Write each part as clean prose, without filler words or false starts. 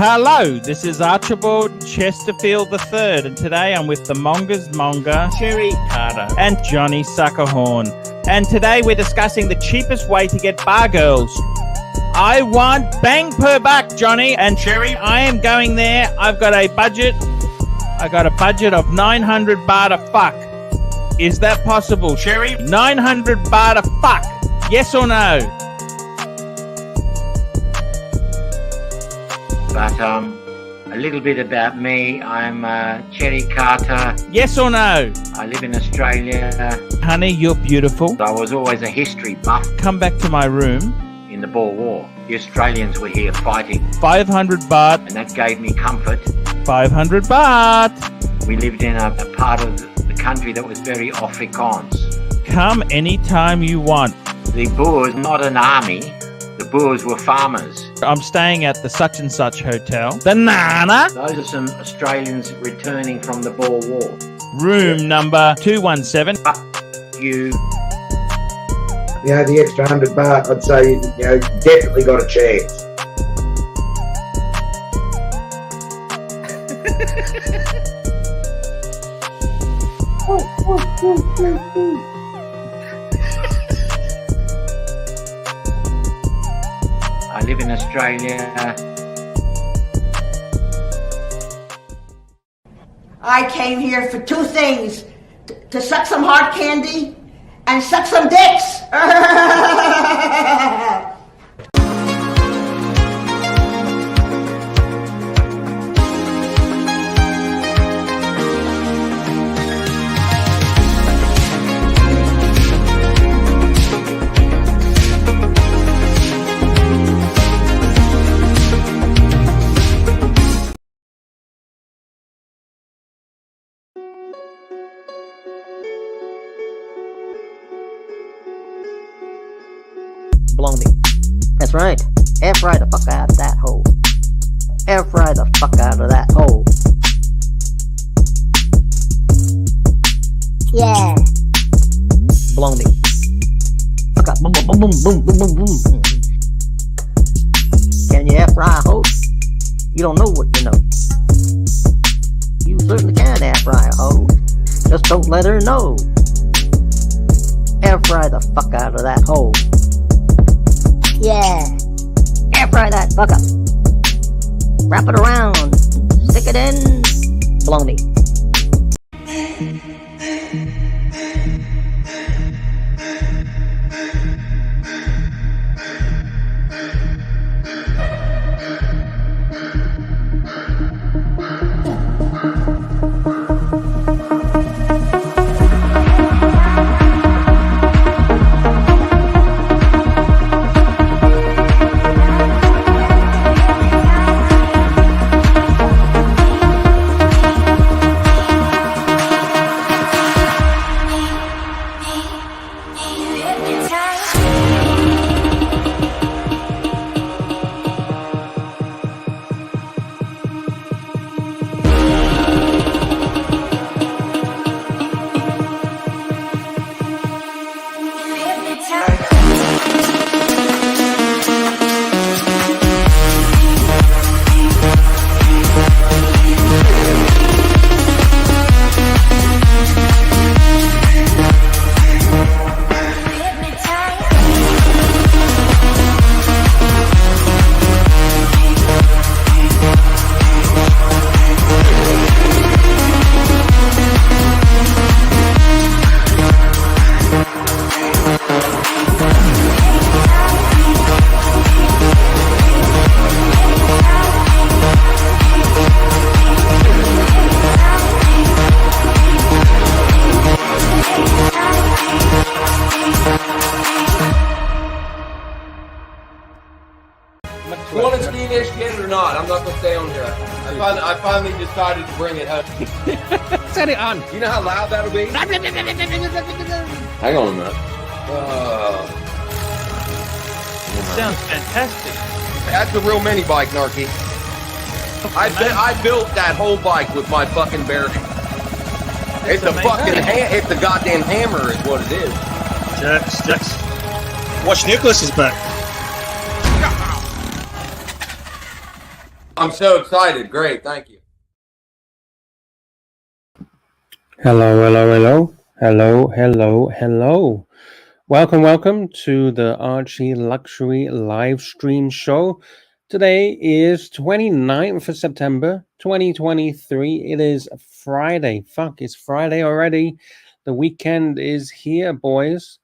Hello, this is Archibald Chesterfield III, and today I'm with the Monger's Monger, Cherry Carter, and Johnny Suckerhorn. And today we're discussing the cheapest way to get bar girls. I want bang per buck, Johnny and Cherry. I am going there. I've got a budget. I got a budget of 900 bar to fuck. Is that possible, Cherry? 900 bar to fuck. Yes or no? But a little bit about me. I'm Cherry Carter. Yes or no? I live in Australia. Honey, you're beautiful. I was always a history buff. Come back to my room. In the Boer War, the Australians were here fighting. 500 baht. And that gave me comfort. 500 baht. We lived in a part of the country that was very Afrikaans. Come anytime you want. The Boers, not an army. The Boers were farmers. I'm staying at the such and such hotel. The Nana. Those are some Australians returning from the Boer War. Room number 217. Fuck you. You know, the extra 100 baht, I'd say, you know, definitely got a chance. I live in Australia. I came here for two things, to suck some hard candy and suck some dicks. Blow me. That's right. F-right the fuck out of that hole. F-right the fuck out of that hole. Yeah. Blow me. Fuck up. Boom, boom, boom, boom, boom, boom, boom, boom. Can you F-right a hoe? You don't know what you know. You certainly can F-right a hoe. Just don't let her know. F-right the fuck out of that hole. Yeah. Air fry that fuck up. Wrap it around. Stick it in. Blow me. You want it to be initiated or not? I'm not going to stay on here. I finally decided to bring it home. Set it on. You know how loud that'll be? Hang on a minute. Sounds fantastic. That's a real mini bike, Narky. I built that whole bike with my fucking bare hands. It's a fucking it's a goddamn hammer is what it is. Jax. Watch Nicholas is back. I'm so excited. Great, thank you. Hello. Welcome to the Archie Luxury Livestream show. Today is 29th of September 2023. It is Friday. Fuck, it's Friday already. The weekend is here, boys.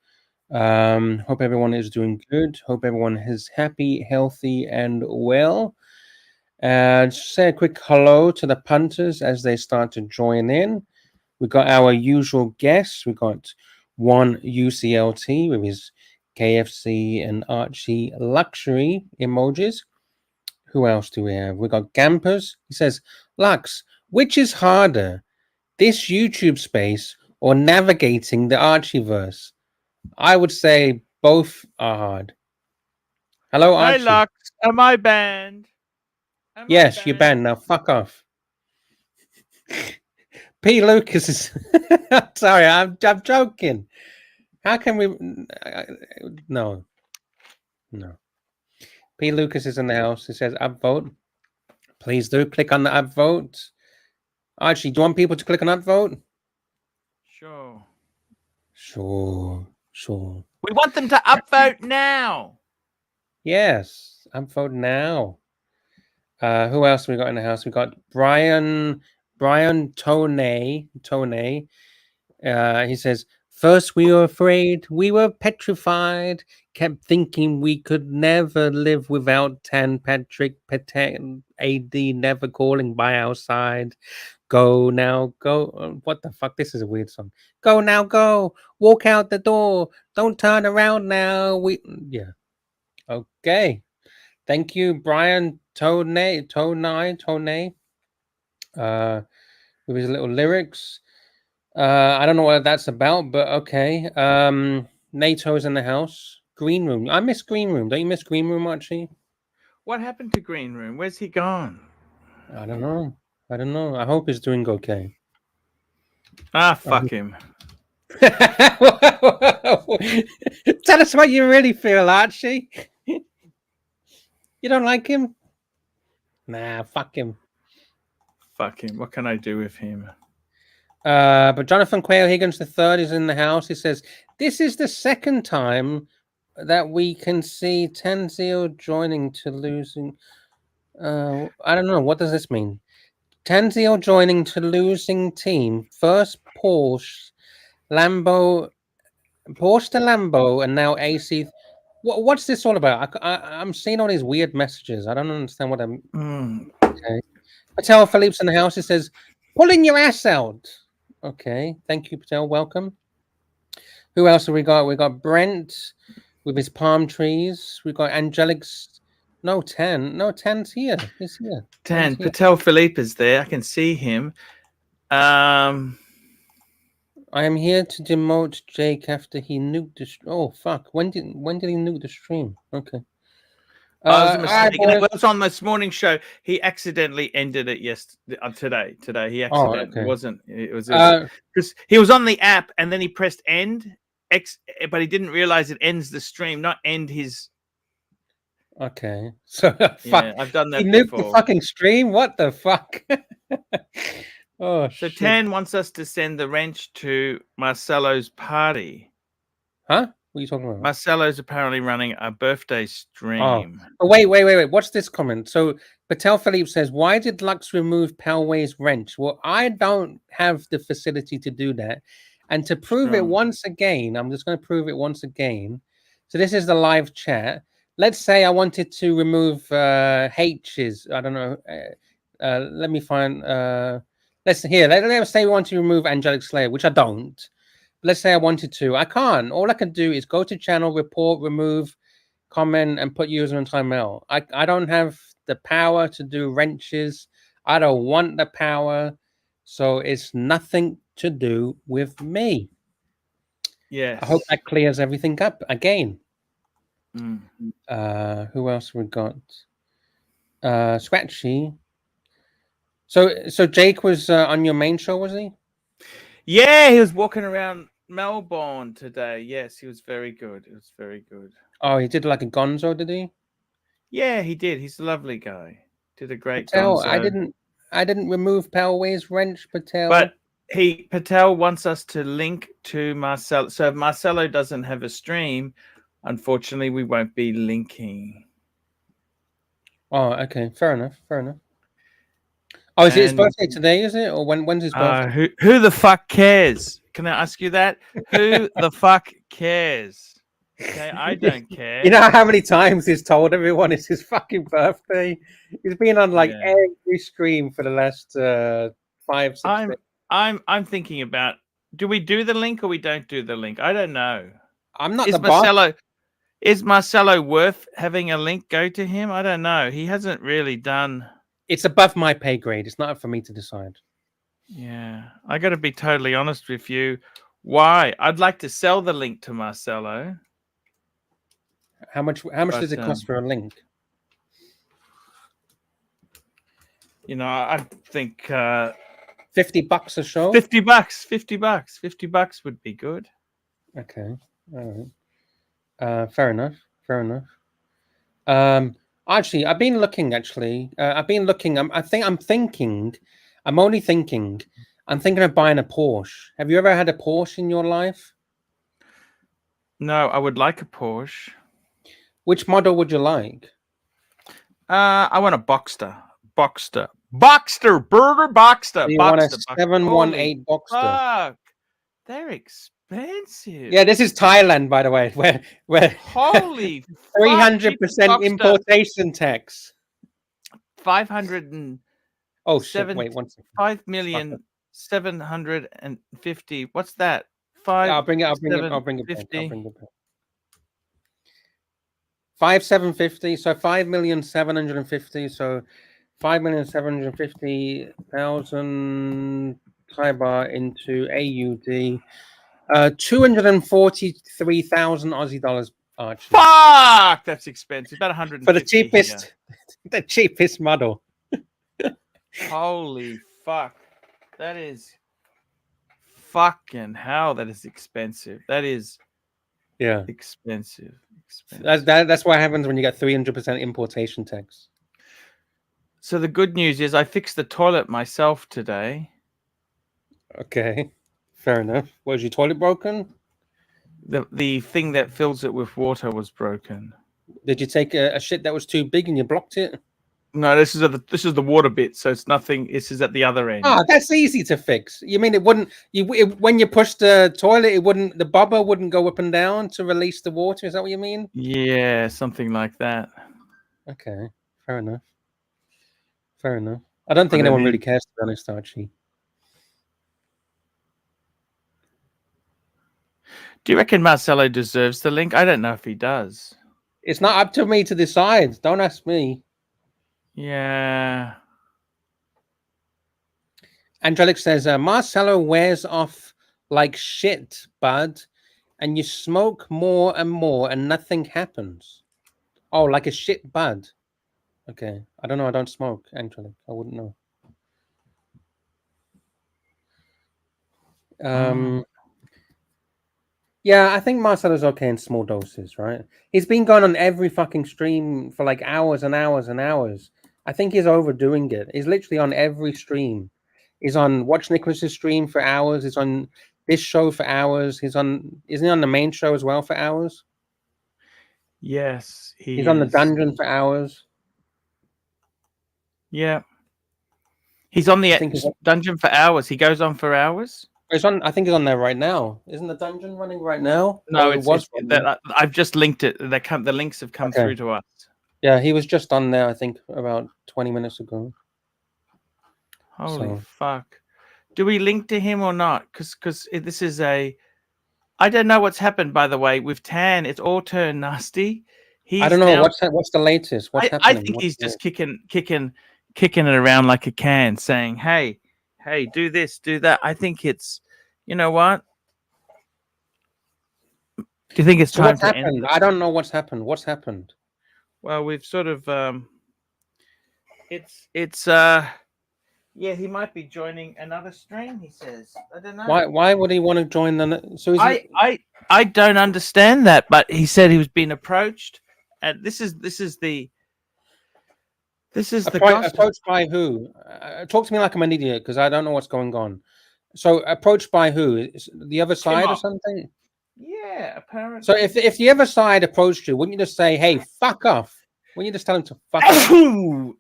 Hope everyone is doing good. Hope everyone is happy, healthy, and well. Just say a quick hello to the punters as they start to join in. We got our usual guests. We got one UCLT with his KFC and Archie luxury emojis. Who else do we have? We got Gampers. He says, Lux, which is harder, this YouTube space or navigating the ArchieVerse? I would say both are hard. Hello, Hey, Archie. Lux. Am I banned? Yes, you're banned. Now fuck off. P. Lucas is... Sorry, I'm joking. How can we... No. P. Lucas is in the house. He says upvote. Please do click on the upvote. Archie, do you want people to click on upvote? Sure. We want them to upvote now. Yes, upvote now. Who else we got in the house? We got Brian Tone. He says, first we were afraid, we were petrified, kept thinking we could never live without Tan Patrick Patan AD never calling by our side. Go now, go. What the fuck? This is a weird song. Go now, go. Walk out the door. Don't turn around now. Yeah. Okay. Thank you, Brian Tone. With his little lyrics. I don't know what that's about, but okay. NATO's in the house. Green Room. I miss Green Room. Don't you miss Green Room, Archie? What happened to Green Room? Where's he gone? I don't know. I hope he's doing okay. Fuck him. Tell us what you really feel, Archie. You don't like him? Nah, fuck him. What can I do with him? But Jonathan Quayle Higgins III is in the house. He says, this is the second time that we can see Tanzio joining to losing. I don't know. What does this mean? Tanzio joining to losing team. First Porsche to Lambo, and now AC. What's this all about? I'm seeing all these weird messages. I don't understand what I'm. Okay. Patel Philippe's in the house. He says, pulling your ass out. Okay. Thank you, Patel. Welcome. Who else have we got? We got Brent with his palm trees. We got Angelic's. No, Tan's here. He's here. Tan. Patel Philippe is there. I can see him. I am here to demote Jake after he nuked the. Oh fuck! When did he nuke the stream? Okay. I was a mistake. It was on this morning show. He accidentally ended it today. He accidentally wasn't. It was because he was on the app and then he pressed end but he didn't realize it ends the stream, not end his. Okay, so fuck. Yeah, I've done that. He nuked the fucking stream. What the fuck? Oh, so shit. Tan wants us to send the wrench to Marcelo's party. Huh? What are you talking about? Marcelo's apparently running a birthday stream. Oh, wait. What's this comment? So Patel Philippe says, why did Lux remove Palway's wrench? Well, I don't have the facility to do that. And to prove it once again, I'm just going to prove it once again. So this is the live chat. Let's say I wanted to remove H's. I don't know. Let me find. Let's say we want to remove Angelic Slayer, which I don't. Let's say I wanted to. I can't. All I can do is go to channel, report, remove, comment, and put user in timeout. I don't have the power to do wrenches. I don't want the power. So it's nothing to do with me. Yes. I hope that clears everything up again. Who else we got? Scratchy. So Jake was on your main show, was he? Yeah, he was walking around Melbourne today. Yes, he was very good. It was very good. Oh, he did like a gonzo, did he? Yeah, he did. He's a lovely guy. Did a great Patel, gonzo. I didn't remove Palway's wrench, Patel. But Patel wants us to link to Marcelo. So if Marcelo doesn't have a stream, unfortunately, we won't be linking. Oh, okay. Fair enough. Fair enough. Oh, is it his birthday today, is it? Or when's his birthday? Who the fuck cares? Can I ask you that? Who the fuck cares? Okay, I don't care. You know how many times he's told everyone it's his fucking birthday? He's been on like every stream for the last 5, 6 days. I'm thinking about, do we do the link or we don't do the link? I don't know. I'm not Is Marcelo worth having a link go to him? I don't know. He hasn't really done. It's above my pay grade. It's not up for me to decide. Yeah, I got to be totally honest with you. Why? I'd like to sell the link to Marcelo. How much does it cost for a link? You know, I think $50 a show. $50 would be good. Okay, all right. Fair enough. Actually, I've been looking. I'm thinking of buying a Porsche. Have you ever had a Porsche in your life? No, I would like a Porsche. Which model would you like? I want a Boxster. Burger Boxster. You want a 718 Boxster? Fuck. They're expensive. Yeah, this is Thailand, by the way. Where holy 300% importation tax. 500 and oh shit! Wait, 1 second. 5,750,000. What's that? I'll bring it back. 5,750. So 5,750,000. So 5,750,000 Thai baht into AUD. 243,000 Aussie dollars. Archie. Fuck, that's expensive. About 150 for the cheapest model. Holy fuck, that is fucking hell. That is expensive. That is expensive. That's what happens when you get 300% importation tax. So the good news is I fixed the toilet myself today. Okay. Fair enough. Was your toilet broken? The thing that fills it with water was broken. Did you take a shit that was too big and you blocked it? No, this is the water bit, so it's nothing. This is at the other end. Ah, that's easy to fix. You mean it wouldn't? When you push the toilet, the bobber wouldn't go up and down to release the water. Is that what you mean? Yeah, something like that. Okay, fair enough. I don't think anyone really cares, to be honest, Archie. Do you reckon Marcelo deserves the link? I don't know if he does. It's not up to me to decide. Don't ask me. Yeah. Angelic says, Marcelo wears off like shit, bud, and you smoke more and more and nothing happens. Oh, like a shit bud. Okay. I don't know. I don't smoke, Angelic. I wouldn't know. Yeah, I think Marcelo's okay in small doses, right? He's been going on every fucking stream for like hours and hours and hours. I think he's overdoing it. He's literally on every stream. He's on Watch Nicholas's stream for hours. He's on this show for hours. Isn't he on the main show as well for hours? Yes, he's on the dungeon for hours. Yeah. He's on the dungeon for hours. He goes on for hours. I think he's on there right now. Isn't the dungeon running right now? No, I've just linked it. The links have come through to us. Yeah, he was just on there, I think, about 20 minutes ago. Holy fuck. Do we link to him or not? Because this is I don't know what's happened, by the way, with Tan. It's all turned nasty. I don't know. What's the latest? What's happening? I think he's just kicking it around like a can, saying, hey, do this, do that. I think it's, you know what? Do you think it's time to end? I don't know what's happened. What's happened? Well, we've sort of, he might be joining another stream, he says. I don't know. Why would he want to join so I don't understand that, but he said he was being approached. And this is the This is the cost. Approached by who? Talk to me like I'm an idiot because I don't know what's going on. So approached by who? Is the other side or something? Yeah, apparently. So if the other side approached you, wouldn't you just say, "Hey, fuck off"? Wouldn't you just tell him to fuck off?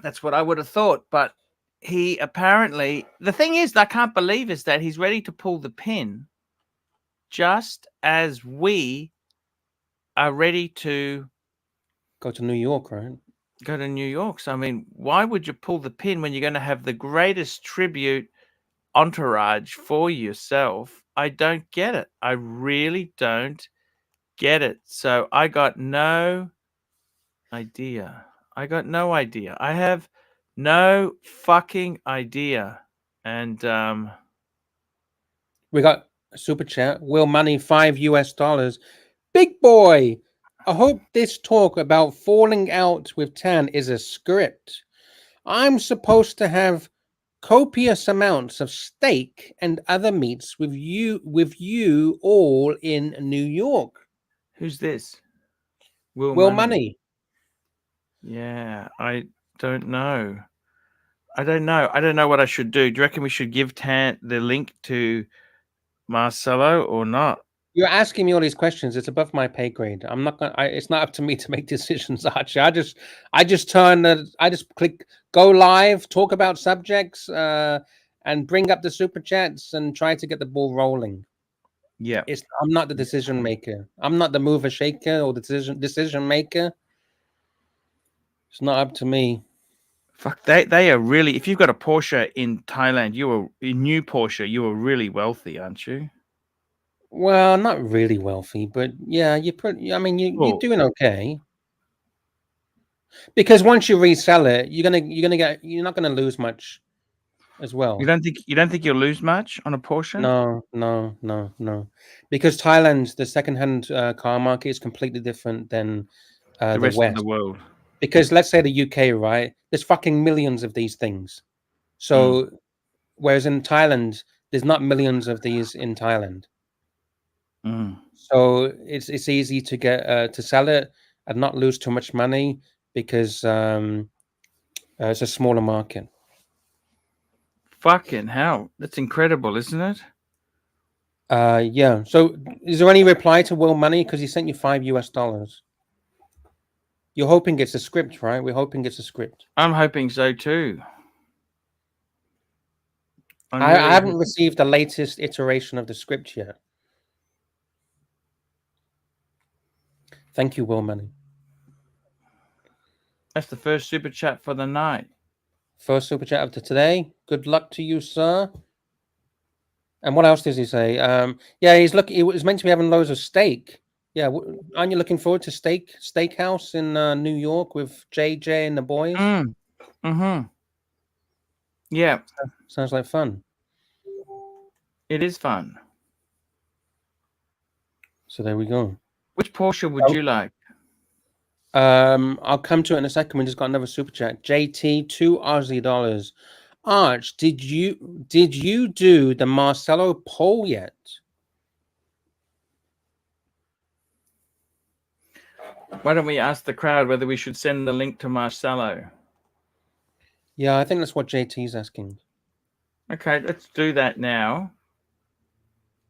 That's what I would have thought, but he apparently. The thing is, I can't believe is that he's ready to pull the pin, just as we are ready to Go to New York, right? go to New York. So I mean, why would you pull the pin when you're going to have the greatest tribute entourage for yourself? I don't get it. I really don't get it. So I got no idea. I have no fucking idea. And We got a super chat. Will Money $5 US. Big boy. I hope this talk about falling out with Tan is a script. I'm supposed to have copious amounts of steak and other meats with you all in New York. who's this? Will Money. Yeah, I don't know. I don't know what I should do. Do you reckon we should give Tan the link to Marcelo or not? You're asking me all these questions. It's above my pay grade. I'm not gonna. It's not up to me to make decisions, Archie. I just click go live, talk about subjects, and bring up the super chats and try to get the ball rolling. Yeah, I'm not the decision maker. I'm not the mover shaker or the decision maker. It's not up to me. fuck. They are really. If you've got a Porsche in Thailand, new Porsche. You are really wealthy, aren't you? Well, not really wealthy, but yeah, I mean, you're doing okay. Because once you resell it, you're not gonna lose much as well. You don't think you'll lose much on a Porsche? No. Because Thailand, the second-hand car market is completely different than the rest West. of the world. Because let's say the UK, right? There's fucking millions of these things. So whereas in Thailand, there's not millions of these in Thailand. So it's easy to get to sell it and not lose too much money because it's a smaller market. Fucking hell. That's incredible, isn't it? Yeah. So is there any reply to Will Money? Because he sent you $5 US. You're hoping it's a script, right? We're hoping it's a script. I'm hoping so too. I haven't received the latest iteration of the script yet. Thank you, Will Money. That's the first super chat for the night. First super chat of today. Good luck to you, sir. And what else does he say? Yeah, he's looking. He was meant to be having loads of steak. Yeah, aren't you looking forward to steakhouse in New York with JJ and the boys? Yeah, sounds like fun. It is fun. So there we go. Which Porsche would you like? I'll come to it in a second. We just got another super chat. JT, $2 Arch, did you do the Marcelo poll yet? Why don't we ask the crowd whether we should send the link to Marcelo? Yeah, I think that's what JT's asking. Okay, let's do that now.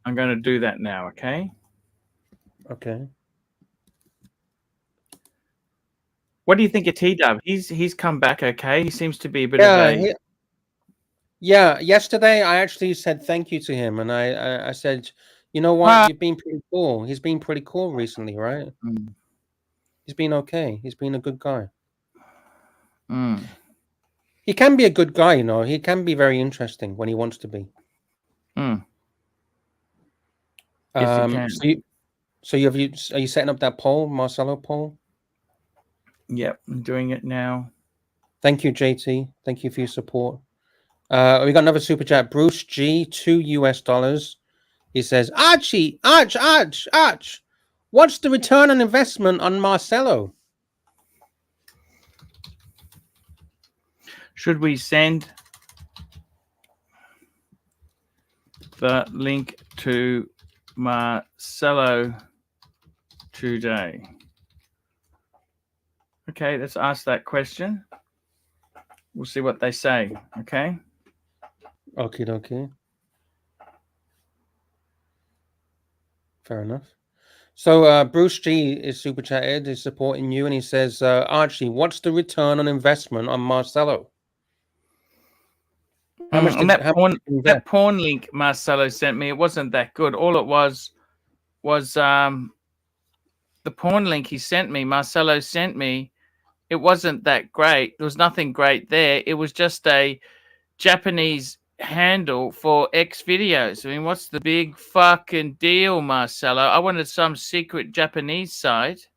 I'm going to do that now, okay? Okay. What do you think of T-Dub? He's come back okay. He seems to be a bit of a... Yeah, yesterday I actually said thank you to him, and I said, you know what, you've been pretty cool. He's been pretty cool recently, right? He's been okay. He's been a good guy. He can be a good guy, you know. He can be very interesting when he wants to be. Yes, he can. Are you setting up that poll, Marcelo poll? Yep, I'm doing it now. Thank you, JT. Thank you for your support. We got another super chat. Bruce G, $2. He says, Archie, Arch. What's the return on investment on Marcelo? Should we send the link to Marcelo today? Okay, let's ask that question. We'll see what they say. Okay. Okie dokie. Fair enough. So Bruce G is super chatted, is supporting you, and he says, Archie, what's the return on investment on Marcelo? How much did that porn link Marcelo sent me? It wasn't that good. All it was the porn link he sent me. Marcelo sent me. It wasn't that great. There was nothing great there. It was just a Japanese handle for X videos. I mean, what's the big fucking deal, Marcelo? I wanted some secret Japanese site.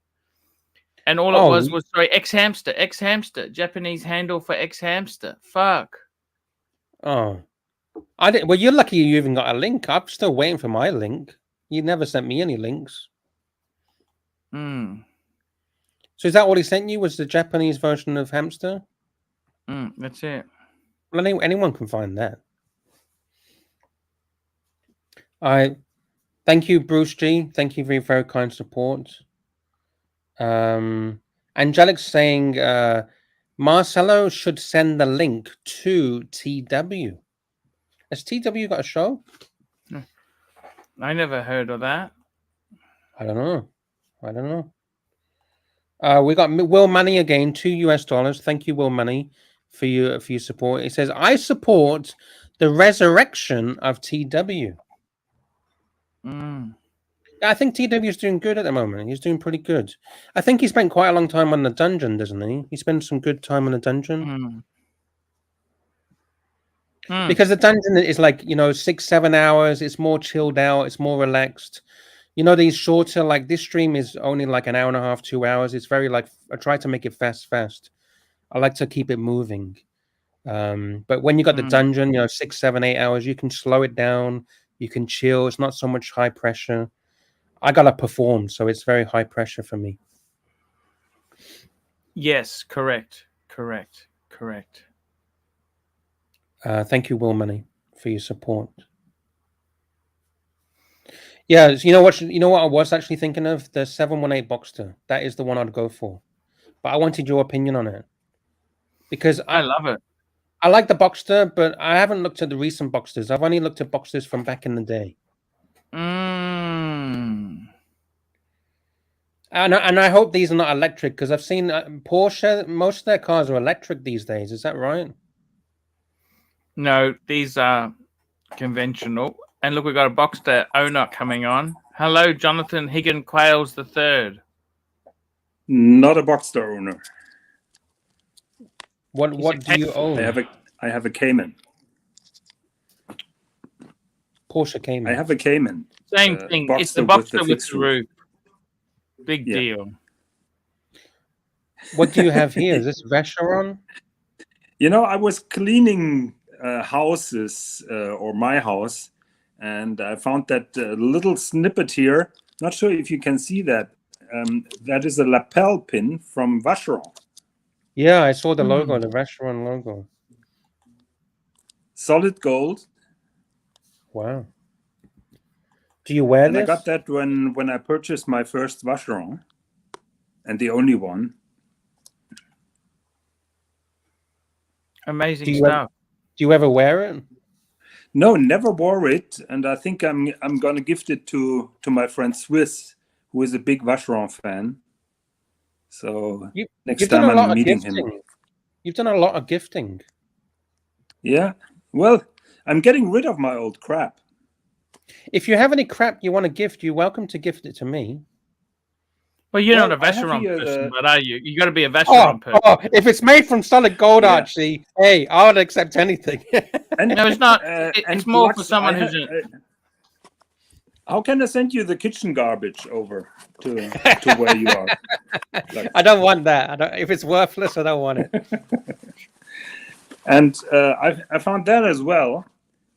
And all it was sorry, X Hamster, Japanese handle for X Hamster. Fuck. Oh, I didn't. Well, you're lucky you even got a link. I'm still waiting for my link. You never sent me any links. So is that what he sent you? Was the Japanese version of Hamster? That's it. Well, anyone can find that. I thank you, Bruce G. Thank you for your very kind support. Angelic's saying Marcelo should send the link to TW. Has TW got a show? I never heard of that. I don't know. We got Will Money again, $2. Thank you, Will Money, for your support. It says, I support the resurrection of TW. I think TW is doing good at the moment. He's doing pretty good. I think he spent quite a long time on the dungeon, doesn't he? He spent some good time on the dungeon. Because the dungeon is like, 6-7 hours. It's more chilled out. It's more relaxed. These shorter, like this stream is only like an hour and a half, 2 hours. It's very like, I try to make it fast. I like to keep it moving. But when you got the dungeon, 6, 7, 8 hours, you can slow it down. You can chill. It's not so much high pressure. I got to perform, so it's very high pressure for me. Yes, correct. Thank you, Will Money, for your support. Yeah, you know what I was actually thinking of? The 718 Boxster. That is the one I'd go for. But I wanted your opinion on it. Because I love it. I like the Boxster, but I haven't looked at the recent Boxsters. I've only looked at Boxsters from back in the day. And I hope these are not electric, because I've seen Porsche, most of their cars are electric these days. Is that right? No, these are conventional. And look, we've got a Boxster owner coming on. Hello, Jonathan Higgin Quails III. Not a Boxster owner. What do you own? I have a Cayman. Porsche Cayman. I have a Cayman. Same thing. It's the Boxster with the roof. Big deal. What do you have here? Is this Vacheron? I was cleaning houses or my house, and I found that little snippet here. Not sure if you can see that. That is a lapel pin from Vacheron. Yeah, I saw the logo, the Vacheron logo. Solid gold. Wow. Do you wear this? I got that when I purchased my first Vacheron, and the only one. Amazing stuff. Do you ever wear it? No, never wore it, and I think I'm gonna gift it to my friend Swiss, who is a big Vacheron fan. So next time I'm meeting him. You've done a lot of gifting. Yeah. Well, I'm getting rid of my old crap. If you have any crap you want to gift, you're welcome to gift it to me. Well, you're not a Vacheron person, but are you? You got to be a Vacheron person. Oh, if it's made from solid gold, Archie, hey, I would accept anything. No, it's not. It's more Lux, for someone who's. How can I send you the kitchen garbage over to where you are? I don't want that. If it's worthless, I don't want it. And I found that as well.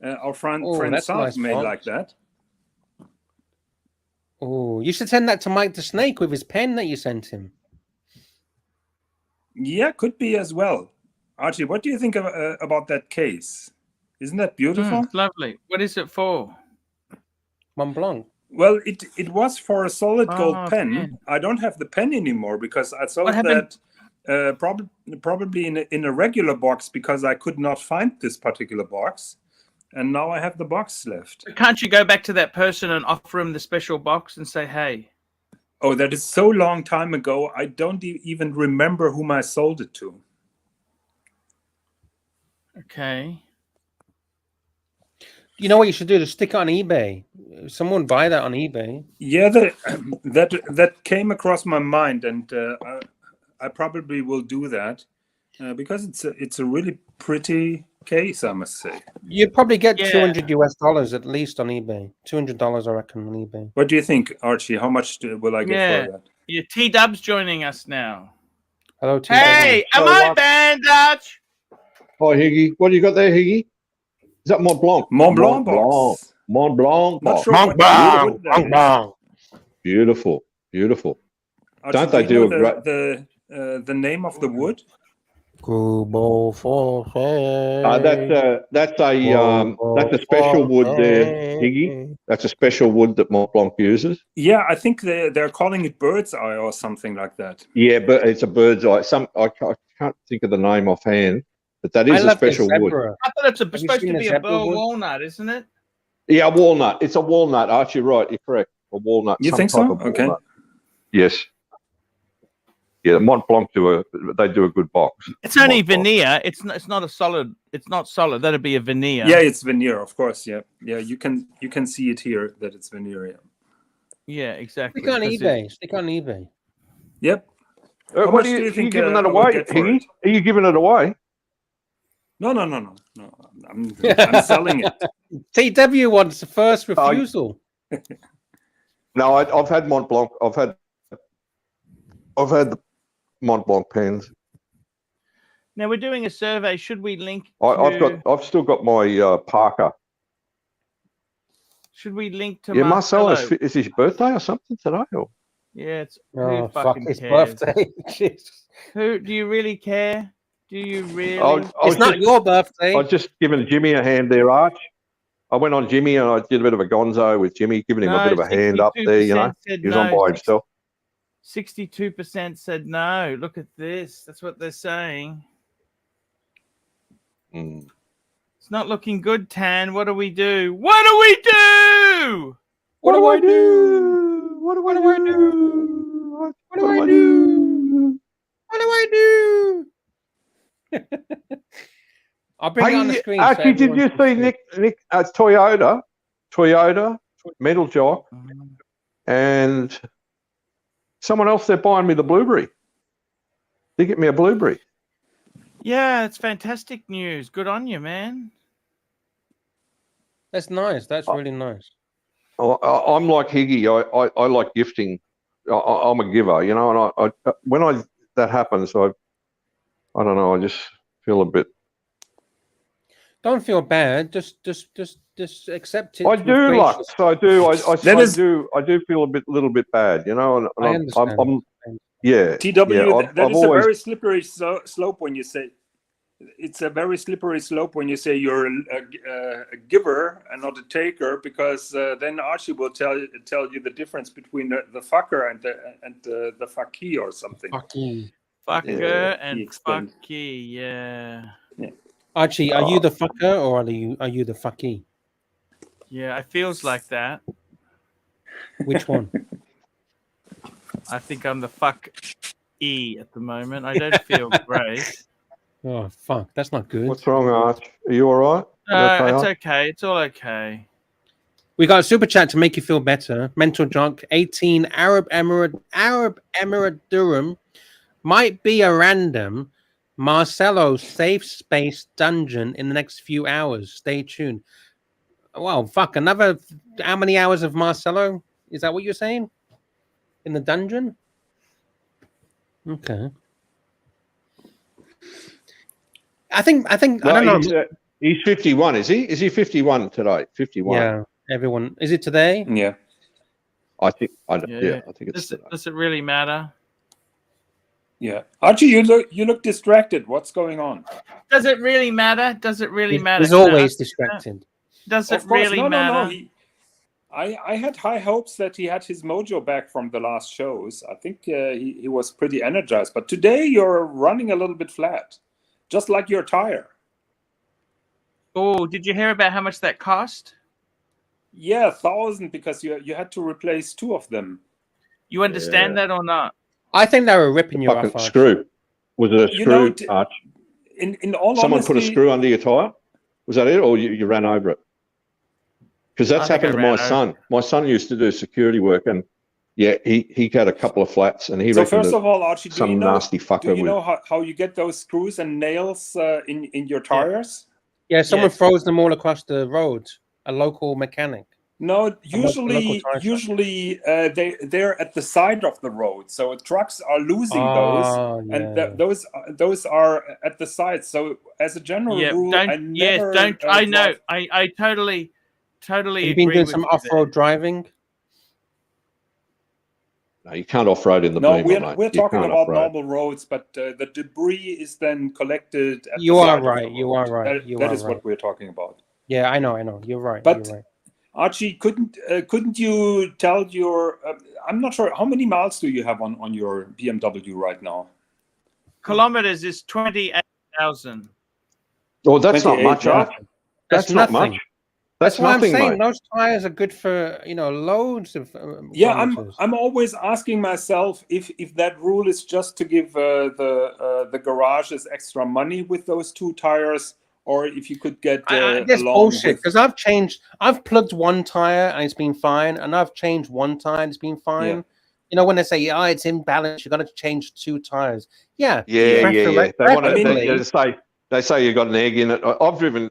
Our friend South nice made like that. Oh, you should send that to Mike the Snake with his pen that you sent him. Yeah, could be as well. Archie, what do you think about that case? Isn't that beautiful? Lovely. What is it for? Mont Blanc. Well, it was for a solid gold pen. I don't have the pen anymore because I sold that probably in a regular box because I could not find this particular box, and now I have the box left. Can't you go back to that person and offer him the special box and say, hey? Oh, that is so long time ago. I don't even remember whom I sold it to. Okay. You know what you should do? To stick it on eBay. Someone buy that on eBay. Yeah, that came across my mind, and I probably will do that because it's a really pretty case, I must say. You'd probably get $200 at least on eBay. $200, I reckon, on eBay. What do you think, Archie? How much will I get for that? Yeah, T-Dub's joining us now. Hello, T. Hey, am I banned, Dutch? Hi, Higgy. What do you got there, Higgy? Is that Mont Blanc? Mont Blanc box. Mont Blanc box. Mont Blanc. Mont Blanc. Beautiful, beautiful. Archie, Don't they do a great... the name of the wood? That's a special wood there, Higgy. That's a special wood that Mont Blanc uses. Yeah, I think they're calling it bird's eye or something like that. Yeah, but it's a bird's eye. I can't think of the name offhand, but that is a special wood. I thought it's supposed to be a burl walnut, isn't it? Yeah, walnut. It's a walnut. Archie, right? You're correct. A walnut. You think so? Okay. Yes. Yeah, Mont Blanc do a good box. It's only veneer. It's not a solid. It's not solid. That'd be a veneer. Yeah, it's veneer, of course. Yeah, yeah. You can see it here that it's veneer. Yeah. Yeah, exactly. Stick on eBay. Stick on eBay. Yep. What do you think? Are you giving that away, Higgy? Are you giving it away? No. I'm selling it. TW wants the first refusal. No, I've had Mont Blanc. I've had the Mont Blanc pens. Now we're doing a survey. Should we link? I've still got my Parker. Should we link to? Yeah, Marcelo, is his birthday or something today? Or? Yeah, it's who fucking his cares? Birthday. Who do you really care? Do you really? It's not your birthday. I was just giving Jimmy a hand there, Arch. I went on Jimmy and I did a bit of a gonzo with Jimmy, giving him a bit of a hand up there. You know, he was on by himself. 62% said no. Look at this. That's what they're saying. It's not looking good, Tan. What do we do? What do we do? What do I do? What do I do? What do I do? What do I do? I'll bring it on the screen. Actually, did you see Nick Toyota Metal Jock, and someone else there buying me the blueberry? They get me a blueberry. Yeah, it's fantastic news. Good on you, man. That's nice. That's really nice. I'm like Higgy. I like gifting. I'm a giver, you know. And when that happens, I don't know. I just feel a bit. Don't feel bad. Just accept it. I do, Lux. I do. I do feel little bit bad, you know. And I understand. Yeah. TW. Yeah, that is a very slippery slope when you say. It's a very slippery slope when you say you're a giver and not a taker, because then Archie will tell you the difference between the fucker and the fucky or something. Fucker and fucky, yeah. Archie, are you the fucker or are you the fucky? Yeah, it feels like that. Which one? I think I'm the fuck-y at the moment. I don't feel great. Oh, fuck. That's not good. What's wrong, Arch? Are you all right? It's okay. It's all okay. We got a super chat to make you feel better. Mental Junk, 18, Arab Emirate Durham. Might be a random Marcelo safe space dungeon in the next few hours. Stay tuned. Well, fuck. Another... How many hours of Marcelo? Is that what you're saying? In the dungeon? Okay. I don't know. He's 51, is he? Is he 51 today? 51. Yeah, everyone. Is it today? Yeah. I think it's today. Does it really matter? Yeah. Archie, you look distracted. What's going on? Does it really matter? Does it really matter? He's always distracted. Does it really matter? No. I had high hopes that he had his mojo back from the last shows. I think he was pretty energized. But today you're running a little bit flat, just like your tire. Oh, did you hear about how much that cost? Yeah, 1,000 because you had to replace 2 of them. You understand that or not? I think they were ripping you off. Fucking screw. Was it a screw, Arch? In all Someone honesty, put a screw under your tire? Was that it, or you ran over it? Because that's happened to my son. My son used to do security work, and yeah, he had a couple of flats, and he so reckoned first of all, Archie, do you know, nasty fucker. Do you know how you get those screws and nails in your tires? Yeah, someone throws them all across the road. A local mechanic. No, usually they're at the side of the road, so trucks are losing those, and those are at the side. So as a general rule, I know. I totally Have you agree been doing with some you off-road driving? No, you can't off-road in the No, Beamer, we're talking about normal roads, but the debris is then collected at You the are side of right. the road. You are right. That is what we're talking about. Yeah, I know. You're right. But you're right. Archie, couldn't you tell your? I'm not sure how many miles do you have on your BMW right now. Kilometers is 28,000. Oh, that's not much. That's not nothing. much. That's what nothing, I'm saying. mate. Those tires are good for loads of. Yeah, kilometers. I'm always asking myself if that rule is just to give the garages extra money with those 2 tires, or if you could get that's bullshit. Because I've plugged one tire and it's been fine, and I've changed one tire and it's been fine. Yeah. You know, when they say, it's imbalance, you got to change 2 tires. Yeah. Yeah. They want to. They say you got an egg in it. I drove a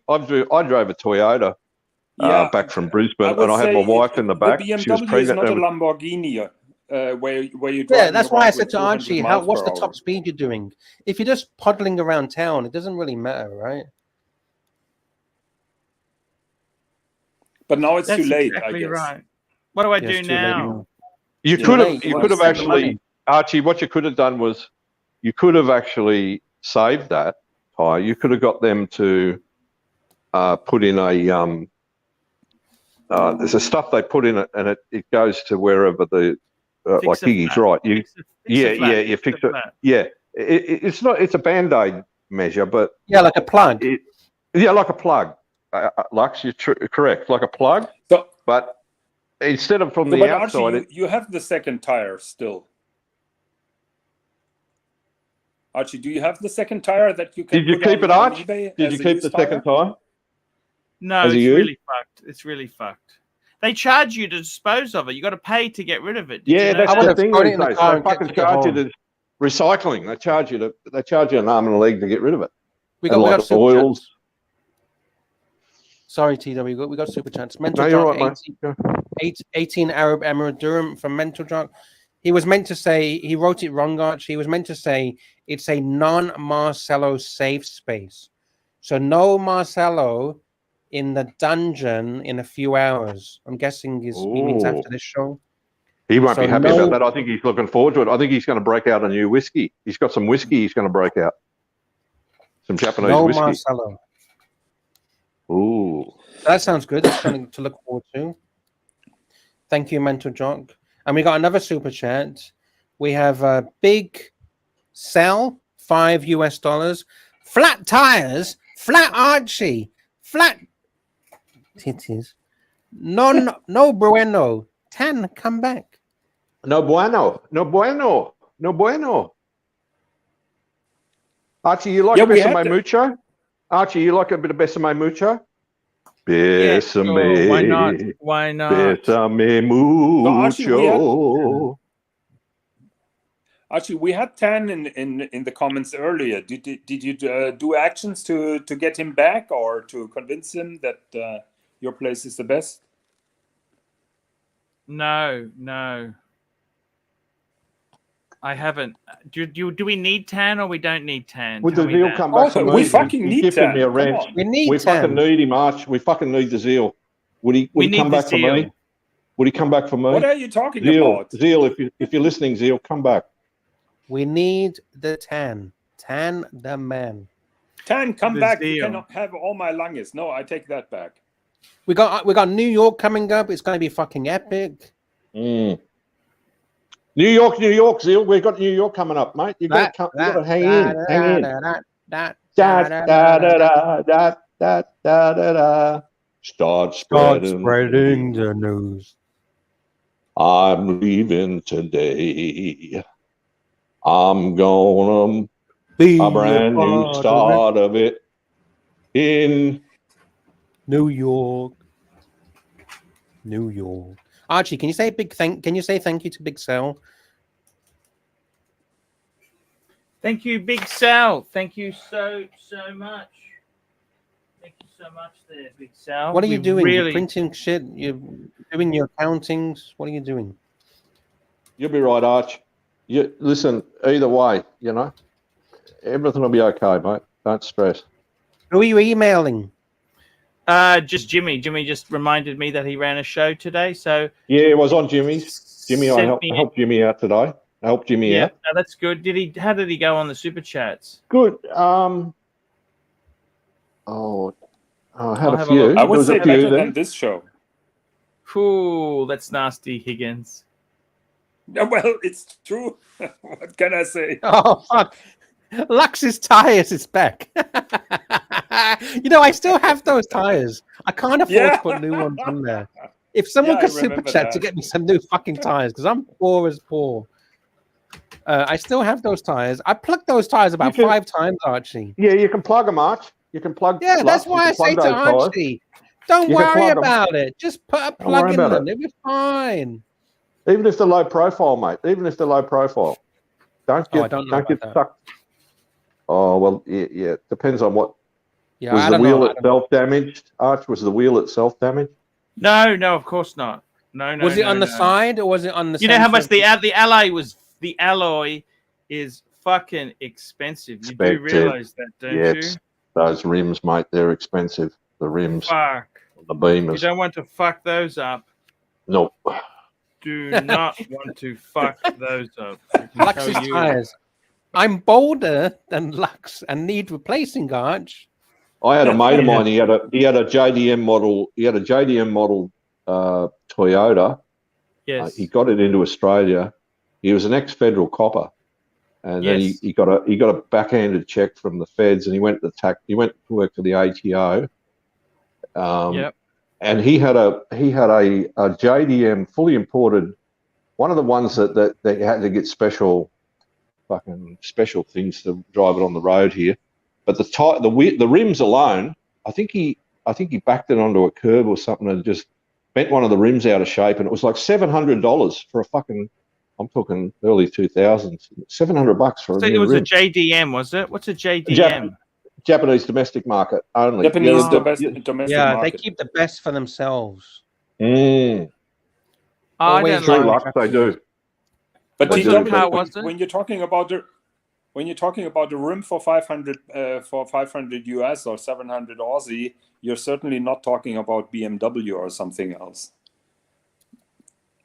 Toyota back from Brisbane, and I had my wife in the back. The BMW she was pregnant. is not a Lamborghini where you. Yeah, that's why I said to Archie, what's the top speed you're doing? If you're just puddling around town, it doesn't really matter, right? But now it's That's too late. Exactly I guess. Right. What do I do now? You could have actually, Archie. What you could have done was, you could have actually saved that tire. You could have got them to put in a there's a stuff they put in it, and it goes to wherever the like Iggy's right. You fix it. Yeah, it's not. It's a Band-Aid measure, but like a plug. Like a plug. Lux, you're correct. Like a plug. So, but instead of from the outside, Archie, you have the second tire still. Archie, do you have the second tire that you can? Did you keep it, Arch? Did you keep the second tire? No, it's really fucked. It's really fucked. They charge you to dispose of it. You got to pay to get rid of it. That's the thing. They fucking charge you to recycling. They charge you an arm and a leg to get rid of it. We got oils. Chats. Sorry, TW. We got super chats. Mental Jock, 18 Arab Emirate Durham from Mental Jock. He was meant to say, he wrote it wrong, Arch. He was meant to say it's a non-Marcelo safe space. So no Marcelo in the dungeon in a few hours. I'm guessing he means after this show. He won't be happy about that. I think he's looking forward to it. I think he's going to break out a new whiskey. He's got some whiskey he's going to break out. Some Japanese whiskey. No Marcelo. Ooh. That sounds good. That's something to look forward to. Thank you, Mental Jock. And we got another super chat. We have a Big Sell, $5 US. Flat tires, flat Archie, flat titties. No bueno. Tan, come back. No bueno. Archie, you like Besame Mucho? Archie, you like a bit of Besame Mucho? Besame. Sure. Why not? Besame Mucho. Archie, we had Tan in the comments earlier. Did you do actions to get him back or to convince him that your place is the best? No. I haven't. Do we need Tan or we don't need Tan? Would the Zeal come back? We fucking need Tan. Me a wrench. We fucking need him, Arch. We fucking need the Zeal. Would he come back for me? Would he come back for me? What are you talking about? Zeal, if you're listening, Zeal, come back. We need the Tan. Tan the man. Tan, come back. You cannot have all my lunges. No, I take that back. We got New York coming up. It's going to be fucking epic. New York, Zil. We've got New York coming up, mate. You got to hang in. Start spreading the news. I'm leaving today. I'm gonna be a brand new start of it in New York. New York. Archie, can you say Can you say thank you to Big Sal? Thank you, Big Sal. Thank you so much. Thank you so much there, Big Sal. What are you doing? You're printing shit? You're doing your countings? What are you doing? You'll be right, Arch. You listen, either way, you know, everything will be okay, mate. Don't stress. Who are you emailing? Just Jimmy. Jimmy just reminded me that he ran a show today. So yeah, it was on Jimmy's. Jimmy, I helped Jimmy out today. I helped Jimmy out. No, that's good. How did he go on the super chats? Good. I had a few. I would say better than this show. Ooh, that's nasty, Higgins. Well, it's true. What can I say? Oh, fuck. Lux's tires is back. You know, I still have those tires. I can't afford to put new ones on there. If someone could super chat to get me some new fucking tires, because I'm poor as poor. I still have those tires. I plugged those tires about 5 times, Archie. Yeah, you can plug them, Arch. You can plug. Yeah, that's why I say to Archie, don't worry about it. Just put a plug in them. It'll be fine. Even if they're low profile, mate. Even if they're low profile. Don't get stuck. Oh, well, yeah. Depends on what. Yeah, was the wheel itself damaged? Arch, was the wheel itself damaged? No, of course not. No. Was it on the side or was it on the? You know how much the alloy is fucking expensive. You do realize that, don't you? Those rims, mate, they're expensive. The rims. Fuck. The beamers. You don't want to fuck those up. No. Do not want to fuck those up. Lux's tires. I'm bolder than Lux and need replacing, Arch. I had a mate of mine. He had a JDM model. He had a JDM model Toyota. Yes. He got it into Australia. He was an ex-federal copper, and then he got a backhanded check from the feds, and he went to work for the ATO. And he had a JDM fully imported, one of the ones that they had to get special things to drive it on the road here. But the rims alone, I think he backed it onto a curb or something and just bent one of the rims out of shape, and it was like $700 for a fucking. I'm talking early 2000s. $700 for a new rim. It was a JDM, was it? What's a JDM? Japanese domestic market only. Japanese domestic yeah, market. They keep the best for themselves. I don't like they do. But when you're talking about the rim for 500 US or 700 Aussie, you're certainly not talking about BMW or something else.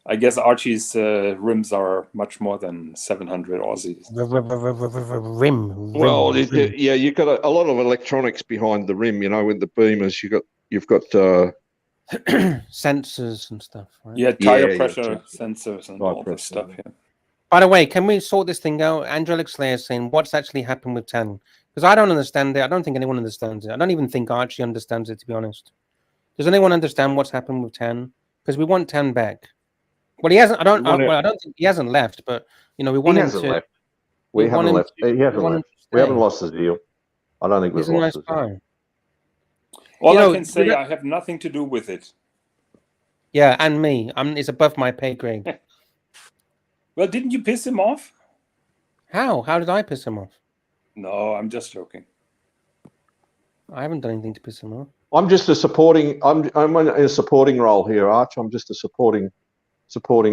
I guess Archie's rims are much more than 700 Aussies. Rim. Well, you've got a lot of electronics behind the rim. You know, with the beamers, you've got sensors and stuff. Right? Yeah, tire pressure sensors and all this stuff. Yeah. By the way, can we sort this thing out? Angelic Slayer is saying, what's actually happened with Tan? Because I don't understand it. I don't think anyone understands it. I don't even think Archie understands it, to be honest. Does anyone understand what's happened with Tan? Because we want Tan back. Well, he hasn't. I don't think he hasn't left, but you know, we want him to. Left. We haven't left. He hasn't left. We haven't lost the deal. I don't think we've lost the deal. All I can say, I have nothing to do with it. Yeah, and me. It's above my pay grade. Well, didn't you piss him off? How? How did I piss him off? No, I'm just joking. I haven't done anything to piss him off. I'm just a supporting. I'm in a supporting role here, Arch. I'm just a supporting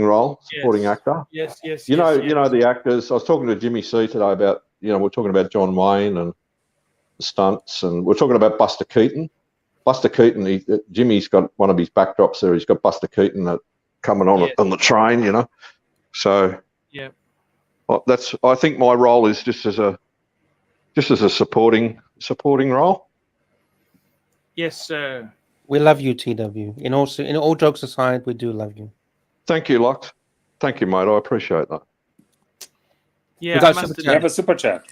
role, supporting actor. Yes. You know the actors. I was talking to Jimmy C today about, we're talking about John Wayne and the stunts, and we're talking about Buster Keaton. Buster Keaton, Jimmy's got one of his backdrops there. He's got Buster Keaton coming on the train, So yeah, I think my role is just as a supporting role. Yes, sir. We love you, TW. In all jokes aside, we do love you. Thank you, Lux. Thank you, mate. I appreciate that. Yeah, We got I must super We have admit, a super chat.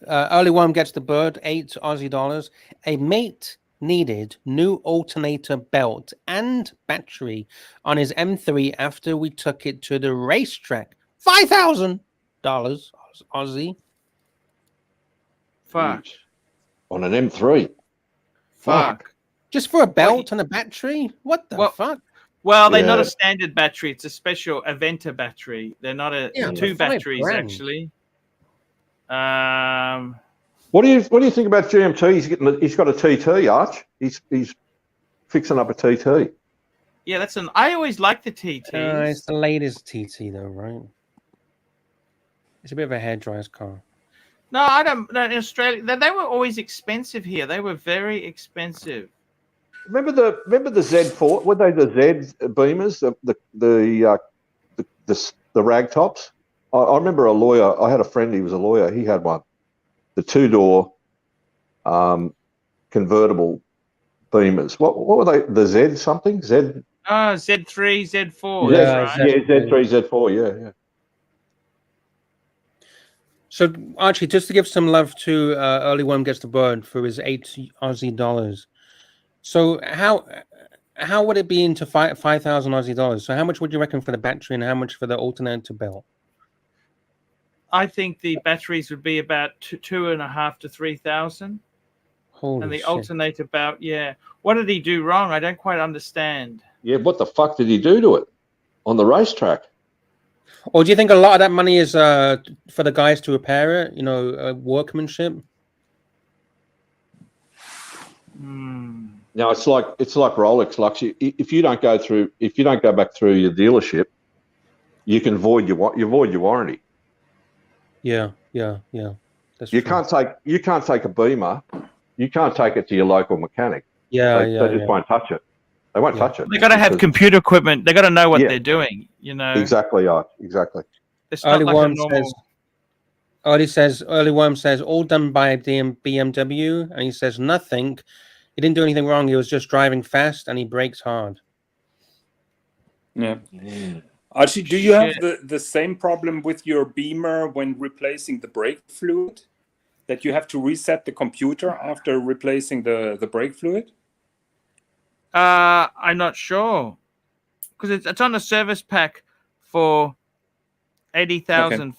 Early Worm gets the bird, 8 Aussie dollars. A mate needed new alternator belt and battery on his M3 after we took it to the racetrack. $5,000 Aussie. fuck. Jeez. On an M3. Fuck. Just for a belt and a battery? What the Well, fuck? Well, they're not Yeah. a standard battery. It's a special Aventa battery. They're not Yeah, two but batteries, $5,000. actually. What do you think about GMT? He's got a TT, Arch. He's fixing up a TT. Yeah, I always like the TTs. It's the latest TT, though, right? It's a bit of a hairdryer's car. No, I don't. No, in Australia, they were always expensive here. They were very expensive. Remember the Z4? Were they the Z Beamers? The rag tops? I remember a lawyer. I had a friend. He was a lawyer. He had one. The 2-door convertible Beamers. What were they? The Z something? Z. Z3, Z4. Yeah, That's right. Z3, Z4. Yeah. So, Archie, just to give some love to Early Worm Gets the Bird for his 8 Aussie dollars. So, how would it be into 5,000 Aussie dollars? So, how much would you reckon for the battery and how much for the alternator belt? I think the batteries would be about 2,500 to 3,000. Holy And the shit. alternator belt, yeah. What did he do wrong? I don't quite understand. Yeah. What the fuck did he do to it on the racetrack? Or do you think a lot of that money is for the guys to repair it? Workmanship. Now it's like Rolex, Lux. If you don't go back through your dealership, you can void your warranty. Yeah. That's You true. can't take a Beamer. You can't take it to your local mechanic. They just won't touch it. They won't touch it. They got to have computer equipment. They got to know what Yeah. they're doing. Exactly, Art. Exactly. It's not like a normal. Early Worm says, all done by BMW, and he says nothing. He didn't do anything wrong. He was just driving fast, and he brakes hard. Yeah. Archie, do you have the same problem with your Beamer when replacing the brake fluid? That you have to reset the computer after replacing the brake fluid? I'm not sure. Because it's on a service pack for 80,000.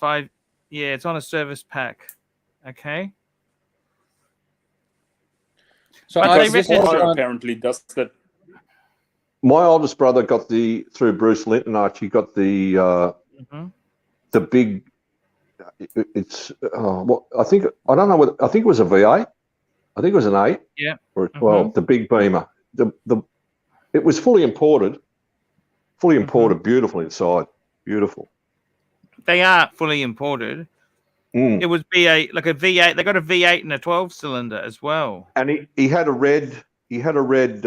Yeah, it's on a service pack. Okay. So apparently does that. My oldest brother got through Bruce Linton, Archie got the big. I think it was a V8. I think it was an 8. Yeah. Or a 12. The big Beamer. It was fully imported. Beautiful inside. Beautiful. They are fully imported. It was like a V8. They got a V8 and a 12-cylinder as well. And he had a red. What's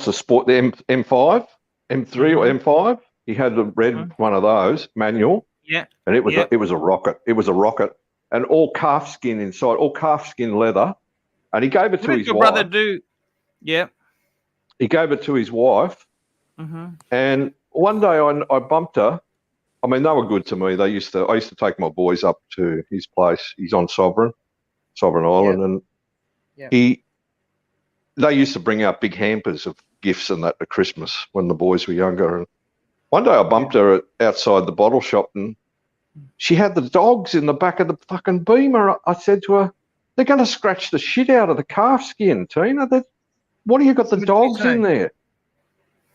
the sport? The M5, M3 or M5. He had the red one of those manual. Yeah. And it was a rocket. It was a rocket, and all calf skin inside, all calf skin leather. And he gave it to his wife. What did your brother do? Yeah. He gave it to his wife. And one day I bumped her. I mean, they were good to me. I used to take my boys up to his place. He's on Sovereign Island, and they used to bring out big hampers of gifts and that at Christmas when the boys were younger. And one day I bumped her outside the bottle shop, and she had the dogs in the back of the fucking Beamer. I said to her, "They're going to scratch the shit out of the calf skin, Tina. What do you got the dogs in there?"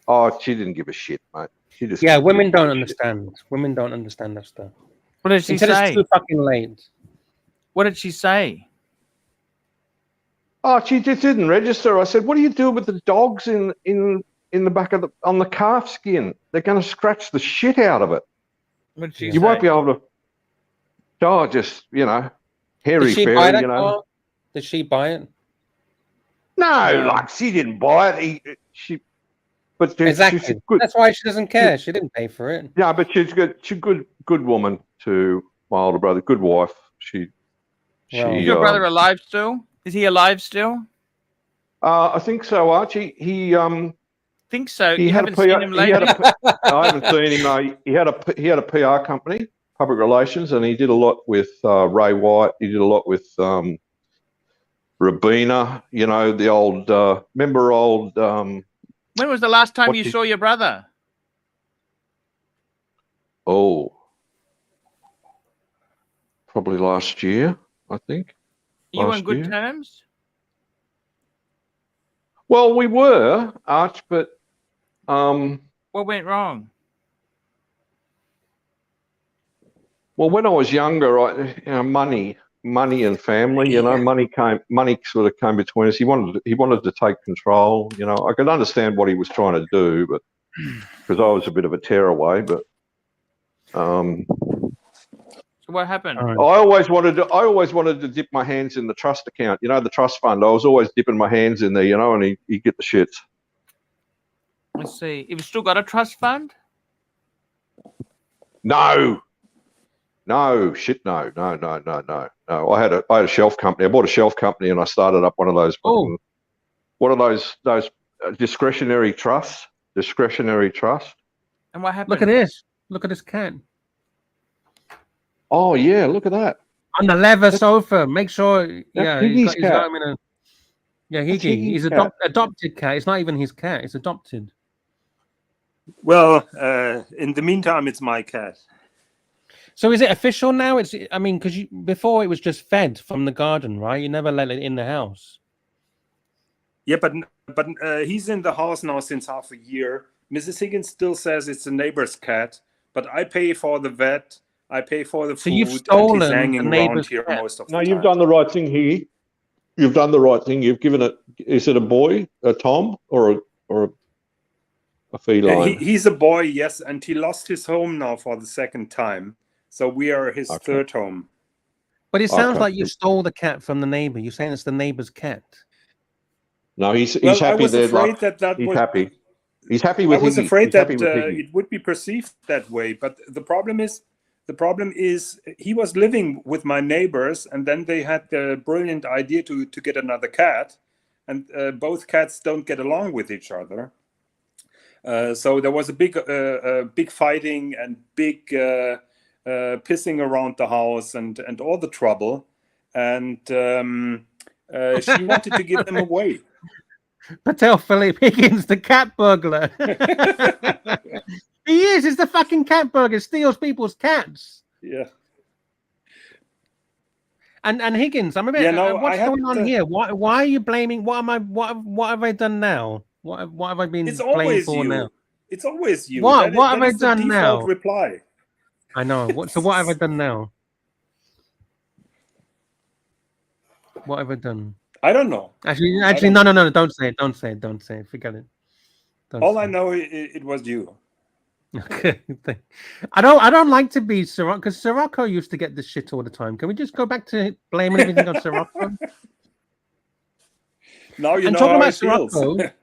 Oh, she didn't give a shit, mate. She just women don't understand. Women don't understand that stuff. What did she say? It's too fucking late. What did she say? Oh, she just didn't register. I said, "What do you do with the dogs in the back of on the calf skin? They're going to scratch the shit out of it. What did she You say? won't be able to." Oh, just hairy fairy, Did she buy it? No, like she didn't buy it. But exactly. She's good. That's why she doesn't care. She didn't pay for it. Yeah, but she's good. She's good woman to my older brother. Good wife. She Well, She, Is your brother alive still? Is he alive still? I think so, Archie. Think so. He You had haven't a PR, seen him lately. I haven't seen him. He had a PR company, public relations, and he did a lot with Ray White. He did a lot with Rabina. You know, the old remember old. When was the last time you saw your brother? Oh, probably last year, I think. You on good terms? Well, we were, Arch, but What went wrong? well, when I was younger, money and family, money sort of came between us. He wanted to take control. You know, I could understand what he was trying to do, but because I was a bit of a tearaway, but So what happened? I always wanted to dip my hands in the trust account. You know, the trust fund. I was always dipping my hands in there. You know, and he'd get the shits. Let's see. You've still got a trust fund? No, shit, no. I had a shelf company. I bought a shelf company, and I started up one of those. Oh. One of those discretionary trusts. Discretionary trust. And what happened? Look at this. Look at this cat. Oh yeah, look at that. On the leather sofa. Make sure. Yeah, Higgy's he's cat. Higgy. He's cat. adopted cat. It's not even his cat. It's adopted. Well, in the meantime, it's my cat. So is it official now? Because before it was just fed from the garden, right? You never let it in the house. Yeah, but he's in the house now since half a year. Mrs. Higgins still says it's a neighbor's cat, but I pay for the vet. I pay for the food. So you've stolen and he's hanging the around neighbor's here cat. most of the No, time. you've done the right thing here. You've done the right thing. You've given it. Is it a boy, a Tom, or a feline? He's a boy, yes, and he lost his home now for the second time. So we are his third home. But it sounds like you stole the cat from the neighbor. You're saying it's the neighbor's cat. No, he's Well, happy I was there. afraid that He's was, happy. He's happy with. I was Higgy. afraid He's that happy with Higgy. it would be perceived that way. But the problem is he was living with my neighbors, and then they had the brilliant idea to get another cat, and both cats don't get along with each other. So there was a big fighting and big pissing around the house and all the trouble, and she wanted to give them away. Patel Philip Higgins, the cat burglar. He is. It's the fucking cat burglar. Steals people's cats. Yeah. And Higgins, I'm a bit. What's going on here? Why are you blaming? What have I done now? What have I been blamed for now? It's always you. What have I is the done default now? Reply. I know. So what have I done now? What have I done? I don't know. Actually, no. Don't say it. Forget it. All I know, it was you. Okay. I don't like to be Sirocco, because Sirocco used to get this shit all the time. Can we just go back to blaming everything on Sirocco? Now you and know talking how about it feels. Sirocco,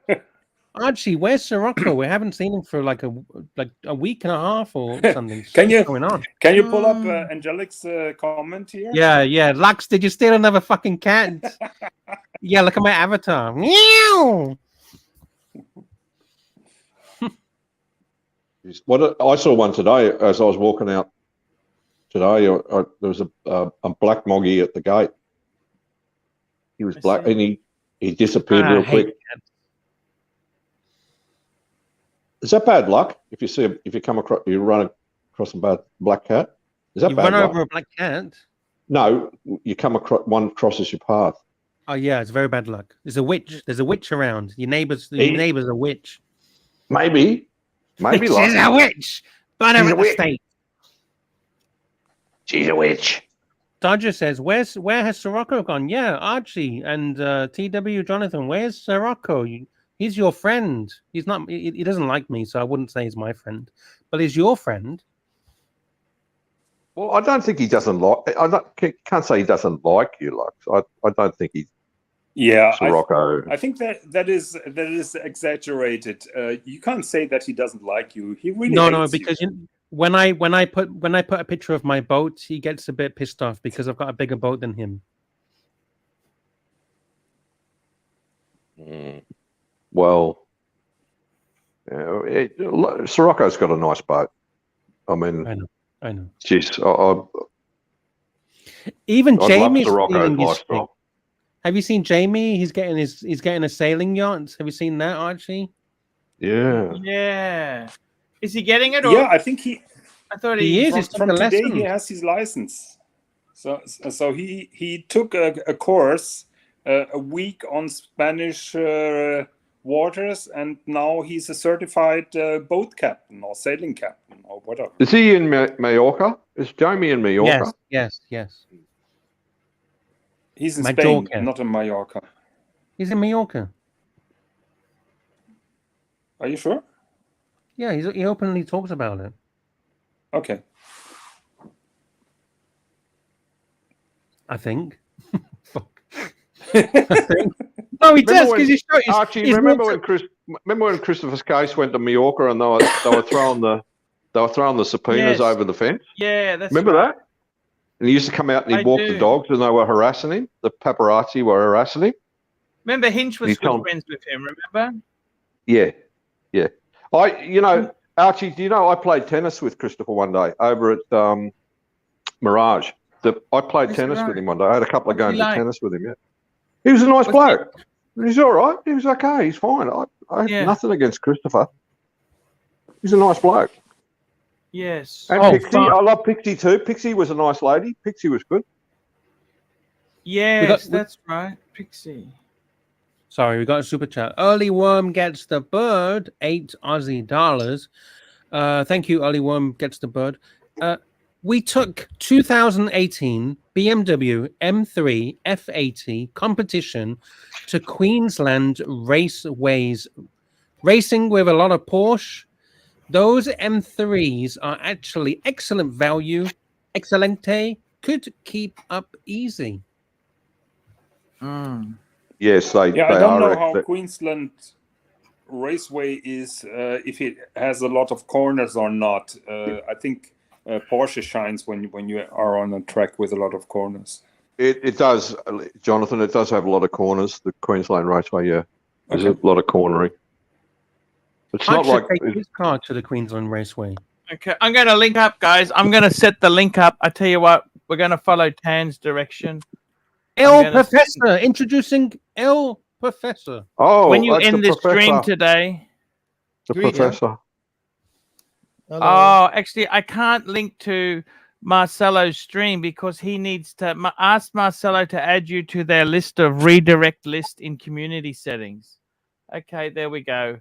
Archie, where's Sirocco? We haven't seen him for like a week and a half or something. What's going on? Can you pull up Angelic's comment here? Yeah. Lux, did you steal another fucking cat? Yeah, look at my avatar. Meow. What I saw one today as I was walking out today. There was a black moggy at the gate. He was black, and he disappeared real quick. Is that bad luck? If you come across, you run across a black cat. Is that you bad run luck? over a black cat? No, you come across one crosses your path. Oh yeah, it's very bad luck. There's a witch. There's a witch around. Your neighbor's a witch. Maybe She's a witch. Burn her at the stake. She's a witch. Dodger says, where has Sirocco gone? Yeah, Archie and TW Jonathan. Where's Sirocco? He's your friend. He's not. He doesn't like me, so I wouldn't say he's my friend. But he's your friend. Well, I don't think he doesn't like. Can't say he doesn't like you, Lux. I don't think he's. Yeah, Sirocco. I think that is exaggerated. You can't say that he doesn't like you. He really hates because you. When I put a picture of my boat, he gets a bit pissed off because I've got a bigger boat than him. well. Sirocco's got a nice boat. I mean, I know. Geez, Even I'd love Jamie's Sirocco's feeling his lifestyle. thing. Have you seen Jamie? He's getting a sailing yacht. Have you seen that, Archie? Yeah. Yeah. Is he getting it? Or Yeah, I think I thought He is. from, He's took from the today lesson. he has his license. So he took a course a week on Spanish waters, and now he's a certified boat captain or sailing captain or whatever. Is he in Mallorca? Is Jamie in Mallorca? Yes. He's in Majorca. Spain, not in Mallorca. He's in Mallorca. Are you sure? Yeah, he openly talks about it. Okay. I think. Fuck. No, he does because he's Archie, remember when Christopher's case went to Mallorca and they were throwing the subpoenas Yes. over the fence? Yeah, that's Remember right. that? And he used to come out and he'd I walk do. the dogs and they were harassing him. The paparazzi were harassing him. Remember Hinch was He's good told- friends with him, remember? Yeah. Archie, do you know I played tennis with Christopher one day over at Mirage? I played That's tennis right. with him one day. I had a couple of What's he games of like? tennis with him, yeah. He was a nice What's bloke. He's all right. He was okay. He's fine. I have Yeah. nothing against Christopher. He's a nice bloke. Yes. And Oh, Pixie, fuck. I love Pixie too. Pixie was a nice lady. Pixie was good. Yes, that's right. Pixie. Sorry, we got a super chat. Early Worm gets the bird, $8 Aussie. Thank you, Early Worm gets the bird. We took 2018 BMW M3 F80 competition to Queensland Raceways, racing with a lot of Porsche. Those M3s are actually excellent value, excelente, could keep up easy. Yes, they I don't are. know how Queensland Raceway is, if it has a lot of corners or not. I think Porsche shines when you are on a track with a lot of corners. It does, Jonathan. It does have a lot of corners. The Queensland Raceway, yeah, there's a lot of cornering. It's I not should like take his car to the Queensland Raceway. Okay, I'm going to link up, guys. I'm going to set the link up. I tell you what, we're going to follow Tan's direction. El Professor, introducing El Professor. Oh, when you that's end the this stream professor. today. The professor. Oh, actually, I can't link to Marcelo's stream because he needs to ask Marcelo to add you to their list of redirect list in community settings. Okay, there we go.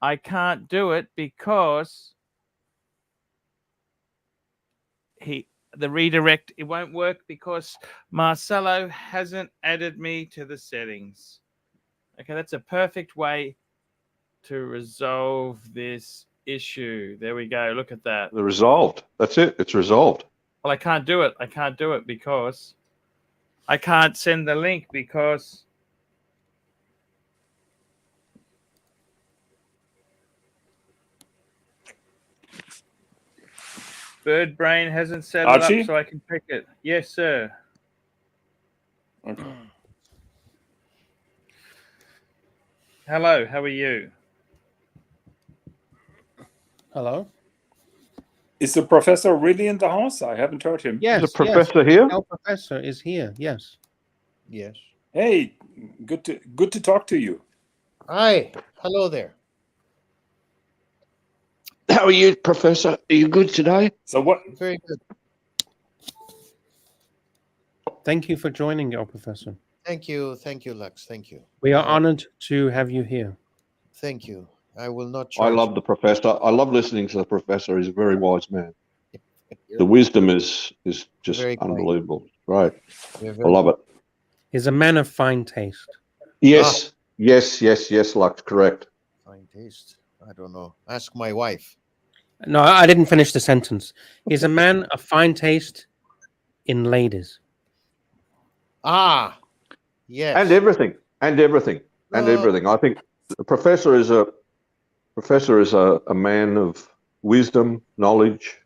I can't do it because the redirect, it won't work because Marcelo hasn't added me to the settings. Okay, that's a perfect way to resolve this issue. There we go. Look at that. They're resolved. That's it. It's resolved. Well, I can't do it. I can't do it because I can't send the link because Bird Brain hasn't set it Archie? up so I can pick it. Yes, sir. Okay. Hello, how are you? Hello? Is the professor really in the house? I haven't heard him. Yes. Is the professor here? El Professor is here. Yes. Yes. Hey, good to talk to you. Hi. Hello there. How are you, Professor? Are you good today? So what? Very good. Thank you for joining, El Professor. Thank you, Lux. Thank you. We are honored to have you here. Thank you. I will not I charge. love the professor. I love listening to the professor. He's a very wise man. The wisdom is just Very kind. unbelievable. Right. You're I very love it. He's a man of fine taste. Yes. Yes, Lux, correct. fine taste. I don't know. Ask my wife. No, I didn't finish the sentence. He's a man of fine taste in ladies. Ah, yes. And everything. I think the professor is a man of wisdom, knowledge.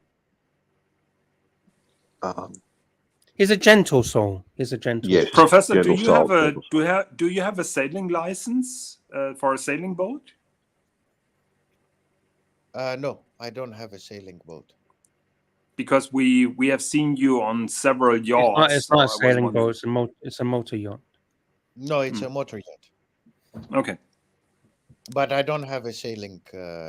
He's a gentle soul. He's a gentle. Yes. soul. Professor, do Gentle you soul, have a gentle do you have a sailing license? for a sailing boat? No, I don't have a sailing boat. Because we have seen you on several yachts. It's not a so I was sailing wondering- boat. It's a motor yacht. No, it's a motor yacht. Okay. But I don't have a sailing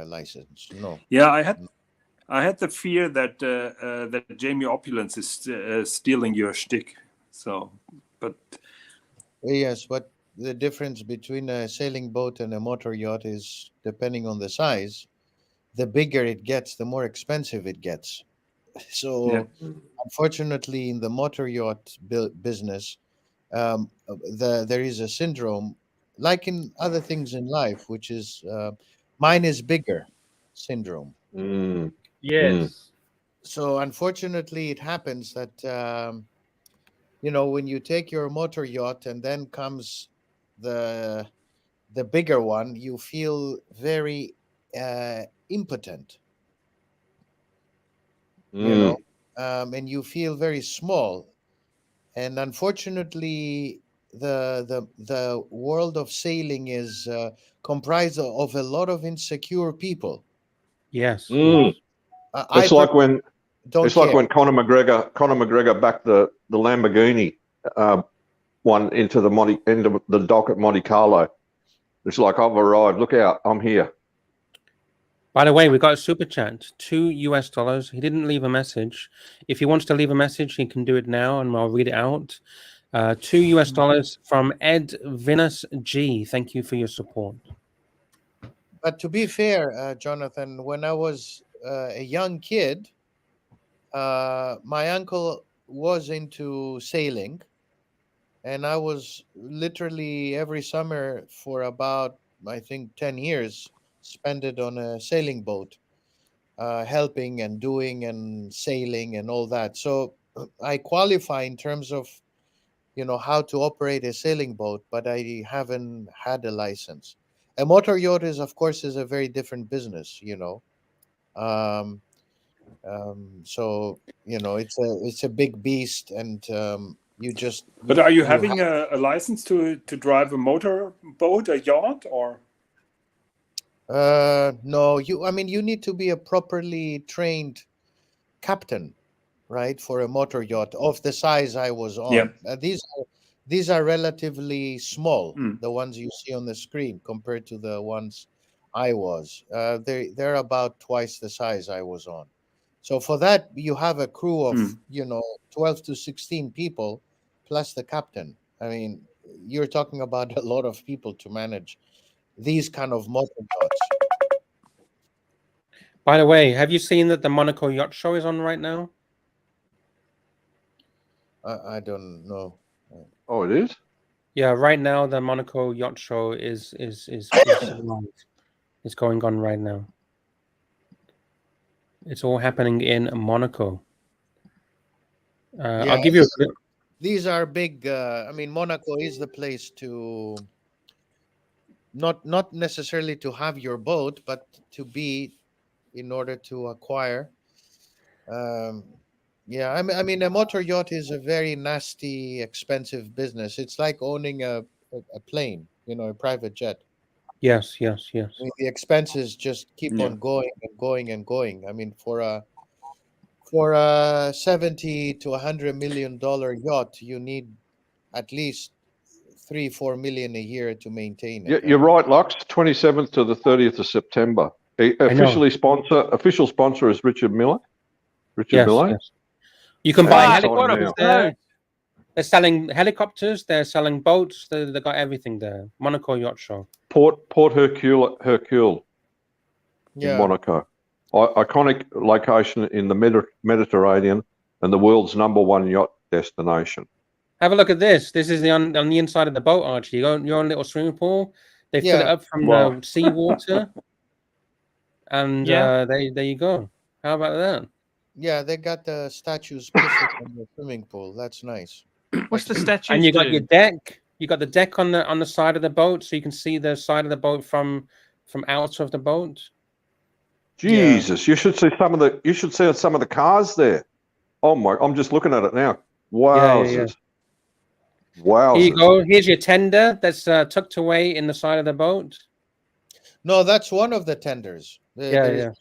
license. No. Yeah, I had the fear that that Jamie Opulence is stealing your shtick. So, but Yes, but the difference between a sailing boat and a motor yacht is depending on the size. The bigger it gets, the more expensive it gets. So, unfortunately, in the motor yacht business, there is a syndrome, like in other things in life, which is mine is bigger syndrome. Yes. So, unfortunately, it happens that when you take your motor yacht and then comes the bigger one, you feel very impotent. And you feel very small. And unfortunately, the world of sailing is comprised of a lot of insecure people. Yes. It's like when Conor McGregor backed the Lamborghini one into the dock at Monte Carlo. It's like, I've arrived. Look out, I'm here. By the way, we got a super chat, $2. He didn't leave a message. If he wants to leave a message, he can do it now, and I'll read it out. $2 from Ed Venus G. Thank you for your support. But to be fair, Jonathan, when I was a young kid, my uncle was into sailing, and I was literally every summer for about, I think, 10 years, spend it on a sailing boat, helping and doing and sailing and all that. So I qualify in terms of, how to operate a sailing boat, but I haven't had a license. A motor yacht is a very different business, so it's a big beast, and you just. But are you having a license to drive a motor boat, a yacht, or? No, you need to be a properly trained captain, right, for a motor yacht of the size I was on. These are relatively small, the ones you see on the screen, compared to the ones I was. They're about twice the size I was on. So for that, you have a crew of 12 to 16 people plus the captain. I mean, you're talking about a lot of people to manage these kind of motor yachts. By the way, have you seen that the Monaco Yacht Show is on right now? I don't know. Oh, it is? Yeah, right now the Monaco Yacht Show is live. It's going on right now. It's all happening in Monaco. I'll give you a clip. These are big. Monaco is the place to not necessarily to have your boat, but to be in order to acquire. A motor yacht is a very nasty, expensive business. It's like owning a plane, a private jet. Yes. The expenses just keep on going and going and going. I mean, for a $70 to $100 million yacht, you need at least $3-4 million a year to maintain it. You're right, Lux. 27th to the 30th of September. Official sponsor is Richard Miller. Miller. Yes. You can buy helicopters there. They're selling helicopters. They're selling boats. They got everything there. Monaco Yacht Show. Port Hercule in Monaco. Iconic location in the Mediterranean and the world's #1 yacht destination. Have a look at this. This is on the inside of the boat, Archie. You're on a little swimming pool. They fill it up from the seawater. And there you go. How about that? Yeah, they got the statues in the swimming pool. That's nice. What's the statue? And you got your deck. You got the deck on the side of the boat, so you can see the side of the boat from out of the boat. Jesus, you should see some of the cars there. Oh my! I'm just looking at it now. Wow. Yeah. Wow. Here you go. Here's your tender that's tucked away in the side of the boat. No, that's one of the tenders. Yeah.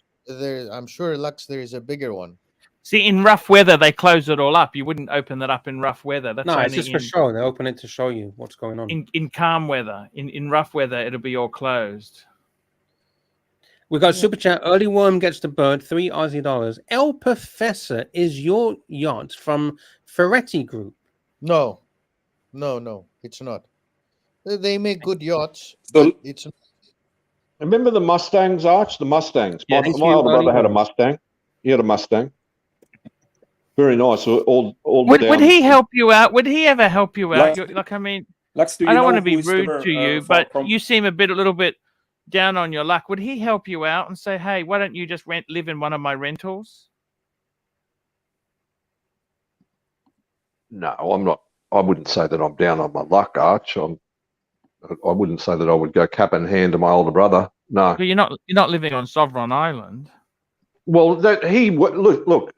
I'm sure, Lux, there is a bigger one. See, in rough weather, they close it all up. You wouldn't open that up in rough weather. That's No, only it's just for show. They open it to show you what's going on. in calm weather. In rough weather, it'll be all closed. We got super chat. Early Worm gets the bird, $3 Aussie. El Professor is your yacht from Ferretti Group. No, it's not. They make good yachts. So, But it's remember the Mustangs, Arch? The Mustangs. Yeah, My older brother had a Mustang. He had a Mustang. Very nice. All Would he help you out? Would he ever help you out? Lux, I mean, Lux, I don't want to be rude to you, but you seem a little bit down on your luck. Would he help you out and say, "Hey, why don't you just live in one of my rentals?" No, I'm not. I wouldn't say that I'm down on my luck, Arch. I wouldn't say that I would go cap in hand to my older brother. No. But you're not living on Sovereign Island. Well, look.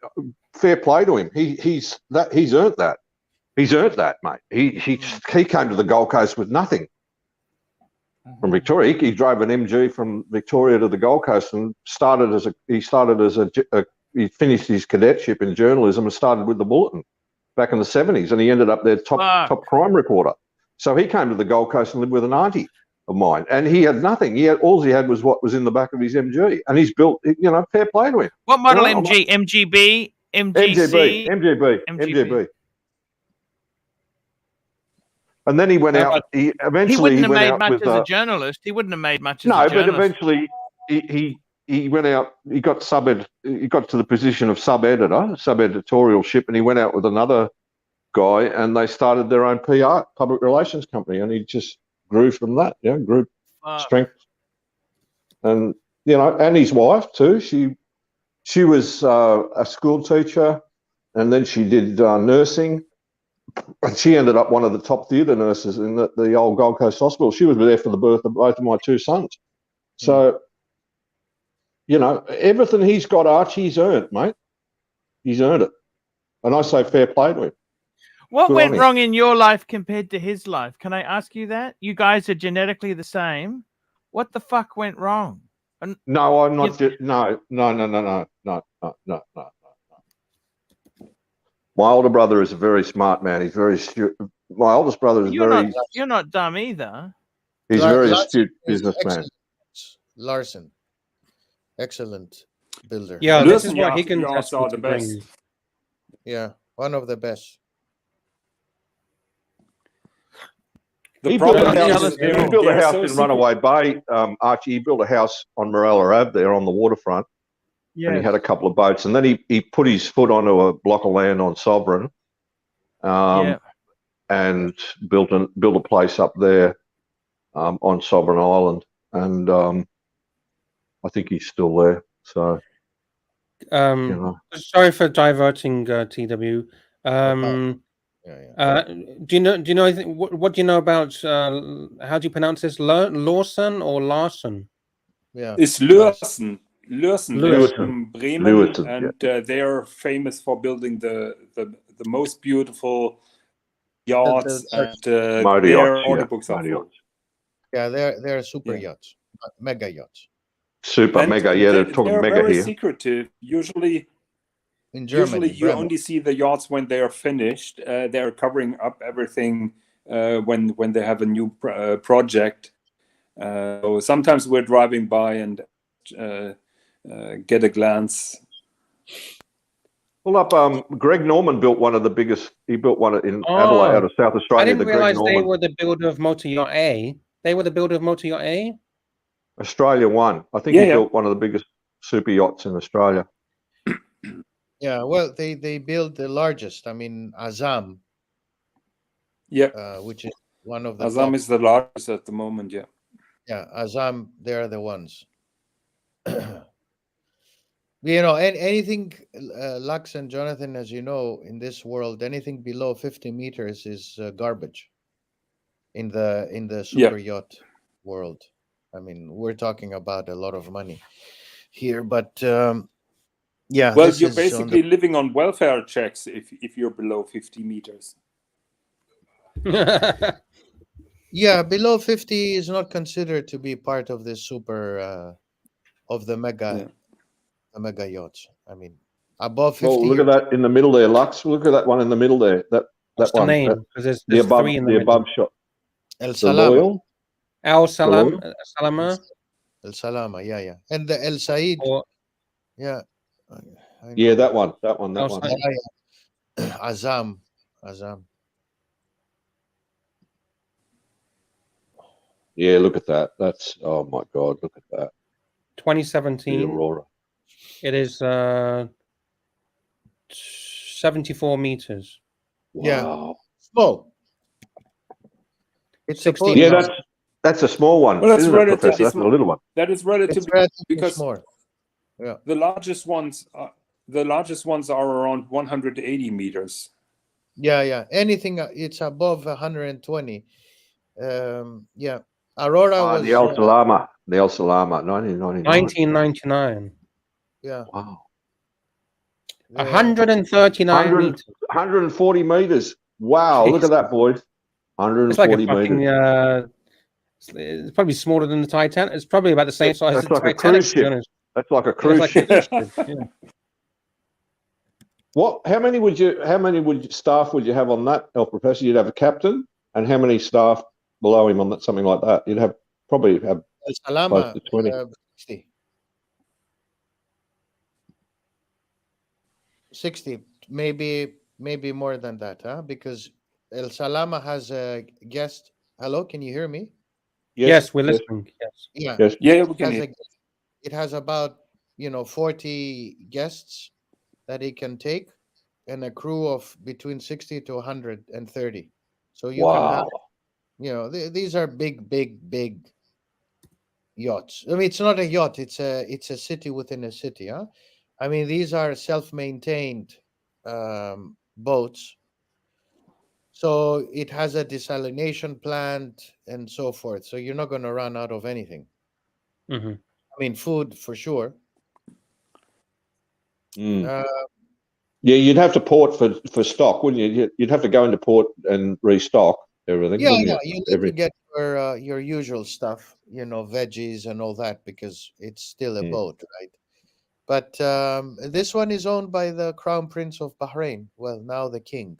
Fair play to him. He's earned that. He's earned that, mate. He came to the Gold Coast with nothing from Victoria. He drove an MG from Victoria to the Gold Coast and he finished his cadetship in journalism and started with the Bulletin back in the 70s, and he ended up their top crime reporter. So he came to the Gold Coast and lived with an auntie of mine, and he had nothing. All he had was what was in the back of his MG, and he's built. Fair play to him. What model MG? MGB? MGC? MGB. And then he went out. He wouldn't have made much as a journalist. He wouldn't have made much as a journalist. No, but eventually he went out. He got He got to the position of sub-editorialship, and he went out with another guy, and they started their own PR, public relations company, and he just grew from that. Grew strength, and and his wife too. She was a school teacher, and then she did nursing, and she ended up one of the top theatre nurses in the old Gold Coast Hospital. She was there for the birth of both of my two sons. So, everything he's got, Archie's earned, mate. He's earned it. And I say fair play to him. What went wrong in your life compared to his life? Can I ask you that? You guys are genetically the same. What the fuck went wrong? No, I'm not. No. My older brother is a very smart man. He's very astute. My oldest brother is You're not dumb either. He's a very astute businessman. Larson, excellent builder. Yeah, this is what he can are the best. Yeah, one of the best. He built a house in Runaway Bay, Archie. He built a house on Morella Ave there on the waterfront, and he had a couple of boats. And then he put his foot onto a block of land on Sovereign, and built a place up there on Sovereign Island. And I think he's still there. So, sorry for diverting, TW. Do you know anything? What do you know about how do you pronounce this? Lawson or Larson? Yeah, it's Lursen. Lursen from Bremen, and they are famous for building the most beautiful yachts and their order books are full. Yeah, they're super yachts, mega yachts. Super mega, they're talking mega very here. Secretive. Usually in Germany, you only see the yachts when they are finished. They're covering up everything when they have a new project. So sometimes we're driving by and get a glance. Pull up. Greg Norman built one of the biggest. He built one in Adelaide, out of South Australia. I didn't realize they were the builder of Motor Yacht A. They were the builder of Motor Yacht A. Australia One. I think he built one of the biggest super yachts in Australia. Yeah, well, they build the largest. I mean, Azam. Yeah. Which is one of the. Azam is the largest at the moment. Yeah. Yeah, Azam. They are the ones. Anything, Lux and Jonathan, as you know, in this world, anything below 50 meters is garbage. In the super yacht world, I mean, we're talking about a lot of money here, but well, you're basically living on welfare checks if you're below 50 meters. Yeah, below 50 is not considered to be part of the super of the mega yachts. I mean, above 50. Well, look at that in the middle there, Lux. Look at that one in the middle there. What's That one. the name? Because the there's above, three in the middle. above shot. El The Salama. Loyal. Al The Salam, Loyal. Salama. El Salama, yeah. And the El Said. Or, yeah. Yeah, that one. That one. That Al one. Said. Yeah. Azam. Yeah, look at that. That's, oh my God, look at that. 2017. The Aurora. It is 74 meters. Wow. Yeah. Small. It's 16. Yeah, that's a small one. Well, that's isn't it, relatively Professor? That's a small. little one. That is relatively, because small. Yeah. the largest ones are around 180 meters. Yeah. Anything it's above 120. Yeah. Aurora was The El Salama. The El Salama, 1999. 1999. Yeah. Wow. 139 meters. 140 meters. Wow, look at that, boys. 140 It's like a fucking, meters. it's probably smaller than the Titanic. It's probably about the same size as That's the like a Titanic. cruise ship. That's like a Yeah, cruise ship. yeah. What? How many staff would you have on that, El Professor? You'd have a captain, and how many staff below him on that? Something like that. You'd probably have El Salama, close to 20. 60, maybe more than that, huh? Because El Salama has a guest. Hello, can you hear me? Yes, we're listening. Yeah. Yes. Yeah, we can hear. It has about 40 guests that it can take, and a crew of between 60 to 130. So you can have, these are big yachts. I mean, it's not a yacht; it's a city within a city, huh? I mean, these are self-maintained boats. So it has a desalination plant and so forth. So you're not going to run out of anything. Mm-hmm. I mean, food for sure. Yeah, you'd have to port for stock, wouldn't you? You'd have to go into port and restock everything. Yeah, wouldn't you you? need to get your usual stuff, veggies and all that, because it's still a boat, right? But this one is owned by the Crown Prince of Bahrain. Well, now the king.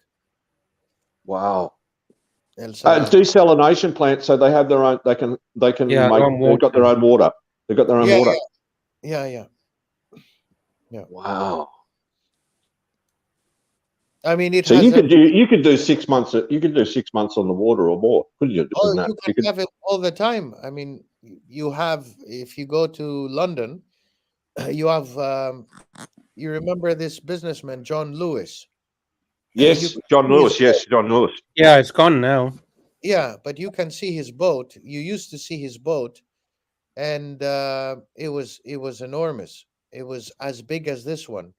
Wow. El Salama. Desalination plant, so they have their own. They can make. They've got their own water. They've got their own water. Yeah. Wow. I mean, So you could do 6 months. You could do 6 months on the water or more, couldn't you? You can have it all the time. I mean, if you go to London, you have. You remember this businessman, John Lewis? Yes, John Lewis. Yes, John Lewis. Yeah, it's gone now. Yeah, but you can see his boat. You used to see his boat, and it was enormous. It was as big as this one,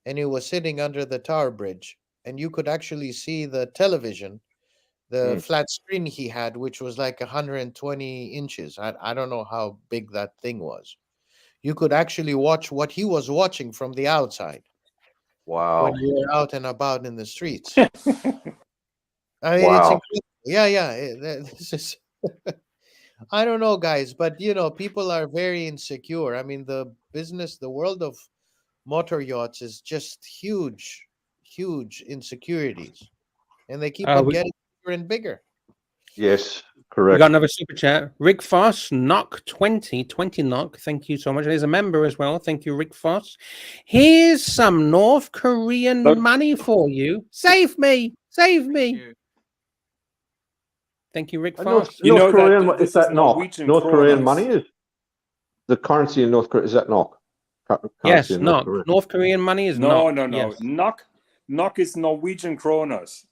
and it was sitting under the Tower Bridge, and you could actually see the television, the flat screen he had, which was like 120 inches. I don't know how big that thing was. You could actually watch what he was watching from the outside. Wow. When you're out and about in the streets. I mean, it's incredible. Yeah. This is, I don't know, guys, but people are very insecure. I mean, the world of motor yachts is just huge insecurities, and they keep on getting bigger and bigger. Yes, correct. We got another super chat. Rick Foss, knock 20 knock. Thank you so much. There's a member as well. Thank you, Rick Foss. Here's some North Korean money for you. Save me. Thank you, Rick Foss. North Korean, is that NOK? North Korean money is the currency in North Korea. Is that NOK? Yes, NOK. North Korean money is NOK. No. Yes. NOK is Norwegian kronas.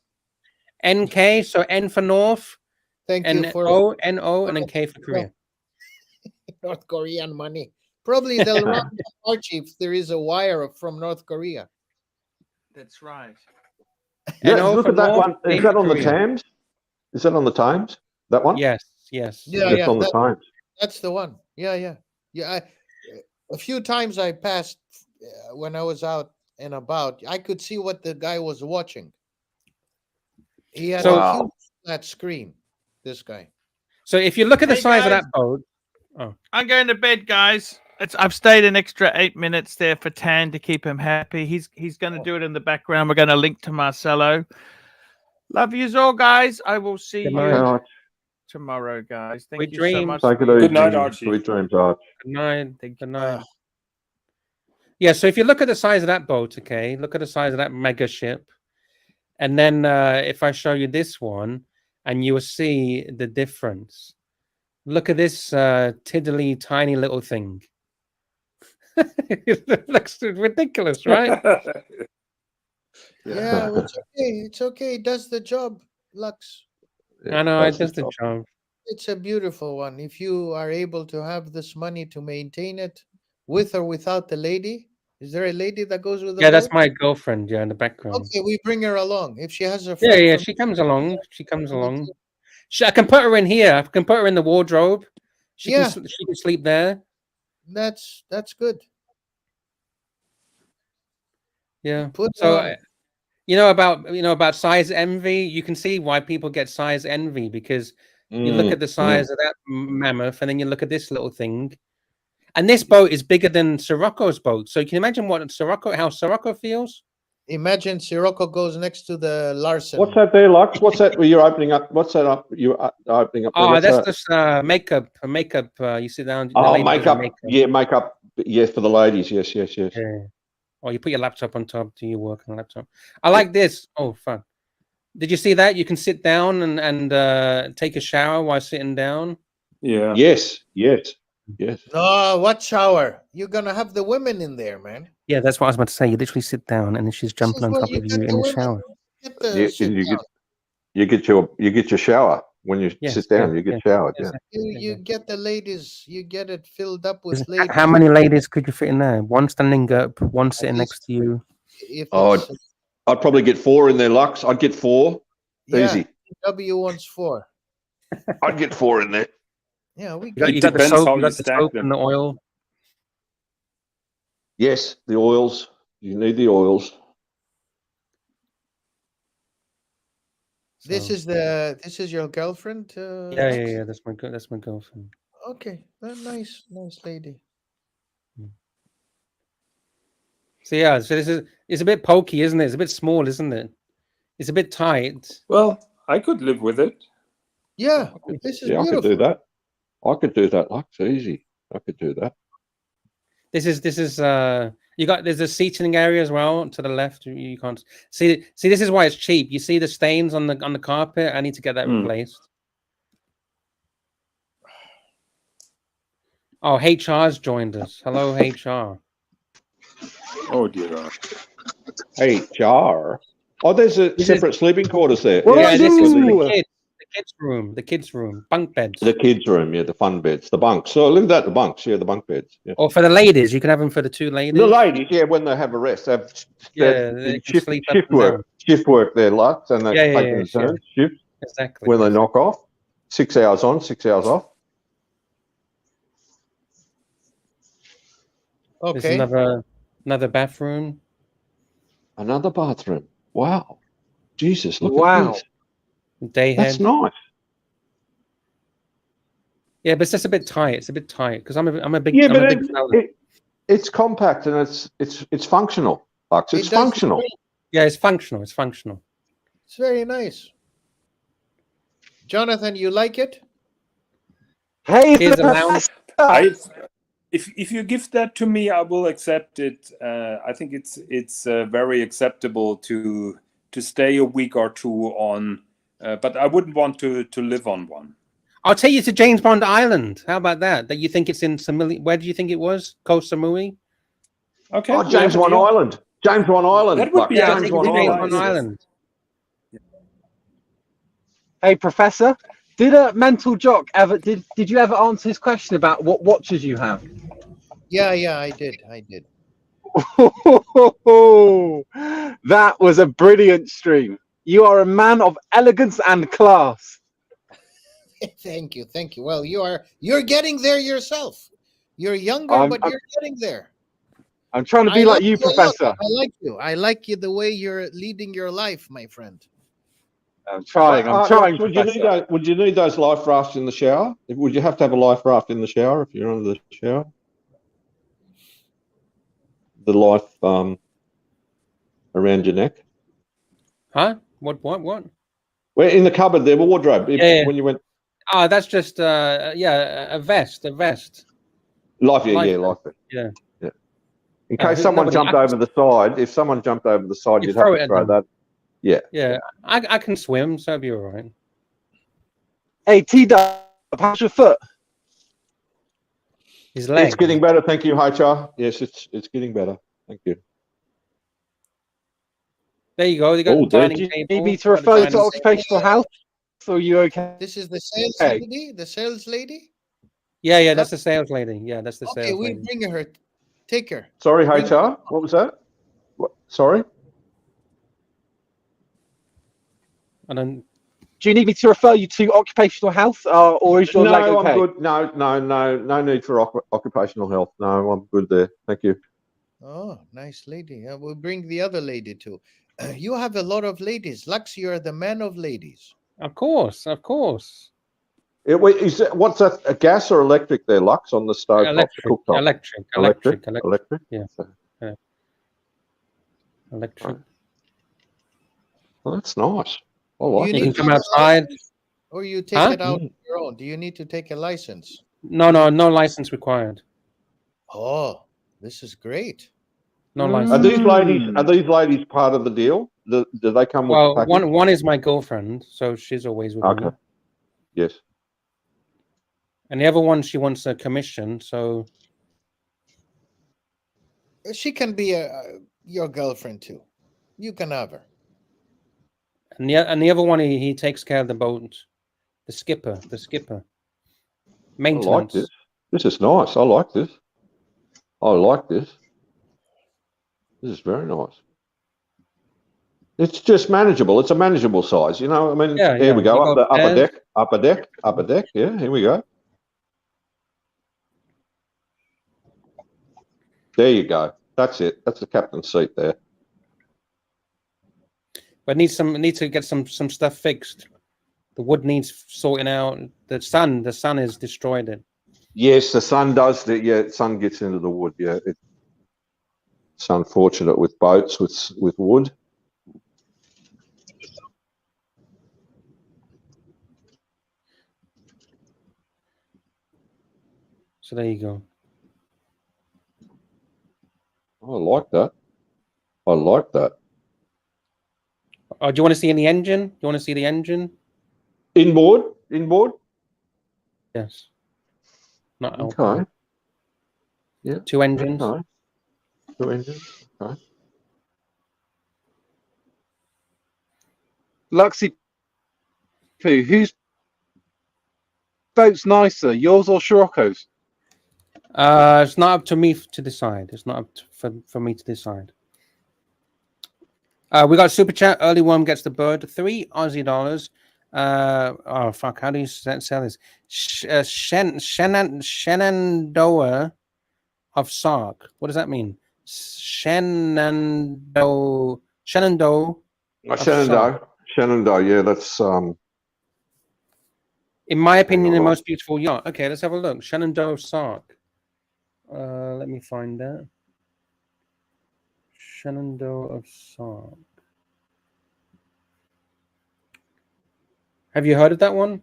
NK, so N for North. Thank you for NO, and then K for Korea. North Korean money. Probably they'll run Archie if there is a wire from North Korea. That's right. Yeah, look at that one. Is that on the Thames? Is that on the Times? That one? Yes. Yeah, it's on the Times. That's the one. Yeah. A few times I passed when I was out and about. I could see what the guy was watching. He had So- a huge flat screen. This guy. So if you look at the Hey, size of guys. that boat, I'm going to bed, guys. I've stayed an extra 8 minutes there for Tan to keep him happy. He's going to do it in the background. We're going to link to Marcelo. Love yous all, guys. I will see Good you night. tomorrow, guys. Thank Sweet you so dreams. much. Take it for- easy. Good night, Archie. Sweet dreams, Arch. good night. Good night. Yeah, so if you look at the size of that boat, okay, look at the size of that mega ship. And then if I show you this one, and you will see the difference. Look at this tiddly tiny little thing. It looks ridiculous, right? Yeah, it's okay. It's okay. It does the job, Lux. I know, it does the job. It's a beautiful one. If you are able to have this money to maintain it, with or without the lady. Is there a lady that goes with the Yeah, that's boat? my girlfriend, yeah, in the background. Okay, we bring her along. If she has a Yeah, friend yeah, from- she comes along. She comes along. I can put her in here. I can put her in the wardrobe. She Yeah. can she can sleep there. That's good. Yeah. Put So her on. you know about size envy. You can see why people get size envy because you look at the size of that mammoth, and then you look at this little thing, and this boat is bigger than Sirocco's boat. So you can imagine how Sirocco feels. Imagine Sirocco goes next to the Larsen. What's that there, Lux? What's that? You're opening up. What's that up? You're opening up. There? Oh, What's that's that? just makeup. Makeup. You sit down. the Oh, lady does makeup. Yeah, makeup. Yeah, for the ladies. Yes, yes, yes. Yeah. Or you put your laptop on top. Do you work on a laptop? I like this. Oh, fun. Did you see that? You can sit down and take a shower while sitting down. Yeah. Yes, yes, yes. No, what shower? You're gonna have the women in there, man. Yeah, that's what I was about to say. You literally sit down and then she's jumping on where top you of get you the in the women. shower. Get the Yeah, sit you down. get your shower when you Yes, sit down. yeah, you get yeah. showered. Yeah. You get the ladies. You get it filled up with How ladies. many ladies could you fit in there? One standing up, one sitting next to you. If Oh, it's, I'd probably get 4 in there, Lux. I'd get 4. yeah, Easy. W wants 4. I'd get 4 in there. Yeah, we You got got the depends soap, how you you got the stack soap them. and the oil. Yes, the oils. You need the oils. This So- is your girlfriend. Yeah. That's my girlfriend. Okay, nice lady. So yeah, so it's a bit pokey, isn't it? It's a bit small, isn't it? It's a bit tight. Well, I could live with it. Yeah, this is Yeah, I beautiful. could do that. I could do that, Lux. Easy. I could do that. This is there's a seating area as well to the left. You can't see this is why it's cheap. You see the stains on the carpet. I need to get that replaced. Oh, HR's joined us. Hello, HR. Oh dear. HR. Oh, there's a separate sleeping quarters there. Yeah, this is the kids' room, bunk beds. The kids' room, yeah, the fun beds, the bunks. So look at that, the bunks, yeah, the bunk beds. Yeah. Or for the ladies, you can have them for the two ladies. The ladies, yeah, when they have a rest, they have they can sleep up shift and work, down. shift work there, Lux, and they Yeah, take in sure. turns, shift Exactly. when they knock off. 6 hours on, 6 hours off. There's Okay. another bathroom. Another bathroom. Wow. Jesus, look Wow. at this. Day head. That's nice. Yeah, but it's just a bit tight. It's a bit tight because I'm a big. Yeah, I'm but a big fella. it's compact and it's functional, Lux. It's It does functional. great. Yeah, it's functional. It's functional. It's very nice. Jonathan, you like it? Hey, Here's a lounge. If you give that to me, I will accept it. I think it's very acceptable to stay a week or two on, but I wouldn't want to live on one. I'll take you to James Bond Island. How about that? That you think it's in Samui? Where do you think it was? Koh Samui? Okay. Oh, James Bond Island. James Bond Island. That would be Yeah, James James Bond Bond Island. Island. Hey, Professor, did a mental jock ever? Did you ever answer his question about what watches you have? Yeah, I did. That was a brilliant stream. You are a man of elegance and class. Thank you. Well, you're getting there yourself. You're younger, but you're getting there. I'm trying to be like you, a lot. Professor. I like you. I like you the way you're leading your life, my friend. I'm trying. I'm trying. Would you need those? Would you need those life rafts in the shower? Would you have to have a life raft in the shower if you're under the shower? The life around your neck. Huh? What? We're in the cupboard there, wardrobe. When you went. Oh, that's just a vest. Life vest. Yeah. In case someone jumped over the side, if someone jumped over the side, you'd have to throw that. Yeah. Yeah, I can swim, so it'll be all right. Hey, T-Dub, how's your foot? His leg. It's getting better, thank you, HR. Yes, it's getting better. Thank you. There you go. They got the dining table. Need me to refer to occupational health? So are you okay? This is the sales lady? The sales lady? Yeah, that's the sales lady. Yeah, that's the sales lady. Okay, we bring her. Take her. Sorry, HR. What was that? What? Sorry? I don't... Do you need me to refer you to occupational health, or is your leg okay? No, I'm good. No need for occupational health. No, I'm good there. Thank you. Oh, nice lady. We'll bring the other lady too. You have a lot of ladies. Lux, you are the man of ladies. Of course. What's that? A gas or electric there, Lux, on the stove? Electric. Yeah. Electric. Well, that's nice. Oh, you can come outside. Or you take it out on your own. Do you need to take a license? No license required. Oh, this is great. No license. Are these ladies part of the deal? Do they come with the package? one is my girlfriend, so she's always with me. Yes. And the other one, she wants a commission, so she can be your girlfriend too. You can have her. And the other one, he takes care of the boat, the skipper, maintenance. I like this. This is nice. I like this. This is very nice. It's just manageable. It's a manageable size, you know. I mean, here we go. Upper deck. Yeah, here we go. There you go. That's it. That's the captain's seat there. But need to get some stuff fixed. The wood needs sorting out. The sun has destroyed it. Yes, the sun does. The sun gets into the wood. Yeah, it's unfortunate with boats with wood. So there you go. I like that. Oh, do you want to see the engine? Do you want to see the engine? Inboard? Yes. Not okay. Yeah. 2 engines. Okay. 2 engines. Okay. Luxy Poo, whose boat's nicer, yours or Scirocco's? It's not up to me to decide. It's not up for me to decide. We got super chat. Early one gets the bird. $3 Aussie. Oh fuck! How do you sell this? Shenandoah of Sark. What does that mean? Shenandoah. Shenandoah. Yeah, that's in my opinion, the most beautiful yacht. Okay, let's have a look. Shenandoah of Sark. Let me find that. Shenandoah of Sark. Have you heard of that one?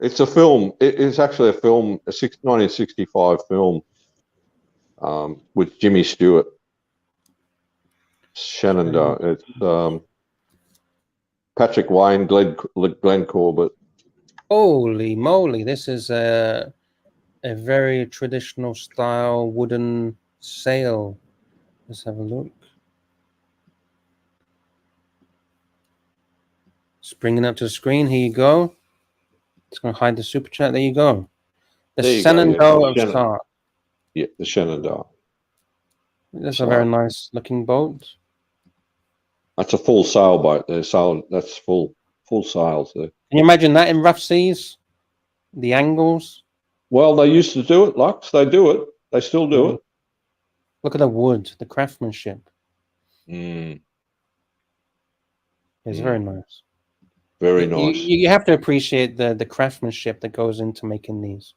It's a film. It's actually a film, a 1965 film with Jimmy Stewart. Shenandoah. It's Patrick Wayne, Glenn Corbett. Holy moly! This is a very traditional style wooden sail. Let's have a look. Just bringing up to the screen. Here you go. It's going to hide the super chat. There you go. The Shenandoah of Sark. Yeah, the Shenandoah. That's a very nice looking boat. That's a full sailboat there. That's full sails there. Can you imagine that in rough seas? The angles. Well, they used to do it, Lux. They do it. They still do it. Look at the wood, the craftsmanship. It's very nice. Very nice. You have to appreciate the craftsmanship that goes into making these.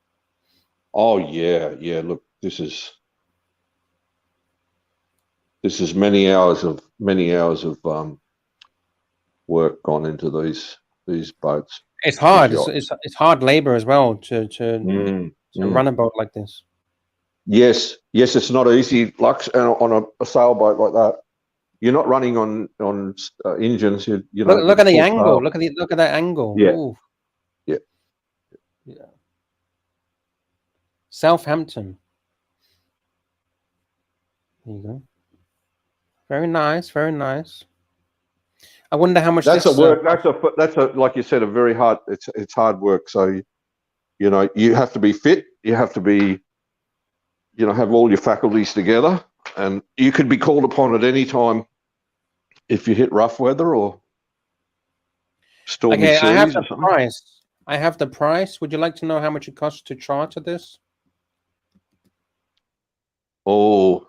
Oh yeah, yeah. Look, this is many hours of work gone into these boats. It's hard. It's hard labor as well to run a boat like this. Yes, it's not easy. Lux, on a sailboat like that, you're not running on engines. You know, look at the angle. Look at that angle. Yeah. Ooh. Yeah. Yeah. Southampton. There you go. Very nice. Very nice. I wonder how much that's this, a work. That's a like you said, a very hard. It's hard work. So, you know, you have to be fit. You have to be, you know, have all your faculties together, and you could be called upon at any time if you hit rough weather or stormy seas. I have the price. I have the price. Would you like to know how much it costs to charter this? Oh,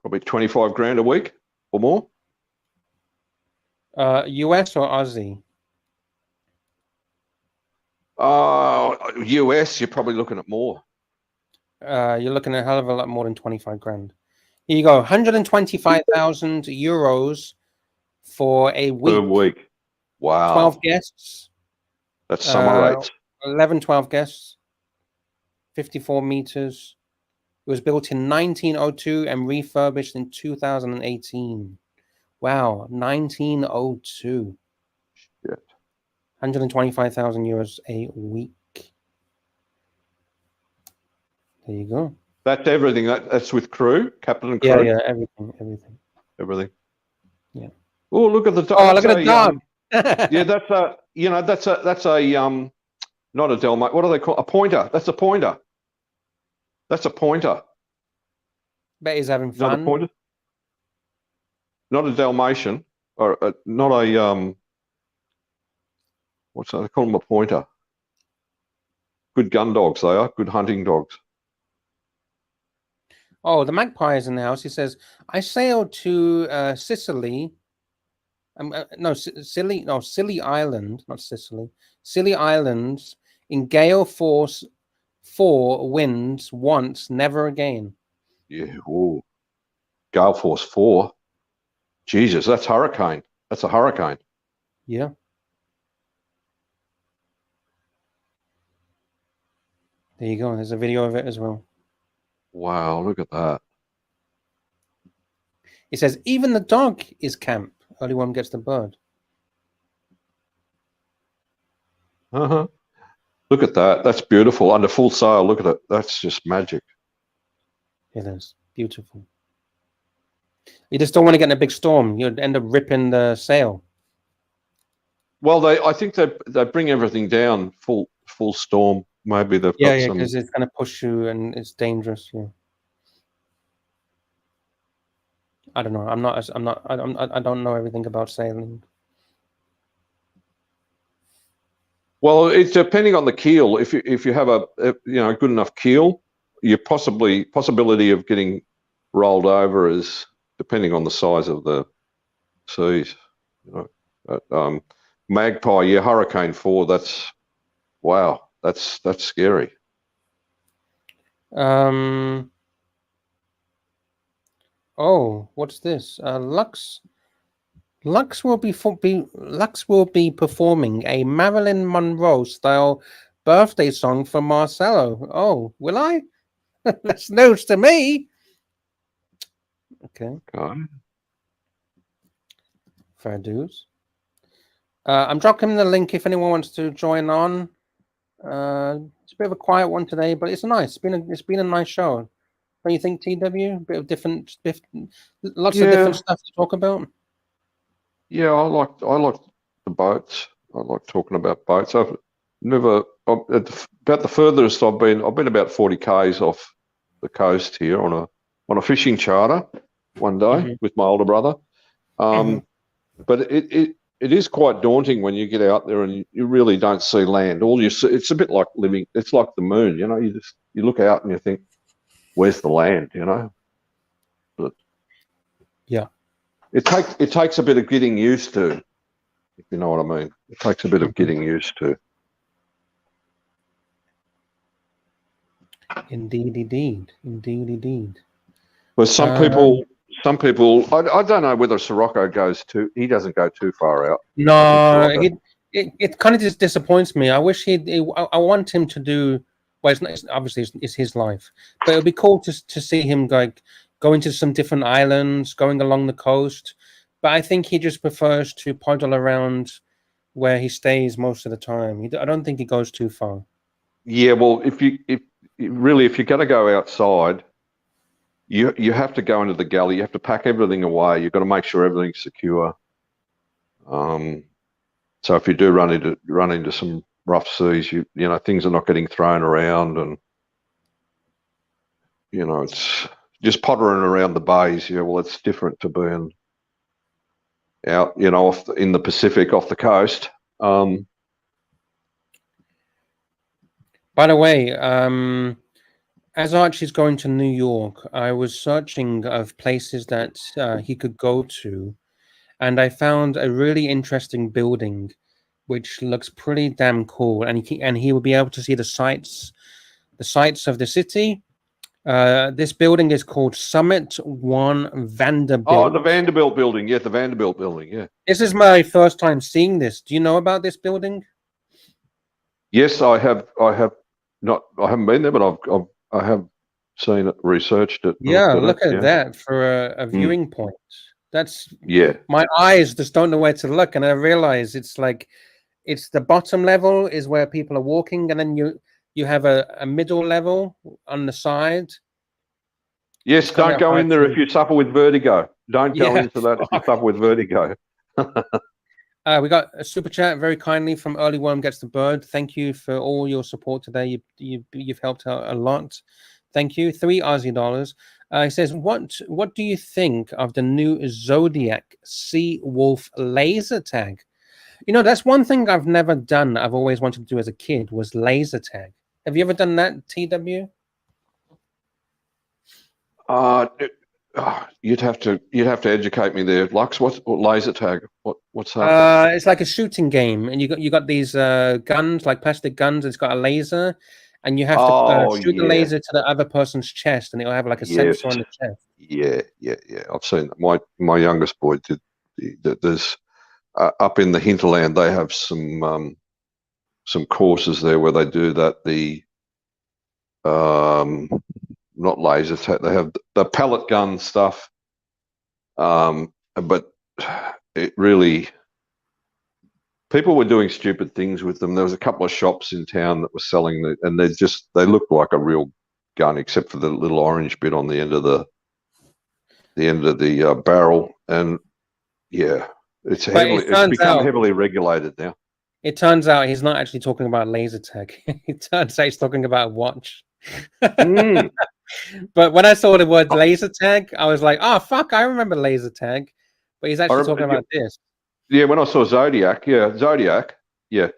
probably 25 grand a week or more. US or Aussie? US, you're probably looking at more. You're looking at a hell of a lot more than 25 grand. Here you go, 125,000 euros for a week. Per week. Wow. 12 guests. That's summer rates. 12 guests. 54 meters. It was built in 1902 and refurbished in 2018. Wow, 1902. Shit. 125,000 euros a week. There you go. That's everything. That's with crew, captain and crew. Yeah, everything. Yeah. Oh, look at the dog. Oh, look at the dog. Yeah, that's a. You know, that's a not a Dalmatian. What do they call a pointer? That's a pointer. That's a pointer. Bet he's having fun. Not a pointer. Not a Dalmatian, or not a what's that? They call them a pointer. Good gun dogs, they are. Good hunting dogs. Oh, the magpie is in the house. He says, I sailed to Sicily. Scilly Island, not Sicily. Scilly Islands in gale force 4 winds once, never again. Yeah, whoa. Gale force 4. Jesus, that's hurricane. That's a hurricane. Yeah. There you go. There's a video of it as well. Wow, look at that. It says, even the dog is camp. Only one gets the bird. Uh-huh. Look at that. That's beautiful. Under full sail, look at it. That's just magic. It is. Beautiful. You just don't want to get in a big storm. You'd end up ripping the sail. Well, I think they bring everything down full storm. Maybe they've got some. Because it's going to push you and it's dangerous. Yeah. I don't know. I don't know everything about sailing. Well, it's depending on the keel. If you have a good enough keel, your possibility of getting rolled over is depending on the size of the seas. You know, magpie, yeah, hurricane 4. That's wow. That's scary. Oh, what's this? Lux will be performing a Marilyn Monroe style birthday song for Marcelo. Oh, will I? That's news to me. Okay. Fair dues. I'm dropping the link if anyone wants to join on. It's a bit of a quiet one today, but it's nice. It's been a nice show. Don't you think, TW? A bit of lots of different stuff to talk about. Yeah, I like the boats. I like talking about boats. About the furthest I've been about 40 k's off the coast here on a fishing charter one day with my older brother. But it is quite daunting when you get out there and you really don't see land. All you see, it's a bit like living. It's like the moon, you know. You look out and you think, "Where's the land?" You know. But yeah, It takes a bit of getting used to, if you know what I mean. It takes a bit of getting used to. Indeed. But some people, I don't know whether Sirocco he doesn't go too far out. No, it kind of just disappoints me. I wish I want him to do. Well, obviously it's his life, but it would be cool to see him going to some different islands, going along the coast. But I think he just prefers to paddle around where he stays most of the time. I don't think he goes too far. Yeah, well, if you're going to go outside, you have to go into the galley. You have to pack everything away. You've got to make sure everything's secure. So if you do run into some rough seas, you know things are not getting thrown around, and you know it's just pottering around the bays. Yeah, well, it's different to being out, you know, in the Pacific off the coast. By the way, as Archie's going to New York, I was searching of places that he could go to, and I found a really interesting building, which looks pretty damn cool. And he will be able to see the sights of the city. This building is called Summit One Vanderbilt. Oh, the Vanderbilt building. Yeah, the Vanderbilt building. Yeah. This is my first time seeing this. Do you know about this building? Yes, I have. I haven't been there, but I have seen it, researched it. Yeah, look at that for a viewing point. That's my eyes just don't know where to look, and I realize it's the bottom level is where people are walking, and then you have a middle level on the side. Yes, don't go in there if you suffer with vertigo. Don't go into that if you suffer with vertigo. We got a super chat very kindly from Early Worm Gets the Bird. Thank you for all your support today. You've helped out a lot. Thank you. $3 Aussie. He says, what do you think of the new Zodiac Sea Wolf laser tag? You know, that's one thing I've never done. I've always wanted to do as a kid was laser tag. Have you ever done that, TW? You'd have to educate me there, Lux. What laser tag? What's that? It's like a shooting game, and you got these guns, like plastic guns. It's got a laser, and you have to shoot the laser to the other person's chest, and it'll have like a sensor on the chest. Yeah. I've seen that. My youngest boy did. There's up in the hinterland. They have some courses there where they do that. Not laser tag. They have the pellet gun stuff, but it really, people were doing stupid things with them. There was a couple of shops in town that were selling and they looked like a real gun, except for the little orange bit on the end of the barrel. And yeah, it's become heavily regulated now. It turns out he's not actually talking about laser tag. It turns out he's talking about a watch. But when I saw the word laser tag, I was like, oh, fuck, I remember laser tag. But he's actually talking about this. Yeah, when I saw Zodiac, Zodiac are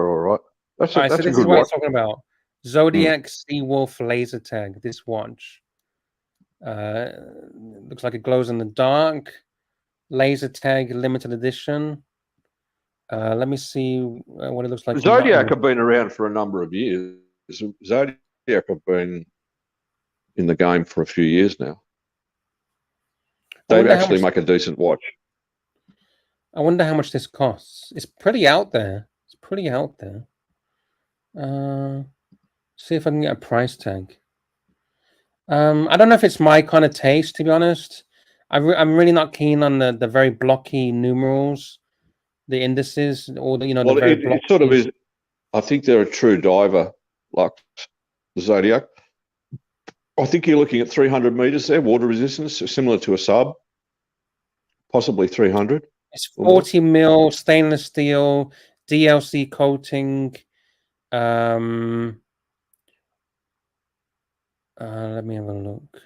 all right. That's so this is what I'm talking about. Zodiac Sea Wolf laser tag, this watch. Looks like it glows in the dark. Laser tag limited edition. Let me see what it looks like. Zodiac have been around for a number of years. Zodiac have been in the game for a few years now. They actually make a decent watch. I wonder how much this costs. It's pretty out there. See if I can get a price tag. I don't know if it's my kind of taste, to be honest. I'm really not keen on the very blocky numerals, the indices, or the it sort of is. I think they're a true diver, like the Zodiac. I think you're looking at 300 meters there, water resistance, similar to a sub, possibly 300. It's 40 mil stainless steel, DLC coating. Let me have a look.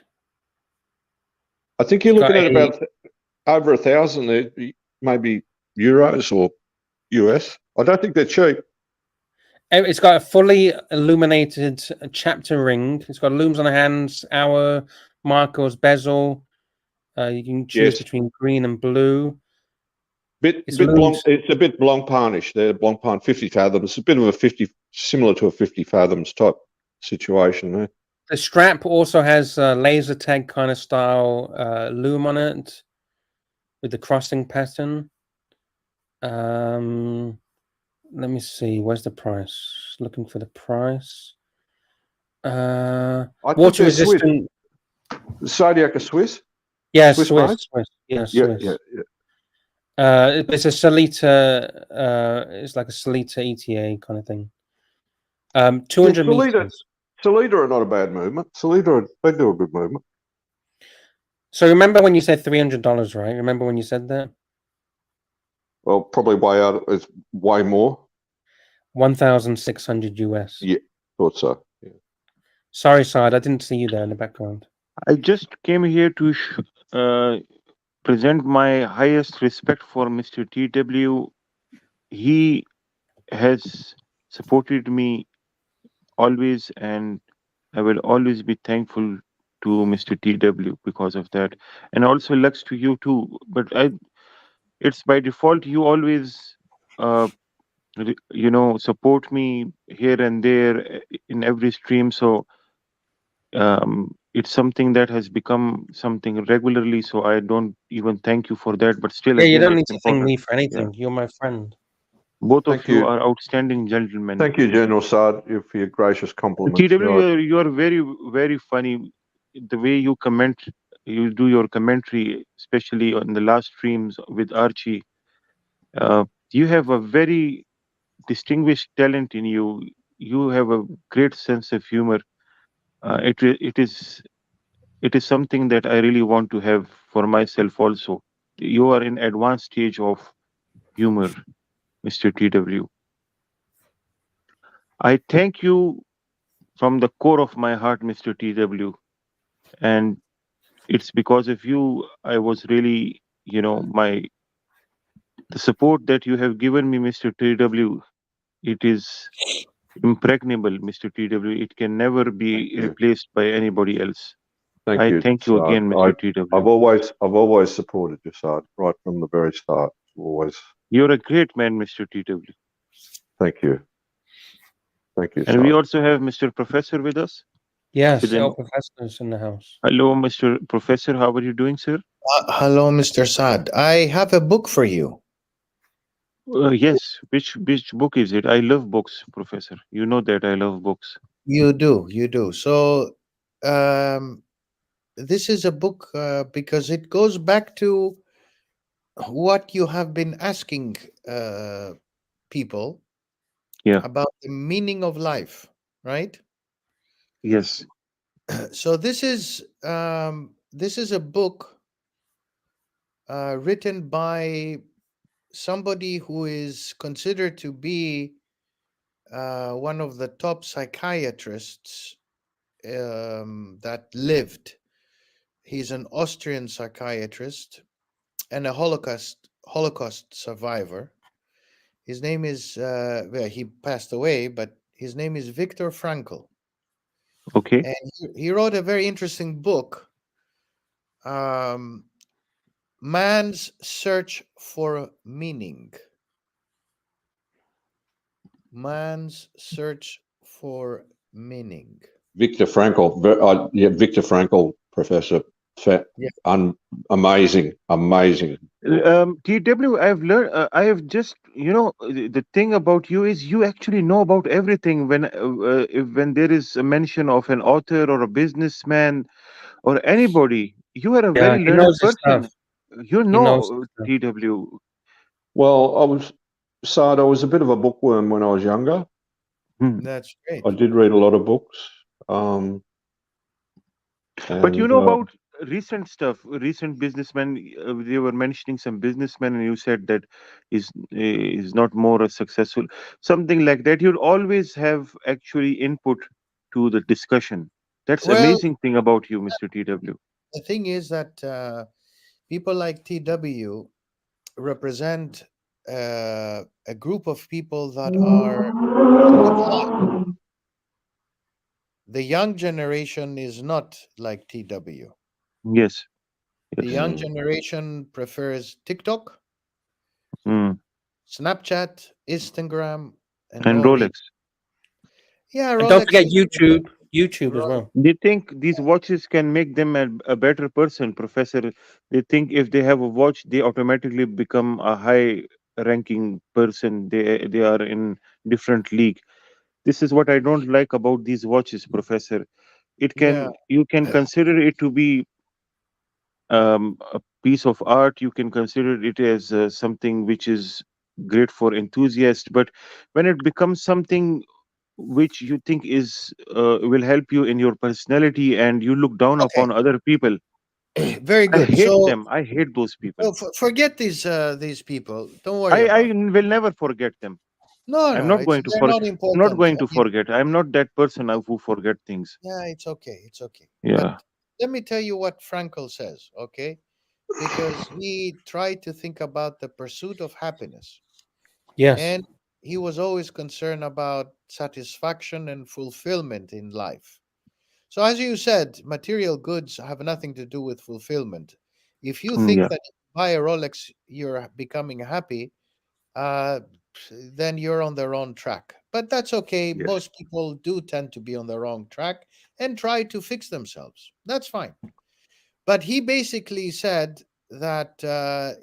I think you're looking at about over 1,000 there, maybe euros or US. I don't think they're cheap. It's got a fully illuminated chapter ring. It's got looms on the hands, hour, markers, bezel. You can choose Yes. between green and blue. It's a bit Blancpain-ish. They're Blancpain 50 fathoms. It's a bit of a 50, similar to a 50 fathoms type situation there. The strap also has laser tag kind of style loom on it with the crossing pattern. Let me see. Where's the price? Looking for the price. Water resistant. Zodiac is Swiss? Yeah, Swiss. Yeah, Yeah, Swiss. yeah. It's a Salita. It's like a Salita ETA kind of thing. 200 meters. Salita are not a bad movement. Salita, they do a good movement. So remember when you said $300, right? Remember when you said that? Well, probably way out. It's way more. 1,600 US. Yeah, thought so. Yeah. Sorry, Saad, I didn't see you there in the background. I just came here to present my highest respect for Mr. TW. He has supported me always, and I will always be thankful to Mr. TW because of that. And also Lux to you too. But it's by default you always support me here and there in every stream. So it's something that has become something regularly, so I don't even thank you for that, but still, Yeah, you again, don't need it's to thank important. me for anything. Yeah. You're my friend. Both Thank of you you. are outstanding gentlemen. Thank you, General Saad, for your gracious compliments. TW, you are very, very funny. The way you comment, you do your commentary, especially on the last streams with Archie. You have a very distinguished talent in you. You have a great sense of humor. It is something that I really want to have for myself also. You are in advanced stage of humor, Mr. TW. I thank you from the core of my heart, Mr. TW. And it's because of you I was really, the support that you have given me, Mr. TW, it is impregnable, Mr. TW. It can never be replaced by anybody else. Thank you, thank you Saad. again, Mr. TW. I've always supported you, Saad, right from the very start. Always. You're a great man, Mr. TW. Thank you. Thank you, And we Saad. also have Mr. Professor with us. Yes, all professors in the house. Hello, Mr. Professor. How are you doing, sir? Hello, Mr. Saad. I have a book for you. Yes. Which book is it? I love books, Professor. You know that I love books. You do. So, this is a book because it goes back to what you have been asking people about the meaning of life, right? Yes. So this is a book written by somebody who is considered to be one of the top psychiatrists that lived. He's an Austrian psychiatrist and a Holocaust survivor. His name is well, he passed away, but his name is Viktor Frankl. Okay. And he wrote a very interesting book, Man's Search for Meaning. Man's Search for Meaning. Viktor Frankl, Viktor Frankl, Professor. Amazing. TW, I've learned, I have just, the thing about you is you actually know about everything. When there is a mention of an author or a businessman or anybody, you are a very learned person. You know, TW. Well, Saad, I was a bit of a bookworm when I was younger. That's great. I did read a lot of books. But you know about recent stuff, recent businessmen, they were mentioning some businessmen and you said that is not more successful, something like that. You'd always have actually input to the discussion. That's amazing thing about you, Mr. TW. The thing is that people like TW represent a group of people that are the young generation is not like TW. Yes. The young generation prefers TikTok, Mm. Snapchat, Instagram, and And no read. Rolex. Yeah, And Rolex. don't forget is- YouTube. YouTube as well. They think these watches can make them a better person, Professor. They think if they have a watch, they automatically become a high-ranking person. They are in different league. This is what I don't like about these watches, Professor. Yeah. You can consider it to be a piece of art. You can consider it as something which is great for enthusiasts. But when it becomes something which you think is will help you in your personality and you look down Okay. upon other people, Very I good. hate So, them. I hate those people. forget these people. Don't worry about I it. will never forget them. No, I'm no, not going to they're forget. not I'm important. not going to I mean, forget. I'm not that person who forget things. yeah, it's okay. It's okay. Yeah. But let me tell you what Frankel says, okay? Because he tried to think about the pursuit of happiness. Yes. And he was always concerned about satisfaction and fulfillment in life. So, as you said, material goods have nothing to do with fulfillment. If you think Yeah. that if you buy a Rolex, you're becoming happy, uh, then you're on the wrong track. But that's okay. Yes. Most people do tend to be on the wrong track and try to fix themselves. That's fine. But he basically said that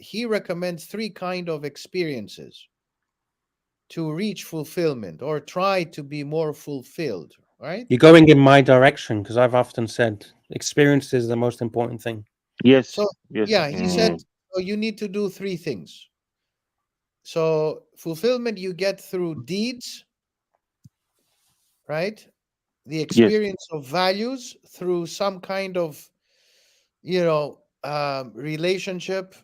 he recommends three kind of experiences to reach fulfillment or try to be more fulfilled, right? You're going in my direction because I've often said experience is the most important thing. Yes. So, Yes. yeah, he said so you need to do three things. So, fulfillment you get through deeds, right? The experience of values through some kind of, relationship,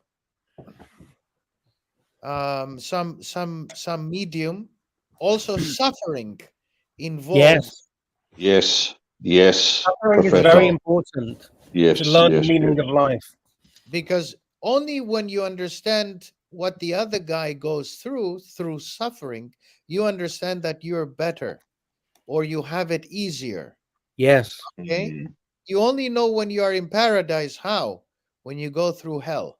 some medium. Also, suffering involves. Yes. Yes. Suffering is Professor. very important Yes. to learn Yes. the meaning Yes. of life. Because only when you understand what the other guy goes through suffering, you understand that you're better or you have it easier. Yes. Okay? You only know when you are in paradise how? When you go through hell.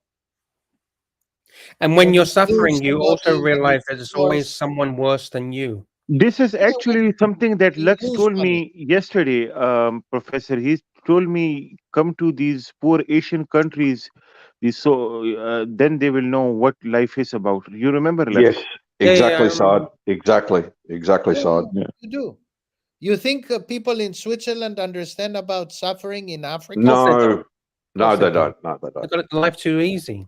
And when When you're you kill suffering, you also somebody, when you realize that there's always force- someone worse than you. This is actually something that you Lux lose told money. me yesterday, Professor. He told me come to these poor Asian countries, then they will know what life is about. You remember, Lux? Yes. Exactly, Saad. Exactly. Exactly, Yeah, Saad. you do. You think people in Switzerland understand about suffering in Africa? No. No, they they don't. No, they They've don't. got life too easy.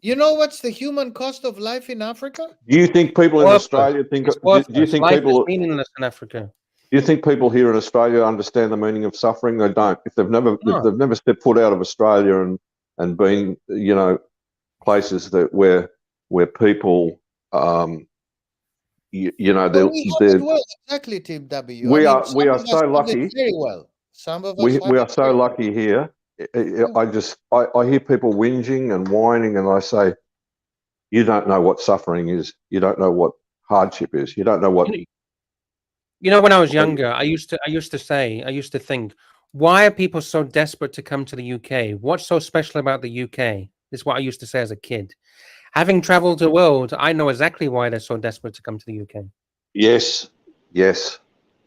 You know what's the human cost of life in Africa? Do you think people in Worthless. Australia think? It's Do you worthless. think Life people? is meaningless in Africa. Do you think people here in Australia understand the meaning of suffering? They don't. If they've never stepped foot out of Australia and been, places that where people, We have it well, exactly, Team W. we are some of us so have it lucky. very well. Some of us We have are it so very well. lucky here. I hear people whinging and whining, and I say, you don't know what suffering is. You don't know what hardship is. You don't know what. You know, when I was younger, I used to think, why are people so desperate to come to the UK? What's so special about the UK? This is what I used to say as a kid. Having traveled the world, I know exactly why they're so desperate to come to the UK. Yes. Yes.